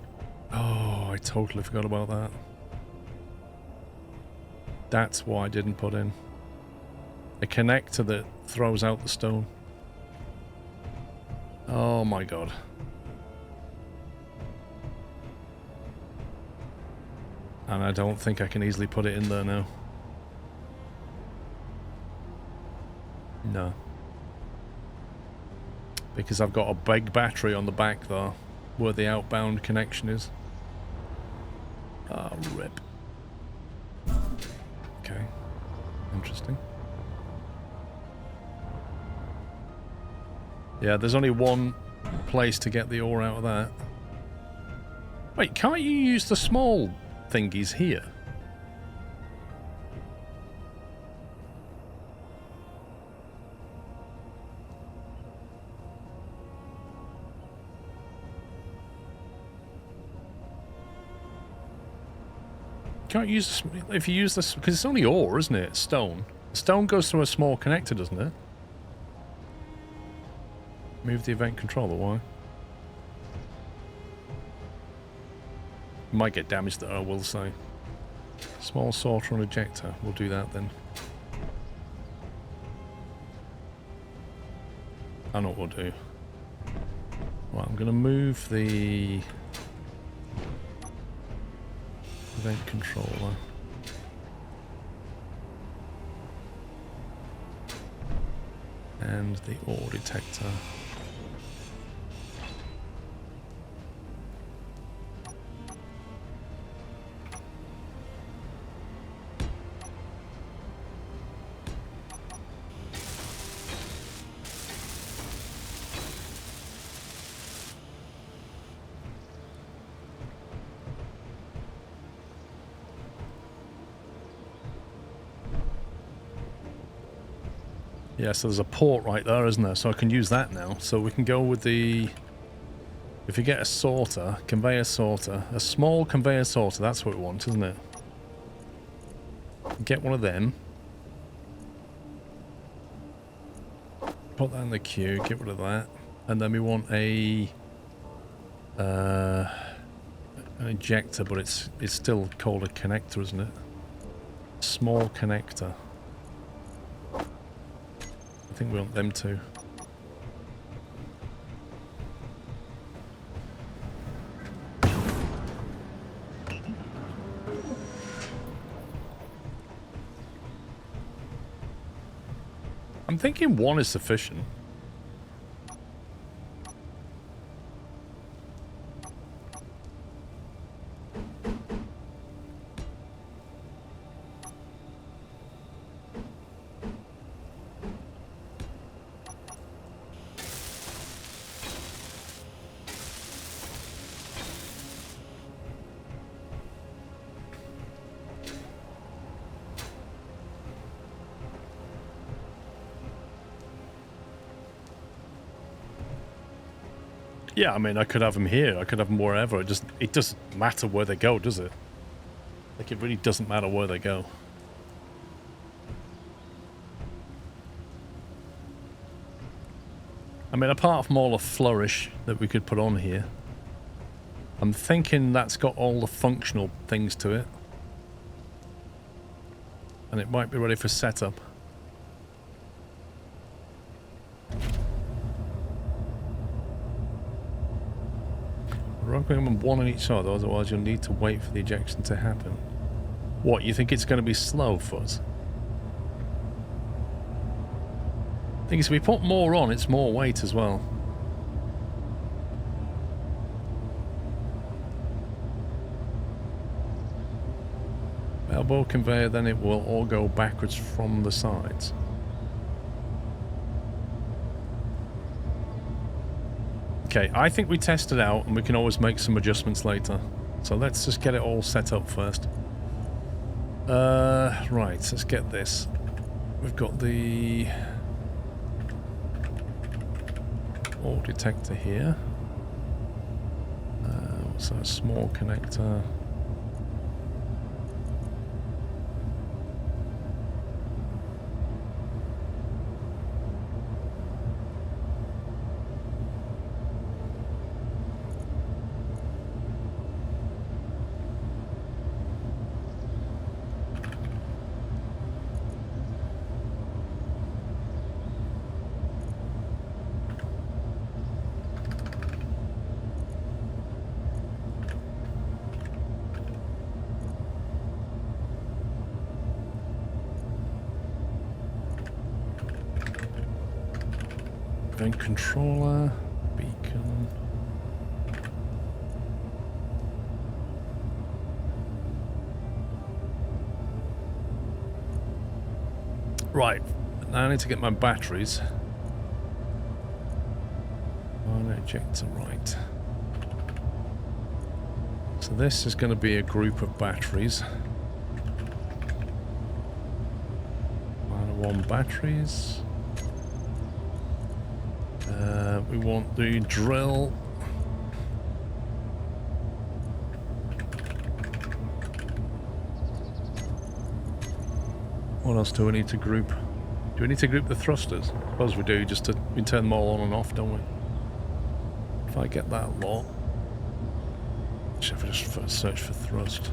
Oh, I totally forgot about that. That's why I didn't put in. A connector that throws out the stone. Oh my god. And I don't think I can easily put it in there now. No. Because I've got a big battery on the back there, where the outbound connection is. Ah, rip. Okay. Interesting. Yeah, there's only one place to get the ore out of that. Wait, can't you use the small thingies here? Can't use if you use this because it's only ore, isn't it? Stone. Stone goes through a small connector, doesn't it? Move the event controller, why? Might get damaged there, I will say. Small sorter and ejector. We'll do that then. I know what we'll do. Right, I'm going to move the event controller. And the ore detector. Yeah, so there's a port right there, isn't there? So I can use that now. So we can go with the... If you get a sorter, conveyor sorter, a small conveyor sorter, that's what we want, isn't it? Get one of them. Put that in the queue, get rid of that. And then we want a... an ejector, but it's still called a connector, isn't it? Small connector. I think we want them too. I'm thinking one is sufficient. Yeah, I mean, I could have them here. I could have them wherever. It doesn't matter where they go, does it? Like, it really doesn't matter where they go. I mean, apart from all the flourish that we could put on here, I'm thinking that's got all the functional things to it. And it might be ready for setup. Rocking them one on each side, otherwise you'll need to wait for the ejection to happen. What, you think it's going to be slow, Fuzz? I think if we put more on, it's more weight as well. Elbow conveyor, then it will all go backwards from the sides. Okay, I think we test it out and we can always make some adjustments later. So let's just get it all set up first. Right, let's get this. We've got the ore detector here. What's that? Small connector. Event controller, beacon. Right, now I need to get my batteries. One ejector, right. So this is going to be a group of batteries. -1 batteries. We want the drill. What else do we need to group? Do we need to group the thrusters? I suppose we do, just to we turn them all on and off, don't we? If I get that lot. Should we just search for thrust?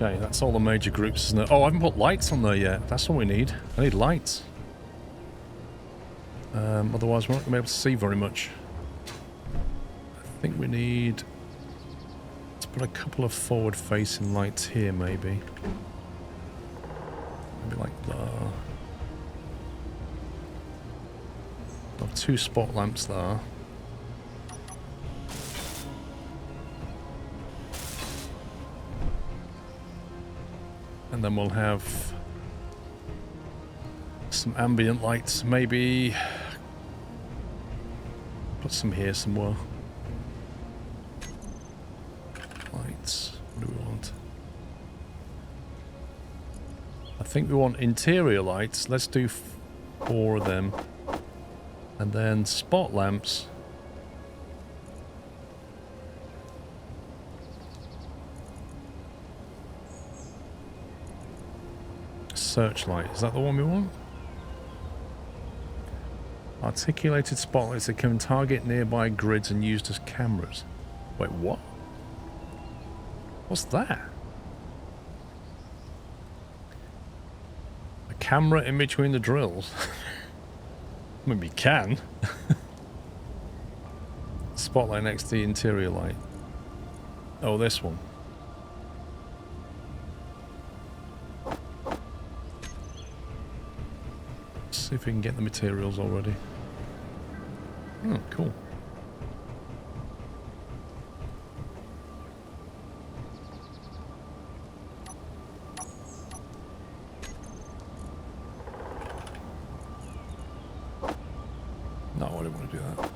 Okay, that's all the major groups, isn't it? Oh, I haven't put lights on there yet. That's what we need. I need lights. Otherwise, we're not going to be able to see very much. I think we need to put a couple of forward-facing lights here, maybe. Maybe like that. I'll have 2 spot lamps there. And then we'll have some ambient lights, maybe put some here somewhere. Lights, what do we want? I think we want interior lights. Let's do 4 of them. And then spot lamps. Searchlight, is that the one we want? Articulated spotlights that can target nearby grids and used as cameras. Wait, what? What's that? camera in between the drills. I mean, we can. Spotlight next to the interior light. Oh, this one. See if we can get the materials already. Oh, cool. No, I didn't want to do that.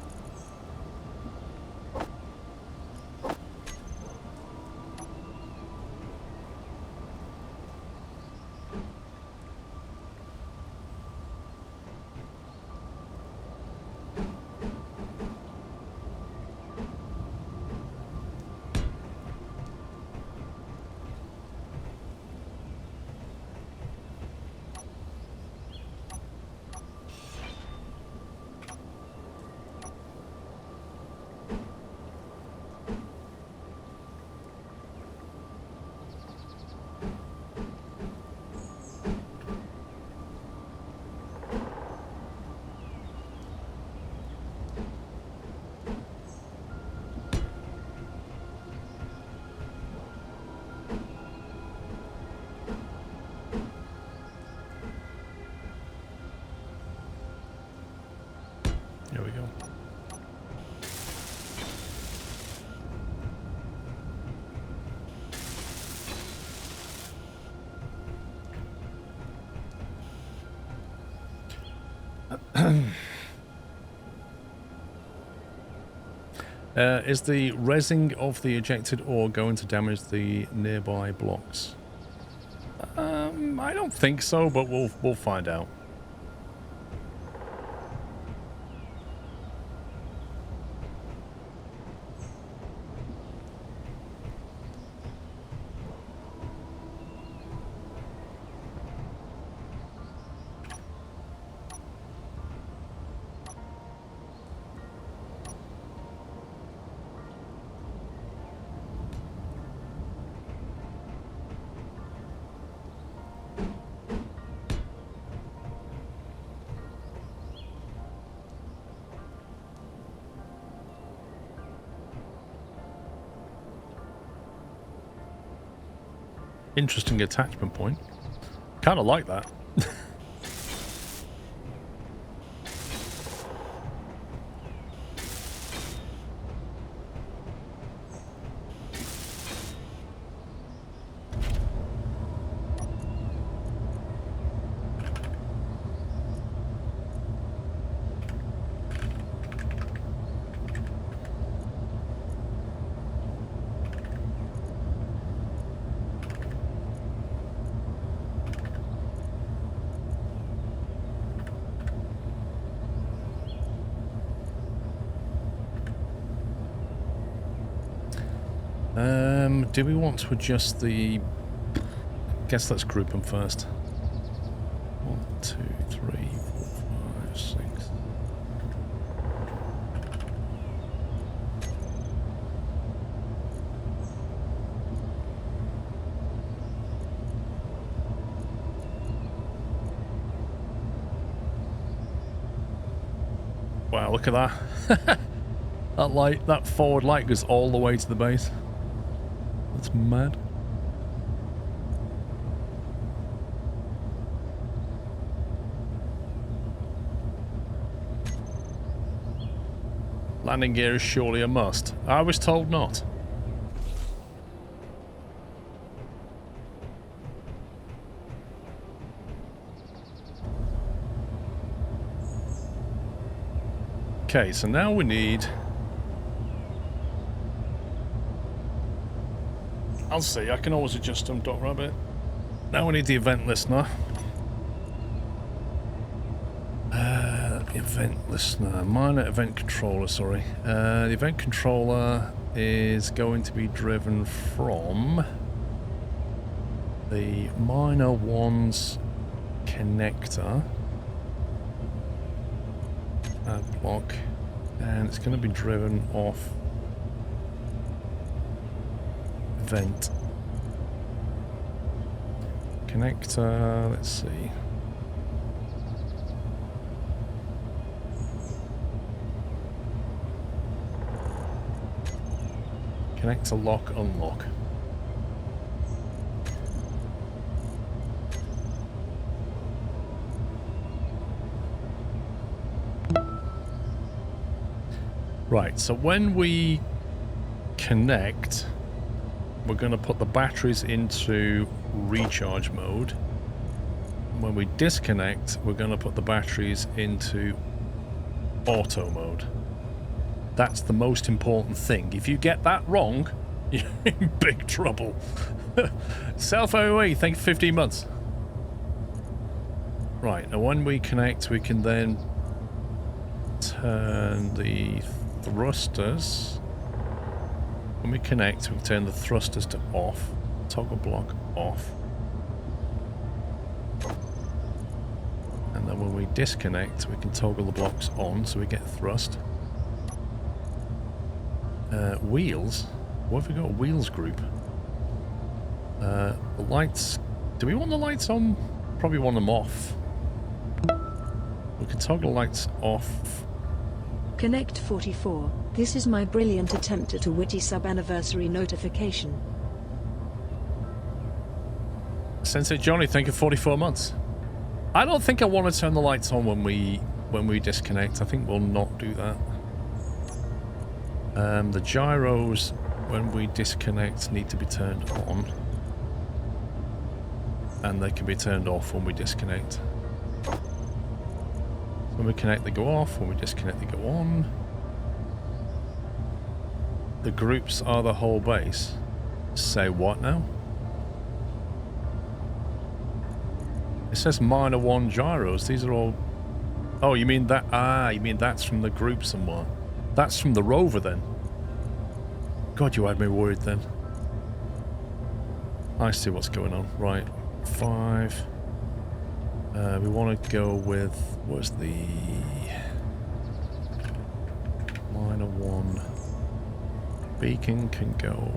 There we go. Is the rezzing of the ejected ore going to damage the nearby blocks? I don't think so, but we'll find out. Interesting attachment point. Kind of like that. Do we want to adjust the... Guess let's group them first. 1, 2, 3, 4, 5, 6. Wow, look at that. That light, that forward light goes all the way to the base. That's mad. Landing gear is surely a must. I was told not. Okay, so now we need... I'll see, I can always adjust them, Dot Rabbit. Now we need the event listener. Event listener, minor event controller, sorry. The event controller is going to be driven from the minor ones connector. Block. And it's going to be driven off event connector, let's see. Connect to lock, unlock. Right, so when we connect, we're going to put the batteries into recharge mode. When we disconnect, we're going to put the batteries into auto mode. That's the most important thing. If you get that wrong, you're in big trouble. Self-OA, thank you for 15 months. Right, now when we connect, we can then turn the thrusters. When we connect, we can turn the thrusters to off. Toggle block off. And then when we disconnect, we can toggle the blocks on so we get thrust. Wheels? What have we got? A wheels group. The lights. Do we want the lights on? Probably want them off. We can toggle lights off. Connect 44. This is my brilliant attempt at a witty sub-anniversary notification. Sensei Johnny, thank you for 44 months. I don't think I want to turn the lights on when we disconnect. I think we'll not do that. The gyros, when we disconnect, need to be turned on. And they can be turned off when we disconnect. When we connect, they go off. When we disconnect, they go on. The groups are the whole base. Say what now? It says -1 gyros. These are all... Oh, you mean that... Ah, you mean that's from the group somewhere. That's from the rover then. God, you had me worried then. I see what's going on. Right. 5. We want to go with... What's the... -1. Beacon can go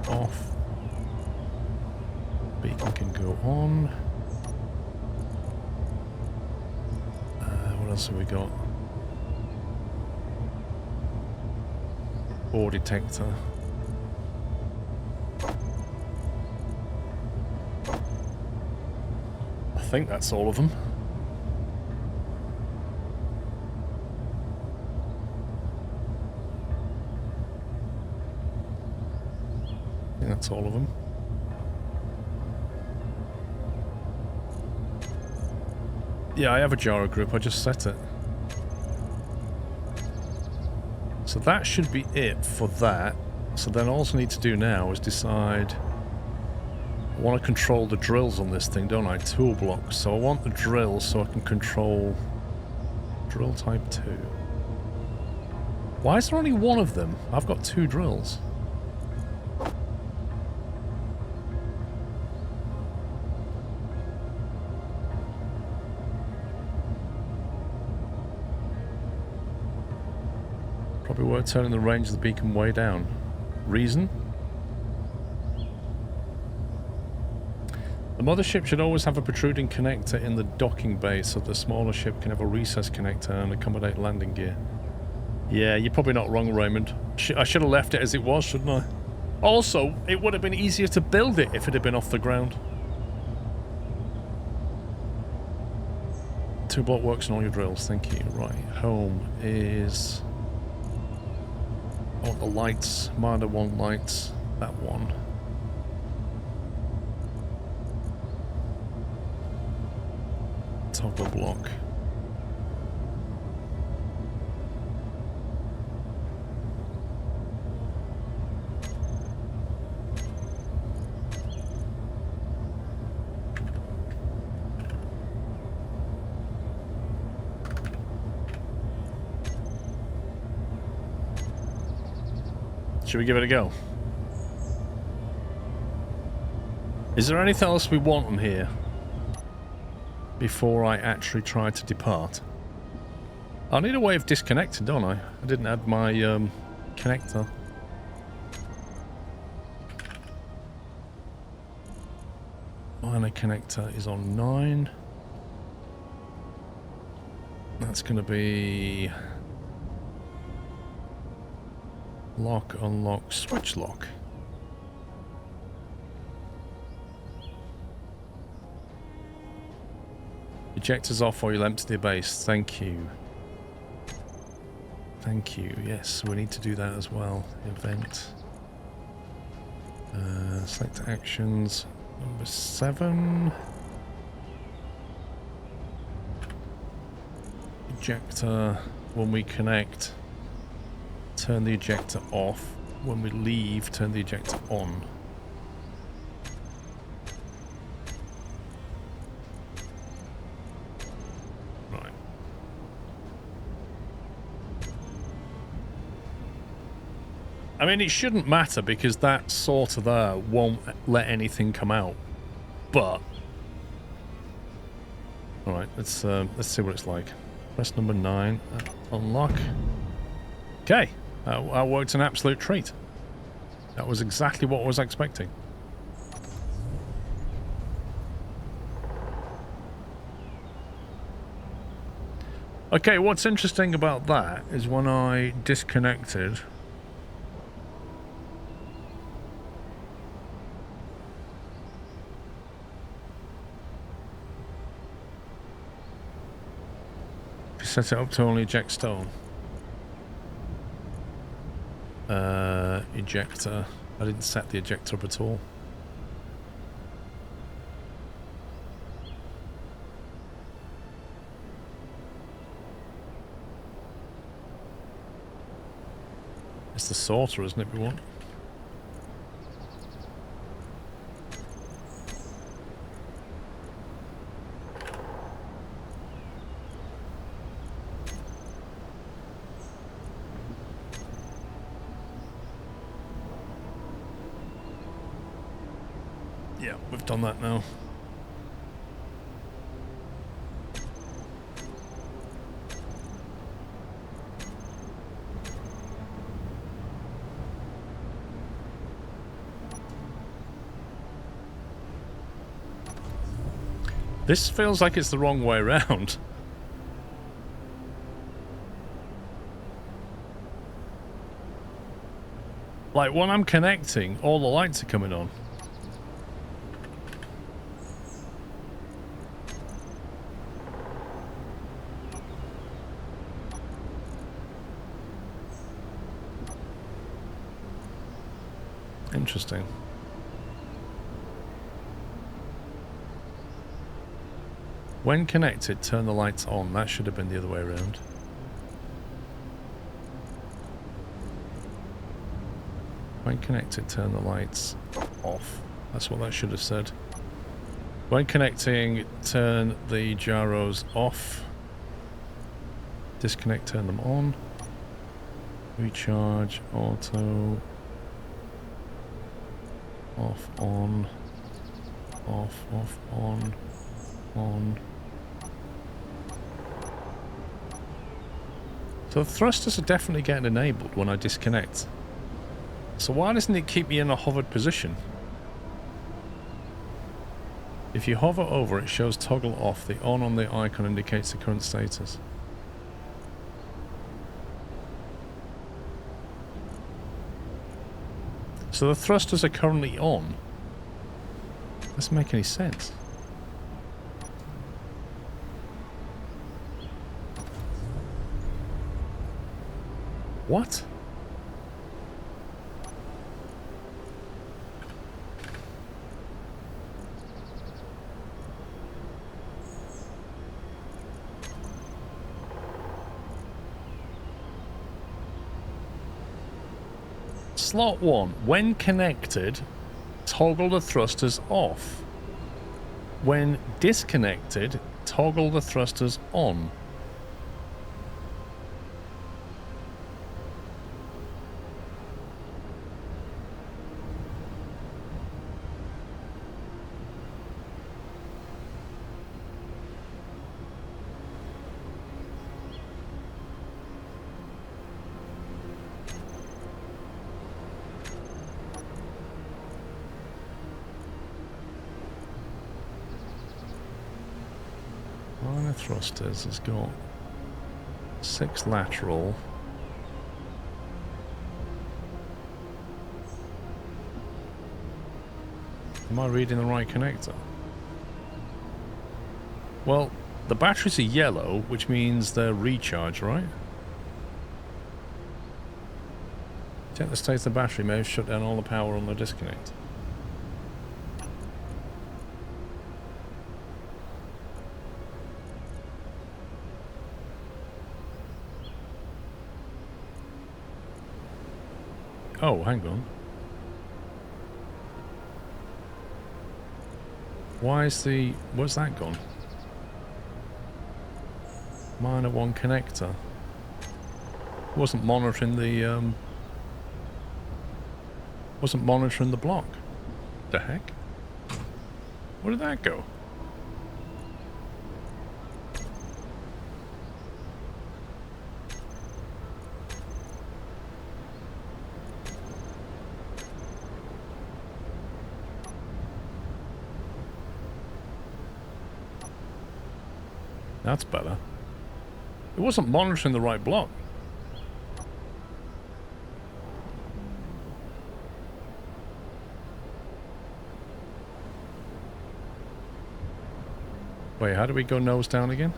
off. Beacon can go on. What else have we got? Ore detector. I think that's all of them. I think that's all of them. Yeah, I have a gyro group, I just set it. So that should be it for that. So then all I need to do now is decide... I want to control the drills on this thing, don't I? Tool blocks. So I want the drills so I can control... Drill type 2. Why is there only one of them? I've got 2 drills. Probably worth turning the range of the beacon way down. Reason? The mothership should always have a protruding connector in the docking bay so the smaller ship can have a recess connector and accommodate landing gear. Yeah, you're probably not wrong, Raymond. I should have left it as it was, shouldn't I? Also, it would have been easier to build it if it had been off the ground. 2 block works on all your drills, thank you. Right, home is... Oh, the lights. -1 lights. That one. Toggle block. Should we give it a go? Is there anything else we want on here before I actually try to depart? I need a way of disconnecting, don't I? I didn't add my connector. Minor connector is on 9. That's going to be Lock, unlock, switch lock. Ejector's off or you'll empty the base. Thank you. Thank you. Yes, we need to do that as well. Event. Select actions. Number 7. Ejector. When we connect, turn the ejector off. When we leave, turn the ejector on. Right. I mean, it shouldn't matter because that sorter there won't let anything come out. But all right, let's see what it's like. Press number 9. Unlock. Okay, that worked an absolute treat. That was exactly what I was expecting. Okay, what's interesting about that is when I disconnected, set it up to only eject stone. Ejector. I didn't set the ejector up at all. It's the sorter, isn't it, we want? Yeah, we've done that now. This feels like it's the wrong way around. Like when I'm connecting, all the lights are coming on. Interesting. When connected, turn the lights on. That should have been the other way around. When connected, turn the lights off. That's what that should have said. When connecting, turn the gyros off. Disconnect, turn them on. Recharge, auto. Off, on. Off, on. On. So the thrusters are definitely getting enabled when I disconnect. So why doesn't it keep me in a hovered position? If you hover over it, shows toggle off. The on the icon indicates the current status. So the thrusters are currently on. Doesn't make any sense. What? Slot 1. When connected, toggle the thrusters off. When disconnected, toggle the thrusters on. Thrusters has got 6 lateral, Am I reading the right connector? Well, the batteries are yellow, which means they're recharged, right? Check the state of the battery. May have shut down all the power on the disconnect. Oh, hang on. Where's that gone? Minor 1 connector. Wasn't monitoring the block. The heck? Where did that go? That's better. It wasn't monitoring the right block. Wait, how do we go nose down again?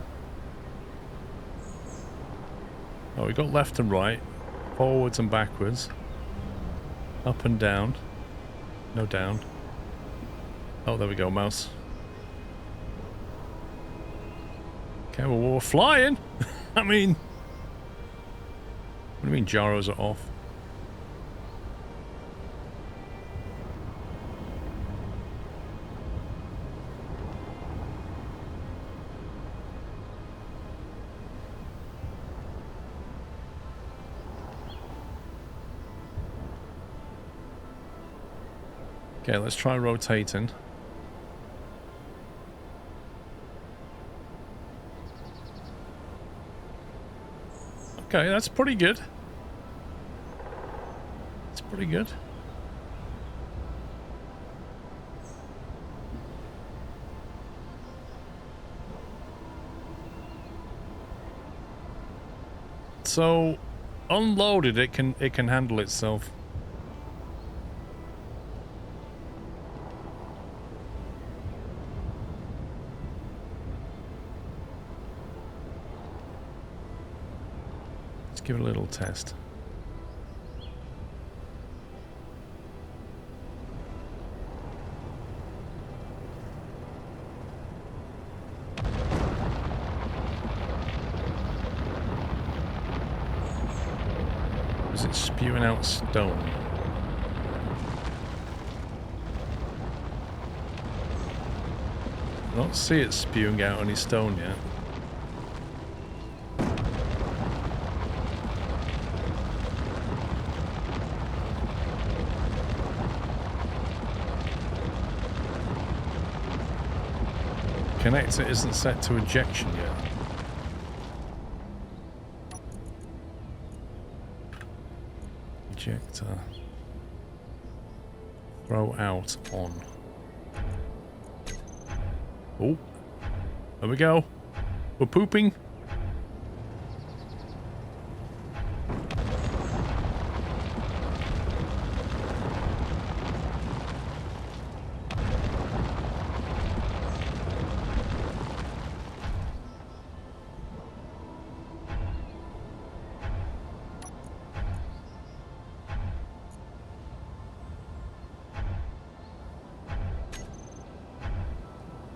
Oh, we got left and right, forwards and backwards, up and down. No, down. Oh, there we go, mouse. Okay, well, we're flying. I mean, what do you mean gyros are off? Okay, let's try rotating. Okay, that's pretty good. It's pretty good. So, unloaded, it can handle itself. Give it a little test. Is it spewing out stone? I don't see it spewing out any stone yet. Connector isn't set to ejection yet. Ejector. Throw out on. Oh. There we go. We're pooping.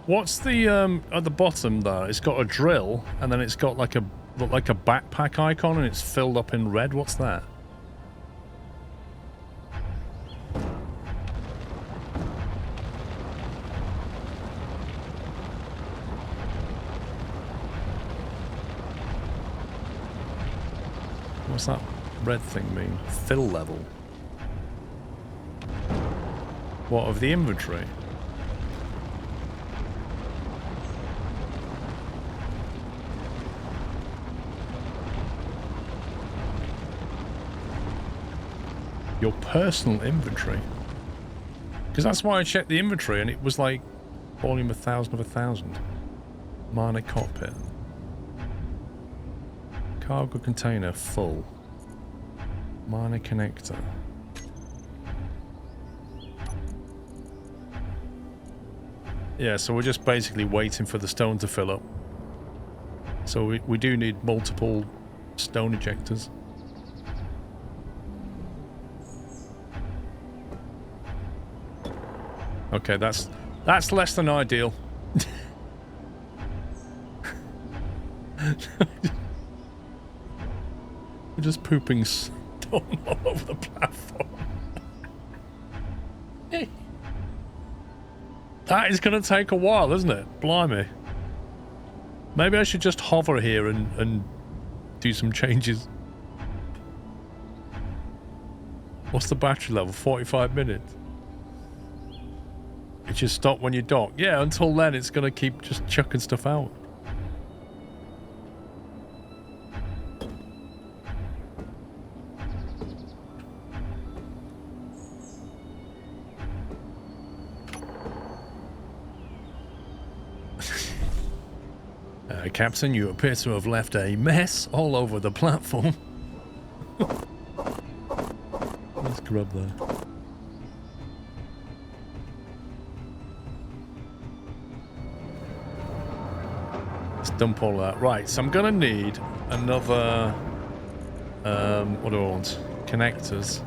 What's the at the bottom there? It's got a drill, and then it's got like a backpack icon, and it's filled up in red. What's that? What's that red thing mean? Fill level. What, of the inventory? Your personal inventory. Because that's why I checked the inventory and it was like volume 1,000 of 1,000. Minor cockpit. Cargo container full. Minor connector. Yeah, so we're just basically waiting for the stone to fill up. So we do need multiple stone ejectors. Okay, that's less than ideal. We're just pooping stone all over the platform. That is going to take a while, isn't it? Blimey. Maybe I should just hover here and do some changes. What's the battery level? 45 minutes. It just stop when you dock. Yeah, until then it's going to keep just chucking stuff out. Captain, you appear to have left a mess all over the platform. Let's grab that. Let's dump all that. Right, so I'm gonna need another what do I want? Connectors.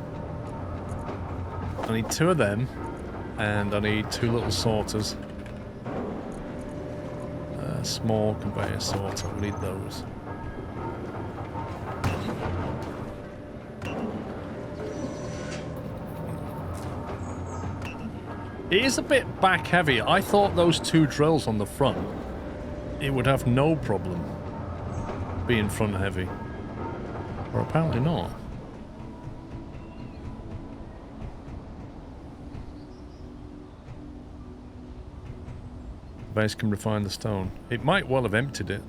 I need 2 of them, and I need 2 little sorters. Small conveyor sorter, we need those. It is a bit back heavy. I thought those 2 drills on the front, it would have no problem being front heavy. Or apparently not. The base can refine the stone. It might well have emptied it.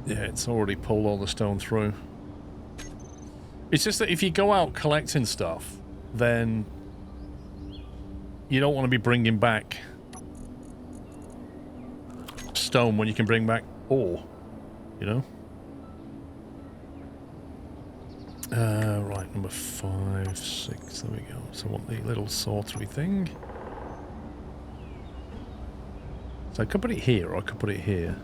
Yeah, it's already pulled all the stone through. It's just that if you go out collecting stuff, then you don't want to be bringing back stone when you can bring back ore, you know? Right, number 5, 6, there we go. So I want the little sortery thing. So I could put it here, or I could put it here.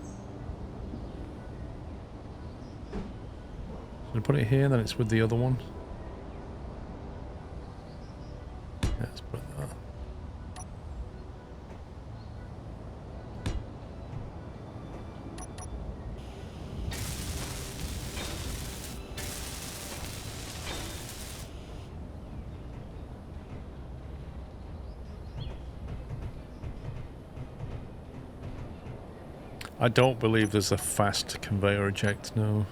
Should I put it here, then it's with the other one? Yeah, let's put that. I don't believe there's a fast conveyor eject, no.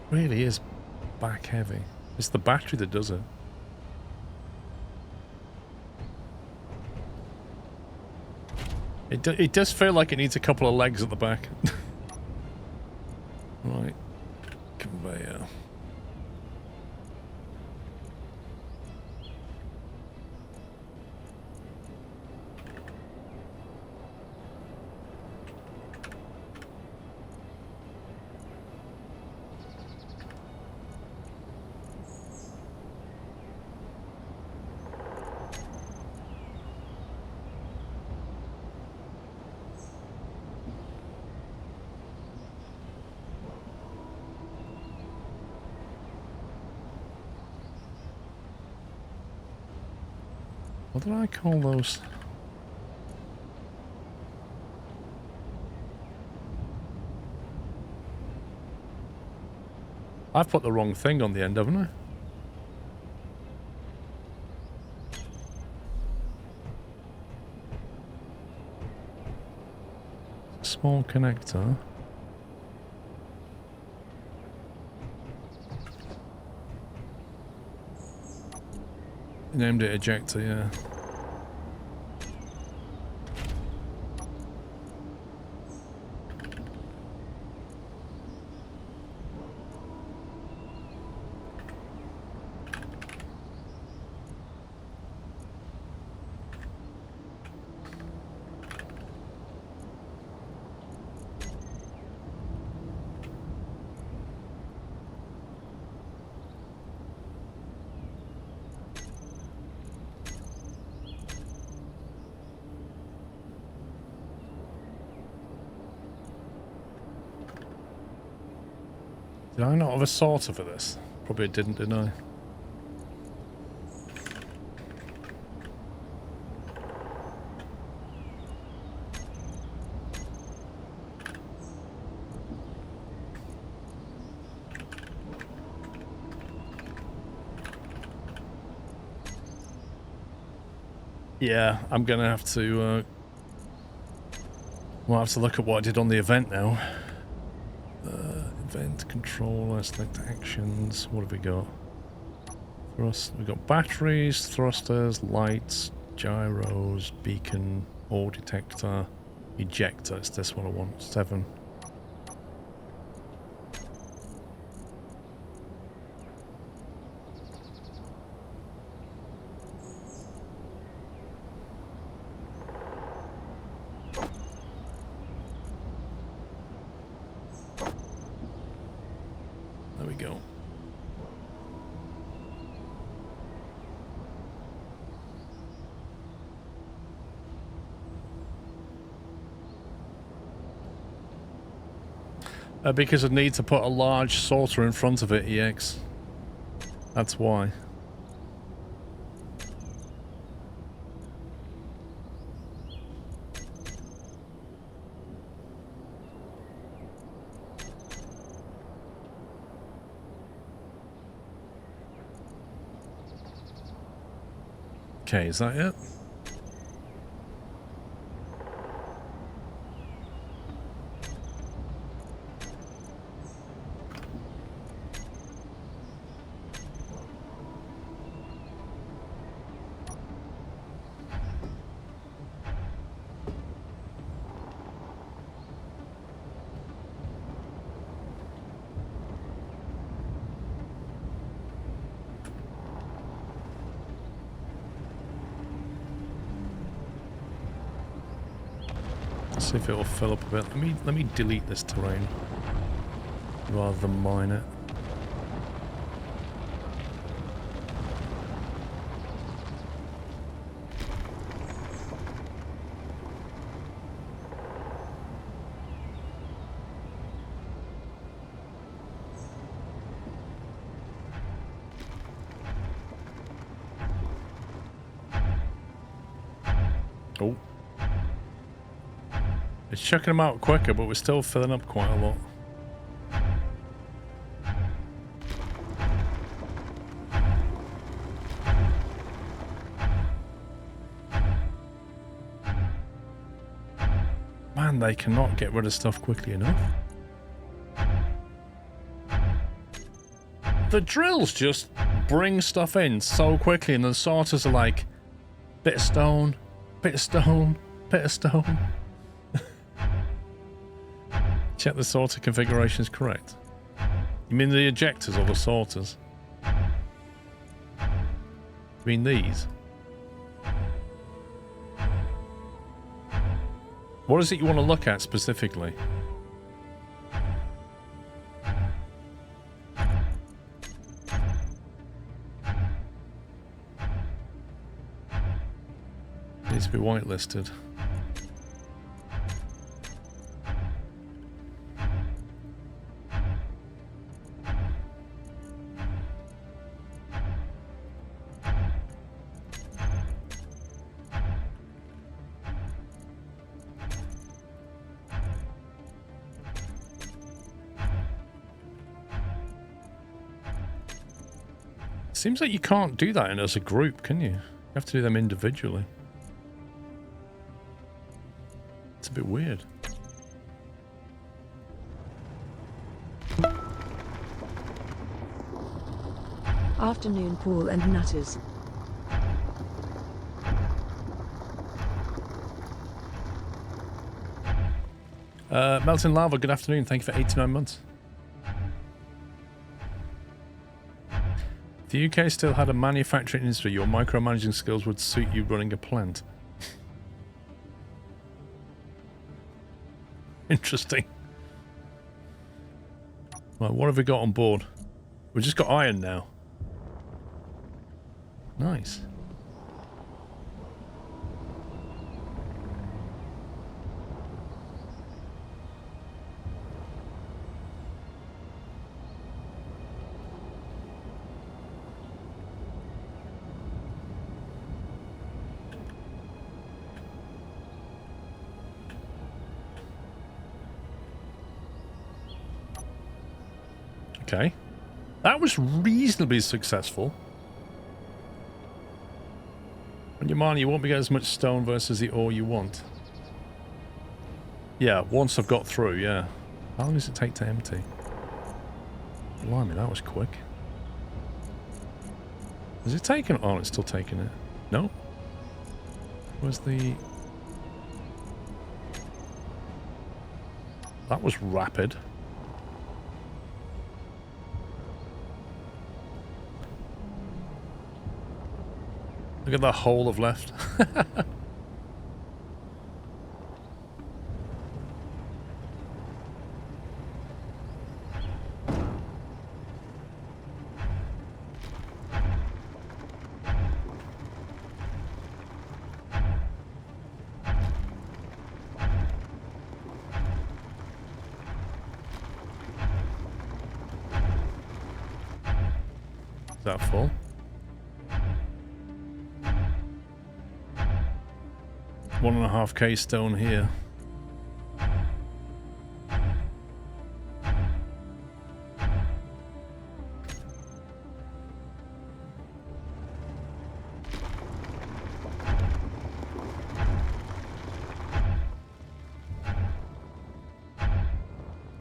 Really is back heavy. It's the battery that does it. It does feel like it needs a couple of legs at the back. Right. Conveyor. What did I call those? I've put the wrong thing on the end, haven't I? Small connector. Named it ejector, yeah. Did I not have a sorter for this? Probably didn't, did I? Yeah, I'm gonna have to, we'll have to look at what I did on the event now. Event controller, select actions. What have we got? Thrust. We've got batteries, thrusters, lights, gyros, beacon, ore detector, ejector. It's this one I want. 7. There we go. Because I need to put a large sorter in front of it, EX. That's why. Okay, is that it? See if it will fill up a bit. Let me delete this terrain rather than mine it. Oh. It's chucking them out quicker, but we're still filling up quite a lot. Man, they cannot get rid of stuff quickly enough. The drills just bring stuff in so quickly, and the sorters are like, bit of stone, bit of stone, bit of stone. Check the sorter configuration is correct. You mean the ejectors or the sorters? You mean these? What is it you want to look at specifically? Needs to be whitelisted. Seems like you can't do that as a group, can you? You have to do them individually. It's a bit weird. Afternoon, Paul and Nutters. Melting Lava, good afternoon. Thank you for 89 months. If the UK still had a manufacturing industry, your micromanaging skills would suit you running a plant. Interesting. Right, what have we got on board? We've just got iron now. Nice. Okay. That was reasonably successful. On your mind, you won't be getting as much stone versus the ore you want. Yeah, once I've got through, yeah. How long does it take to empty? Blimey, that was quick. Is it taken? Oh, it's still taking it. No. Where's the... That was rapid. Look at that hole of left. Is that full? $1.5K stone here.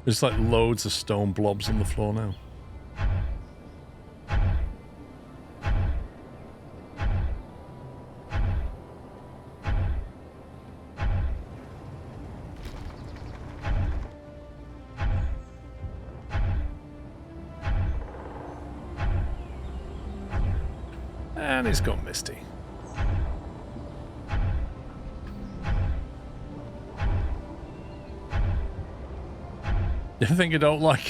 There's like loads of stone blobs on the floor now. And it's gone misty. The thing I don't like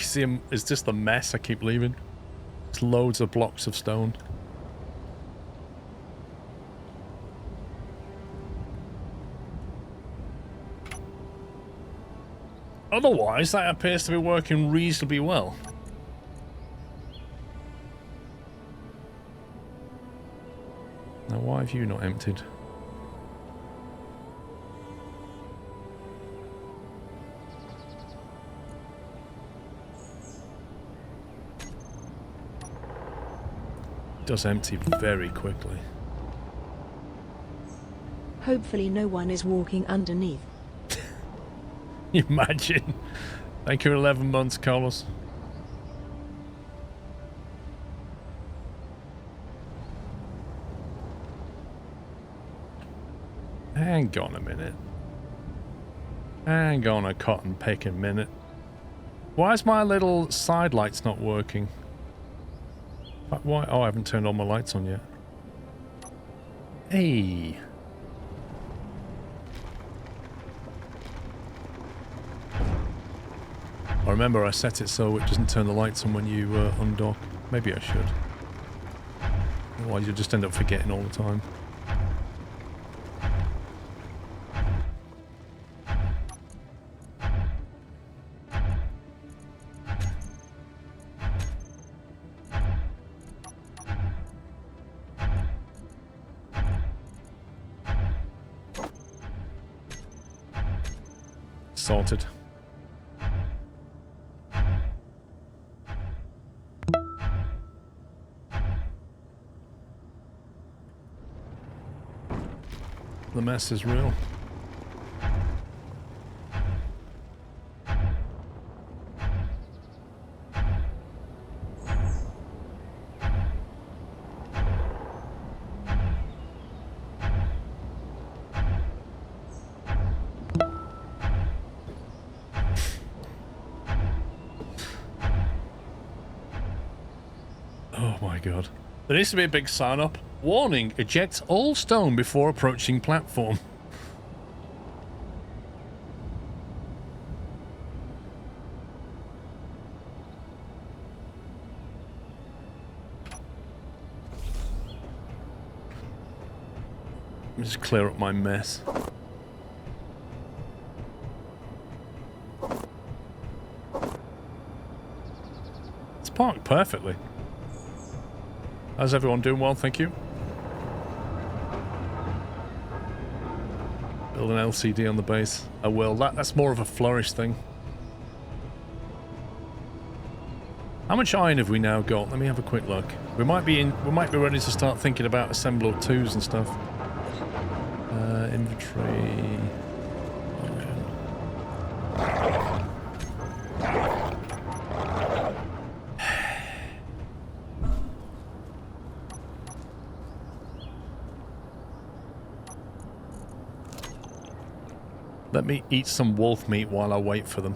is just the mess I keep leaving. It's loads of blocks of stone. Otherwise, that appears to be working reasonably well. Now, why have you not emptied? It does empty very quickly. Hopefully no one is walking underneath. Imagine. Thank you for 11 months, Carlos. Hang on a minute. Hang on a cotton picking minute. Why is my little side lights not working? Why? Oh, I haven't turned all my lights on yet. Hey. I remember I set it so it doesn't turn the lights on when you undock. Maybe I should. Otherwise you just end up forgetting all the time. Sorted. The mess is real. Oh my god. There needs to be a big sign up. Warning, eject all stone before approaching platform. Let me just clear up my mess. It's parked perfectly. How's everyone doing? Well, thank you. Build an LCD on the base. I will. That's more of a flourish thing. How much iron have we now got? Let me have a quick look. We might be ready to start thinking about assembler 2s and stuff. Inventory. Let me eat some wolf meat while I wait for them.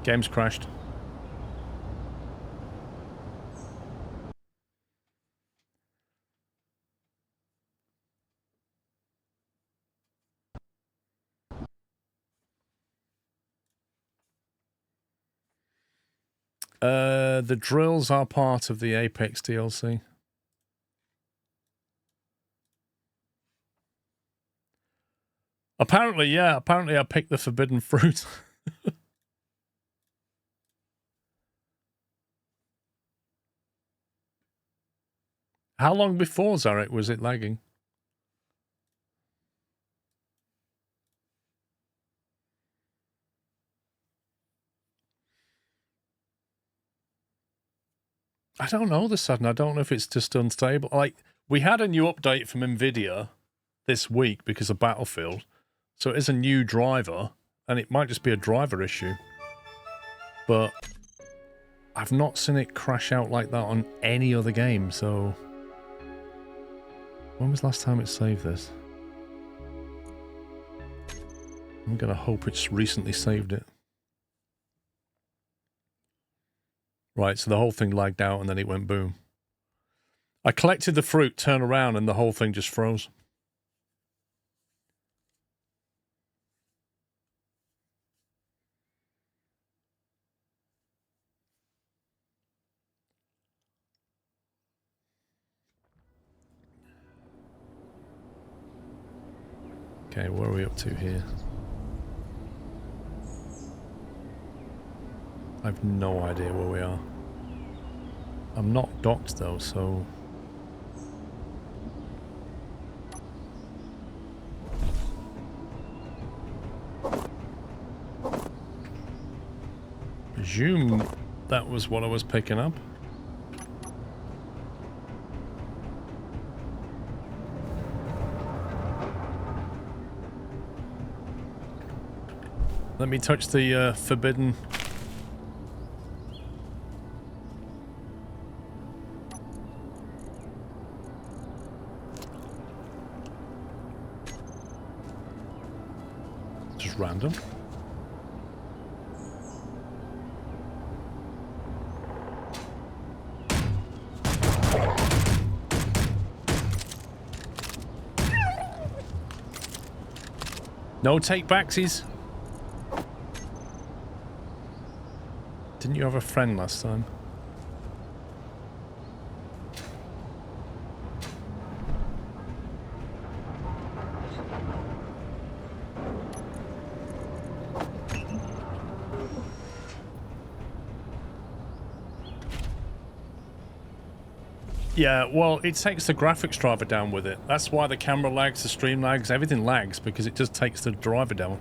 Game's crashed. The drills are part of the Apex DLC. Apparently, yeah. Apparently I picked the forbidden fruit. How long before, Zarek, was it lagging? I don't know the sudden. I don't know if it's just unstable. Like, we had a new update from NVIDIA this week because of Battlefield. So it is a new driver, and it might just be a driver issue. But I've not seen it crash out like that on any other game, so... When was the last time it saved this? I'm gonna hope it's recently saved it. Right, so the whole thing lagged out and then it went boom. I collected the fruit, turned around, and the whole thing just froze. Okay, what are we up to here? I've no idea where we are. I'm not docked though, so... Presume that was what I was picking up. Let me touch the forbidden... Just random. No take backsies. Didn't you have a friend last time? Yeah, well, it takes the graphics driver down with it. That's why the camera lags, the stream lags, everything lags, because it just takes the driver down.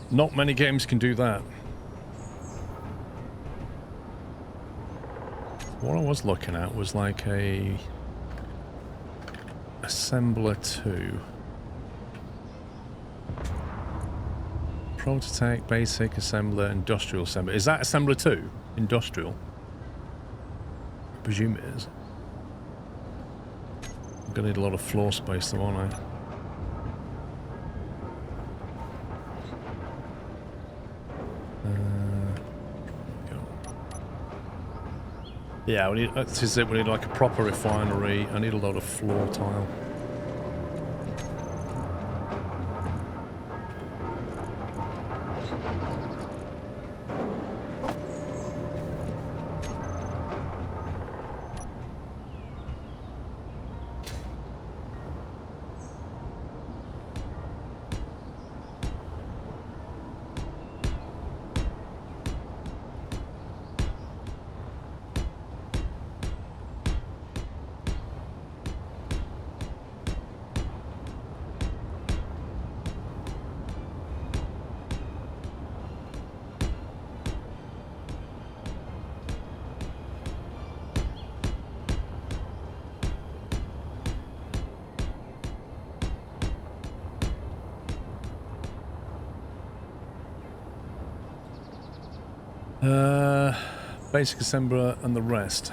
Not many games can do that. What I was looking at was like a... Assembler 2. Prototype, basic, assembler, industrial assembler. Is that assembler 2? Industrial? I presume it is. I'm gonna need a lot of floor space though, aren't I? Yeah, we need, this is it, we need like a proper refinery. I need a lot of floor tile. Basic assembler and the rest.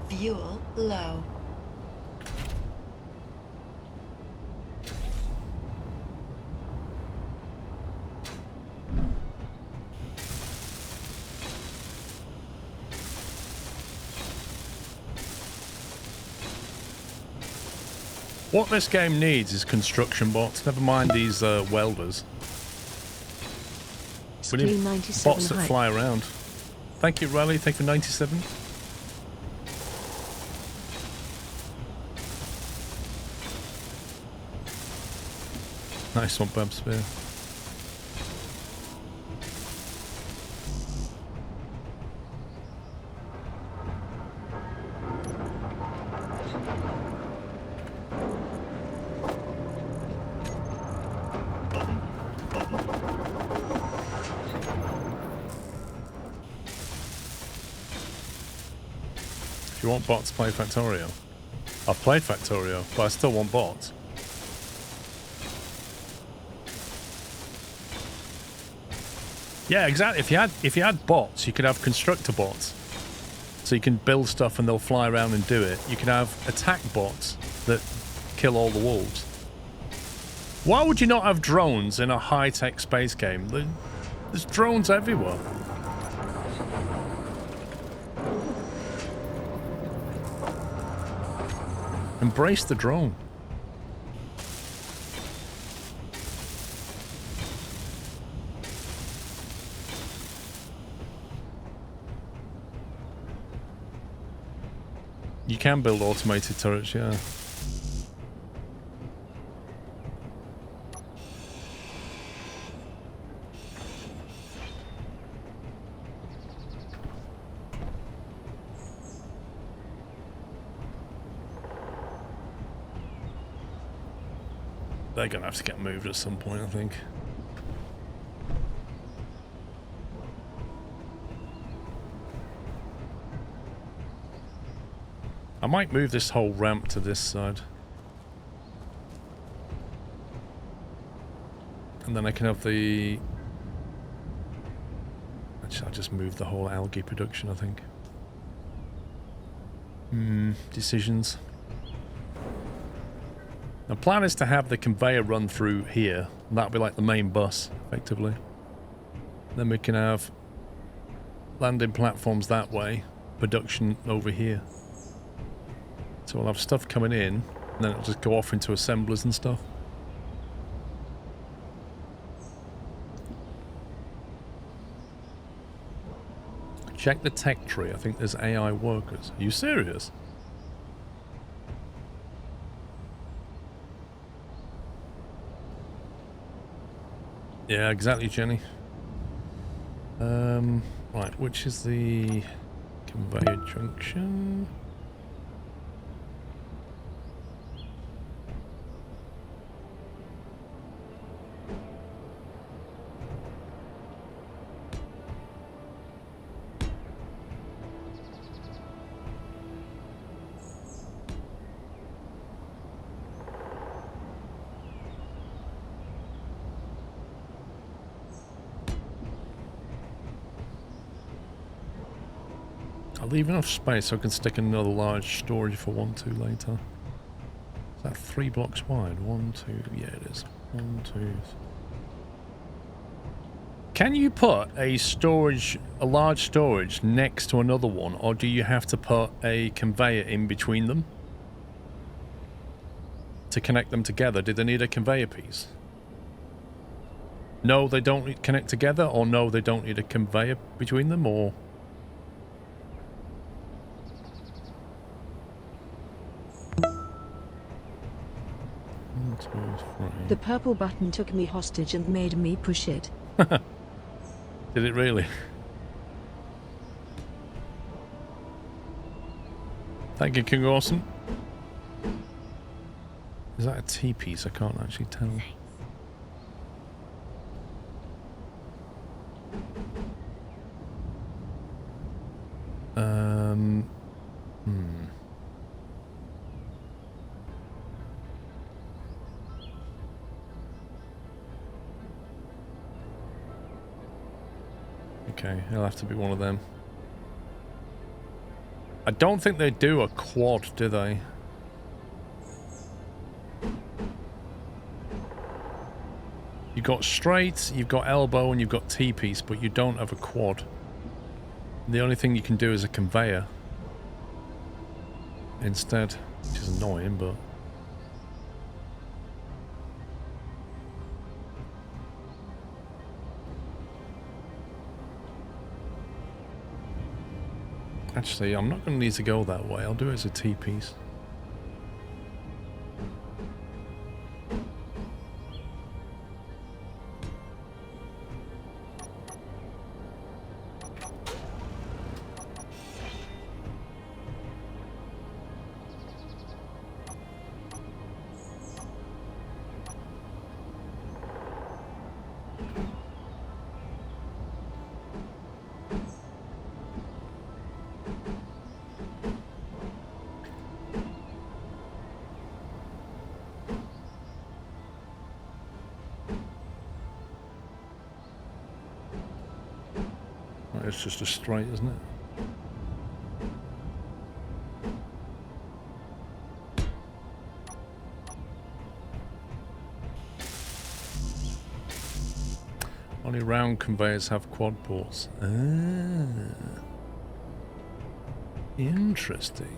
Fuel low. What this game needs is construction bots. Never mind these welders. We need Clean 97 bots that height. fly around. Thank you, Riley. Thank you for 97. Nice one, Bab Spear. If you want bots, play Factorio. I've played Factorio, but I still want bots. Yeah, exactly. If you had bots, you could have constructor bots. So you can build stuff and they'll fly around and do it. You could have attack bots that kill all the wolves. Why would you not have drones in a high-tech space game? There's drones everywhere. Embrace the drone. You can build automated turrets, yeah. They're gonna have to get moved at some point, I think. I might move this whole ramp to this side. And then I can have the... Actually, I'll just move the whole algae production, I think. Decisions. The plan is to have the conveyor run through here. That'll be like the main bus, effectively. Then we can have landing platforms that way, production over here. So we'll have stuff coming in, and then it'll just go off into assemblers and stuff. Check the tech tree. I think there's AI workers. Are you serious? Yeah, exactly, Jenny. Right, which is the conveyor junction? I'll leave enough space so I can stick another large storage for 1, 2 later. Is that 3 blocks wide? 1, 2, yeah it is. 1, 2. Can you put a large storage next to another one, or do you have to put a conveyor in between them to connect them together? Do they need a conveyor piece? No, they don't connect together, or no, they don't need a conveyor between them, or... The purple button took me hostage and made me push it. Did it really? Thank you, King Orson. Is that a T-piece? I can't actually tell. Okay, it'll have to be one of them. I don't think they do a quad, do they? You've got straight, you've got elbow, and you've got T-piece, but you don't have a quad. The only thing you can do is a conveyor instead, which is annoying, but... Actually, I'm not going to need to go that way. I'll do it as a T-piece. It's just a straight, isn't it? Only round conveyors have quad ports. Ah. Interesting.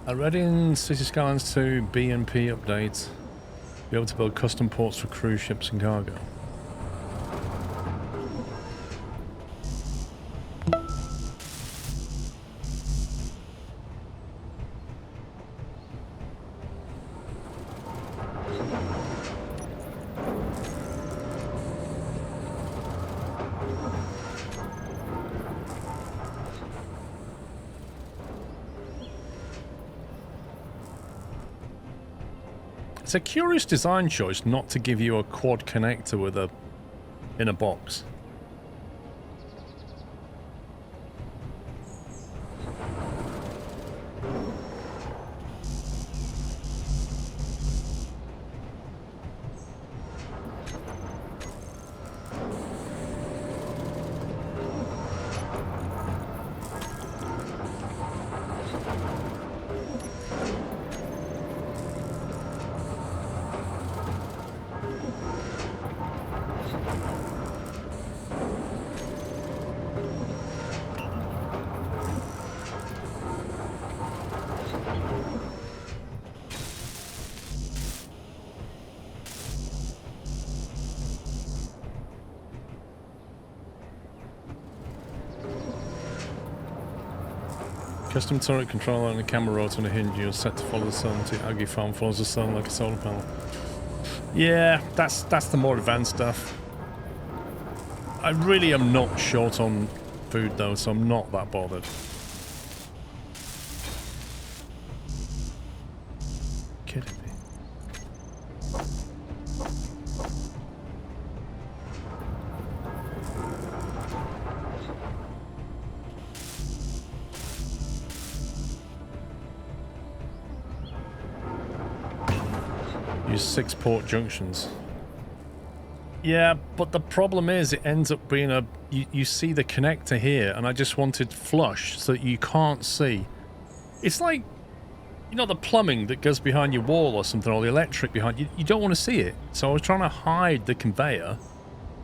I read in City Skylines 2 B&P updates, be able to build custom ports for cruise ships and cargo. It's a curious design choice not to give you a quad connector with a in a box. Custom turret controller and a camera rotor and a hinge. You're set to follow the sun. The Aggie farm follows the sun like a solar panel. Yeah, that's the more advanced stuff. I really am not short on food though, so I'm not that bothered. Kidding me. Use 6 port junctions. Yeah, but the problem is it ends up being a... You see the connector here, and I just wanted flush so that you can't see. It's like, you know, the plumbing that goes behind your wall or something, or the electric behind you. You don't want to see it. So I was trying to hide the conveyor,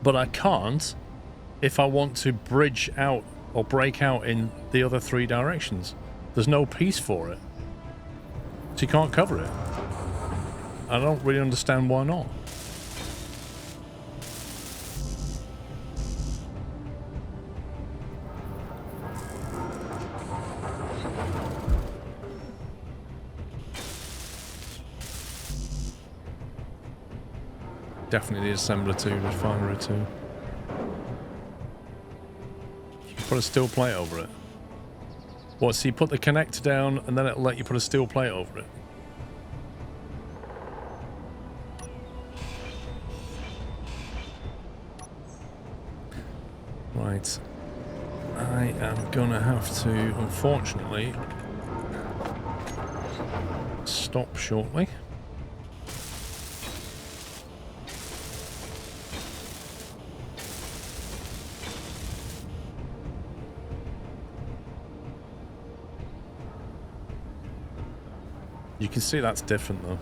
but I can't if I want to bridge out or break out in the other 3 directions. There's no piece for it. So you can't cover it. I don't really understand why not. Definitely the assembler too, refinery too. You can put a steel plate over it. What, so you put the connector down and then it'll let you put a steel plate over it? Right. I am gonna have to, unfortunately, stop shortly. You can see that's different though.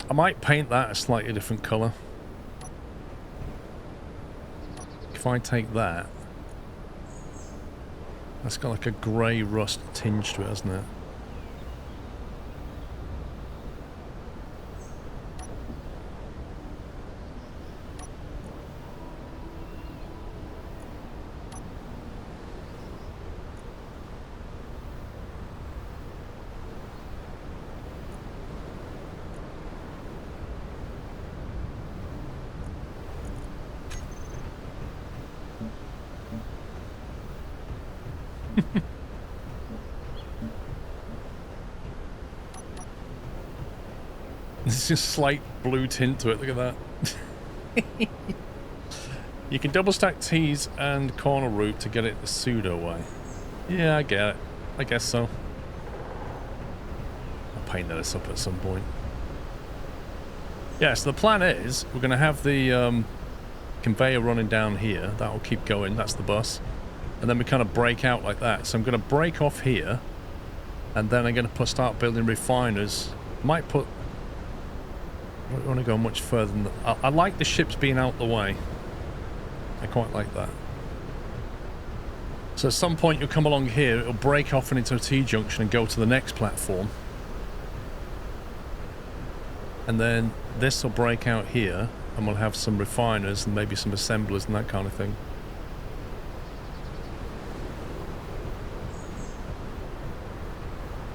I might paint that a slightly different colour. If I take that, that's got like a grey rust tinge to it, hasn't it? There's just slight blue tint to it, look at that. You can double stack T's and corner root to get it the pseudo way. Yeah, I get it. I guess so. I'll paint this up at some point. Yeah, so the plan is we're going to have the conveyor running down here. That'll keep going. That's the bus. And then we kind of break out like that. So I'm going to break off here. And then I'm going to start building refiners. Might put... I don't want to go much further than that. I like the ships being out the way. I quite like that. So at some point you'll come along here, it'll break off into a T-junction and go to the next platform. And then this will break out here, and we'll have some refiners and maybe some assemblers and that kind of thing.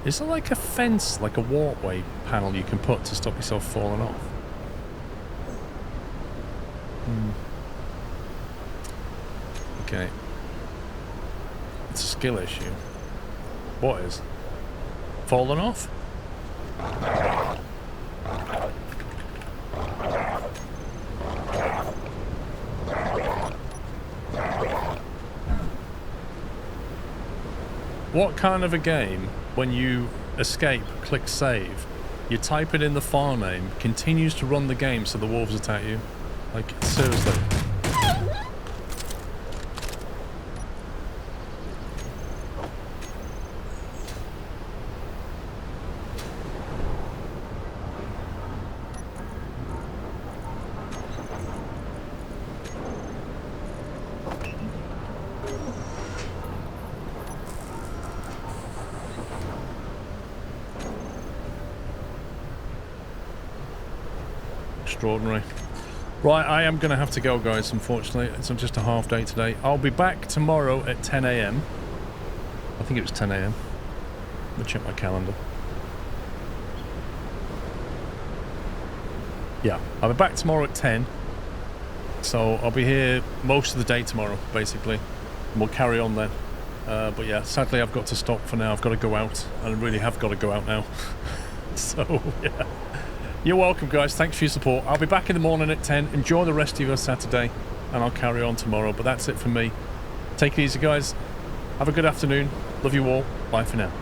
Is there like a fence, like a walkway panel you can put to stop yourself falling off? Okay. It's a skill issue. What is? Falling off? What kind of a game, when you escape, click save, you type it in the file name, continues to run the game so the wolves attack you? Like, seriously. Extraordinary. Right, I am going to have to go, guys, unfortunately. It's just a half day today. I'll be back tomorrow at 10 AM. I think it was 10 AM. Let me check my calendar. Yeah, I'll be back tomorrow at 10. So I'll be here most of the day tomorrow, basically. And we'll carry on then. But yeah, sadly I've got to stop for now. I've got to go out. I really have got to go out now. So, yeah. You're welcome, guys. Thanks for your support. I'll be back in the morning at 10. Enjoy the rest of your Saturday, and I'll carry on tomorrow. But that's it for me. Take it easy, guys. Have a good afternoon. Love you all. Bye for now.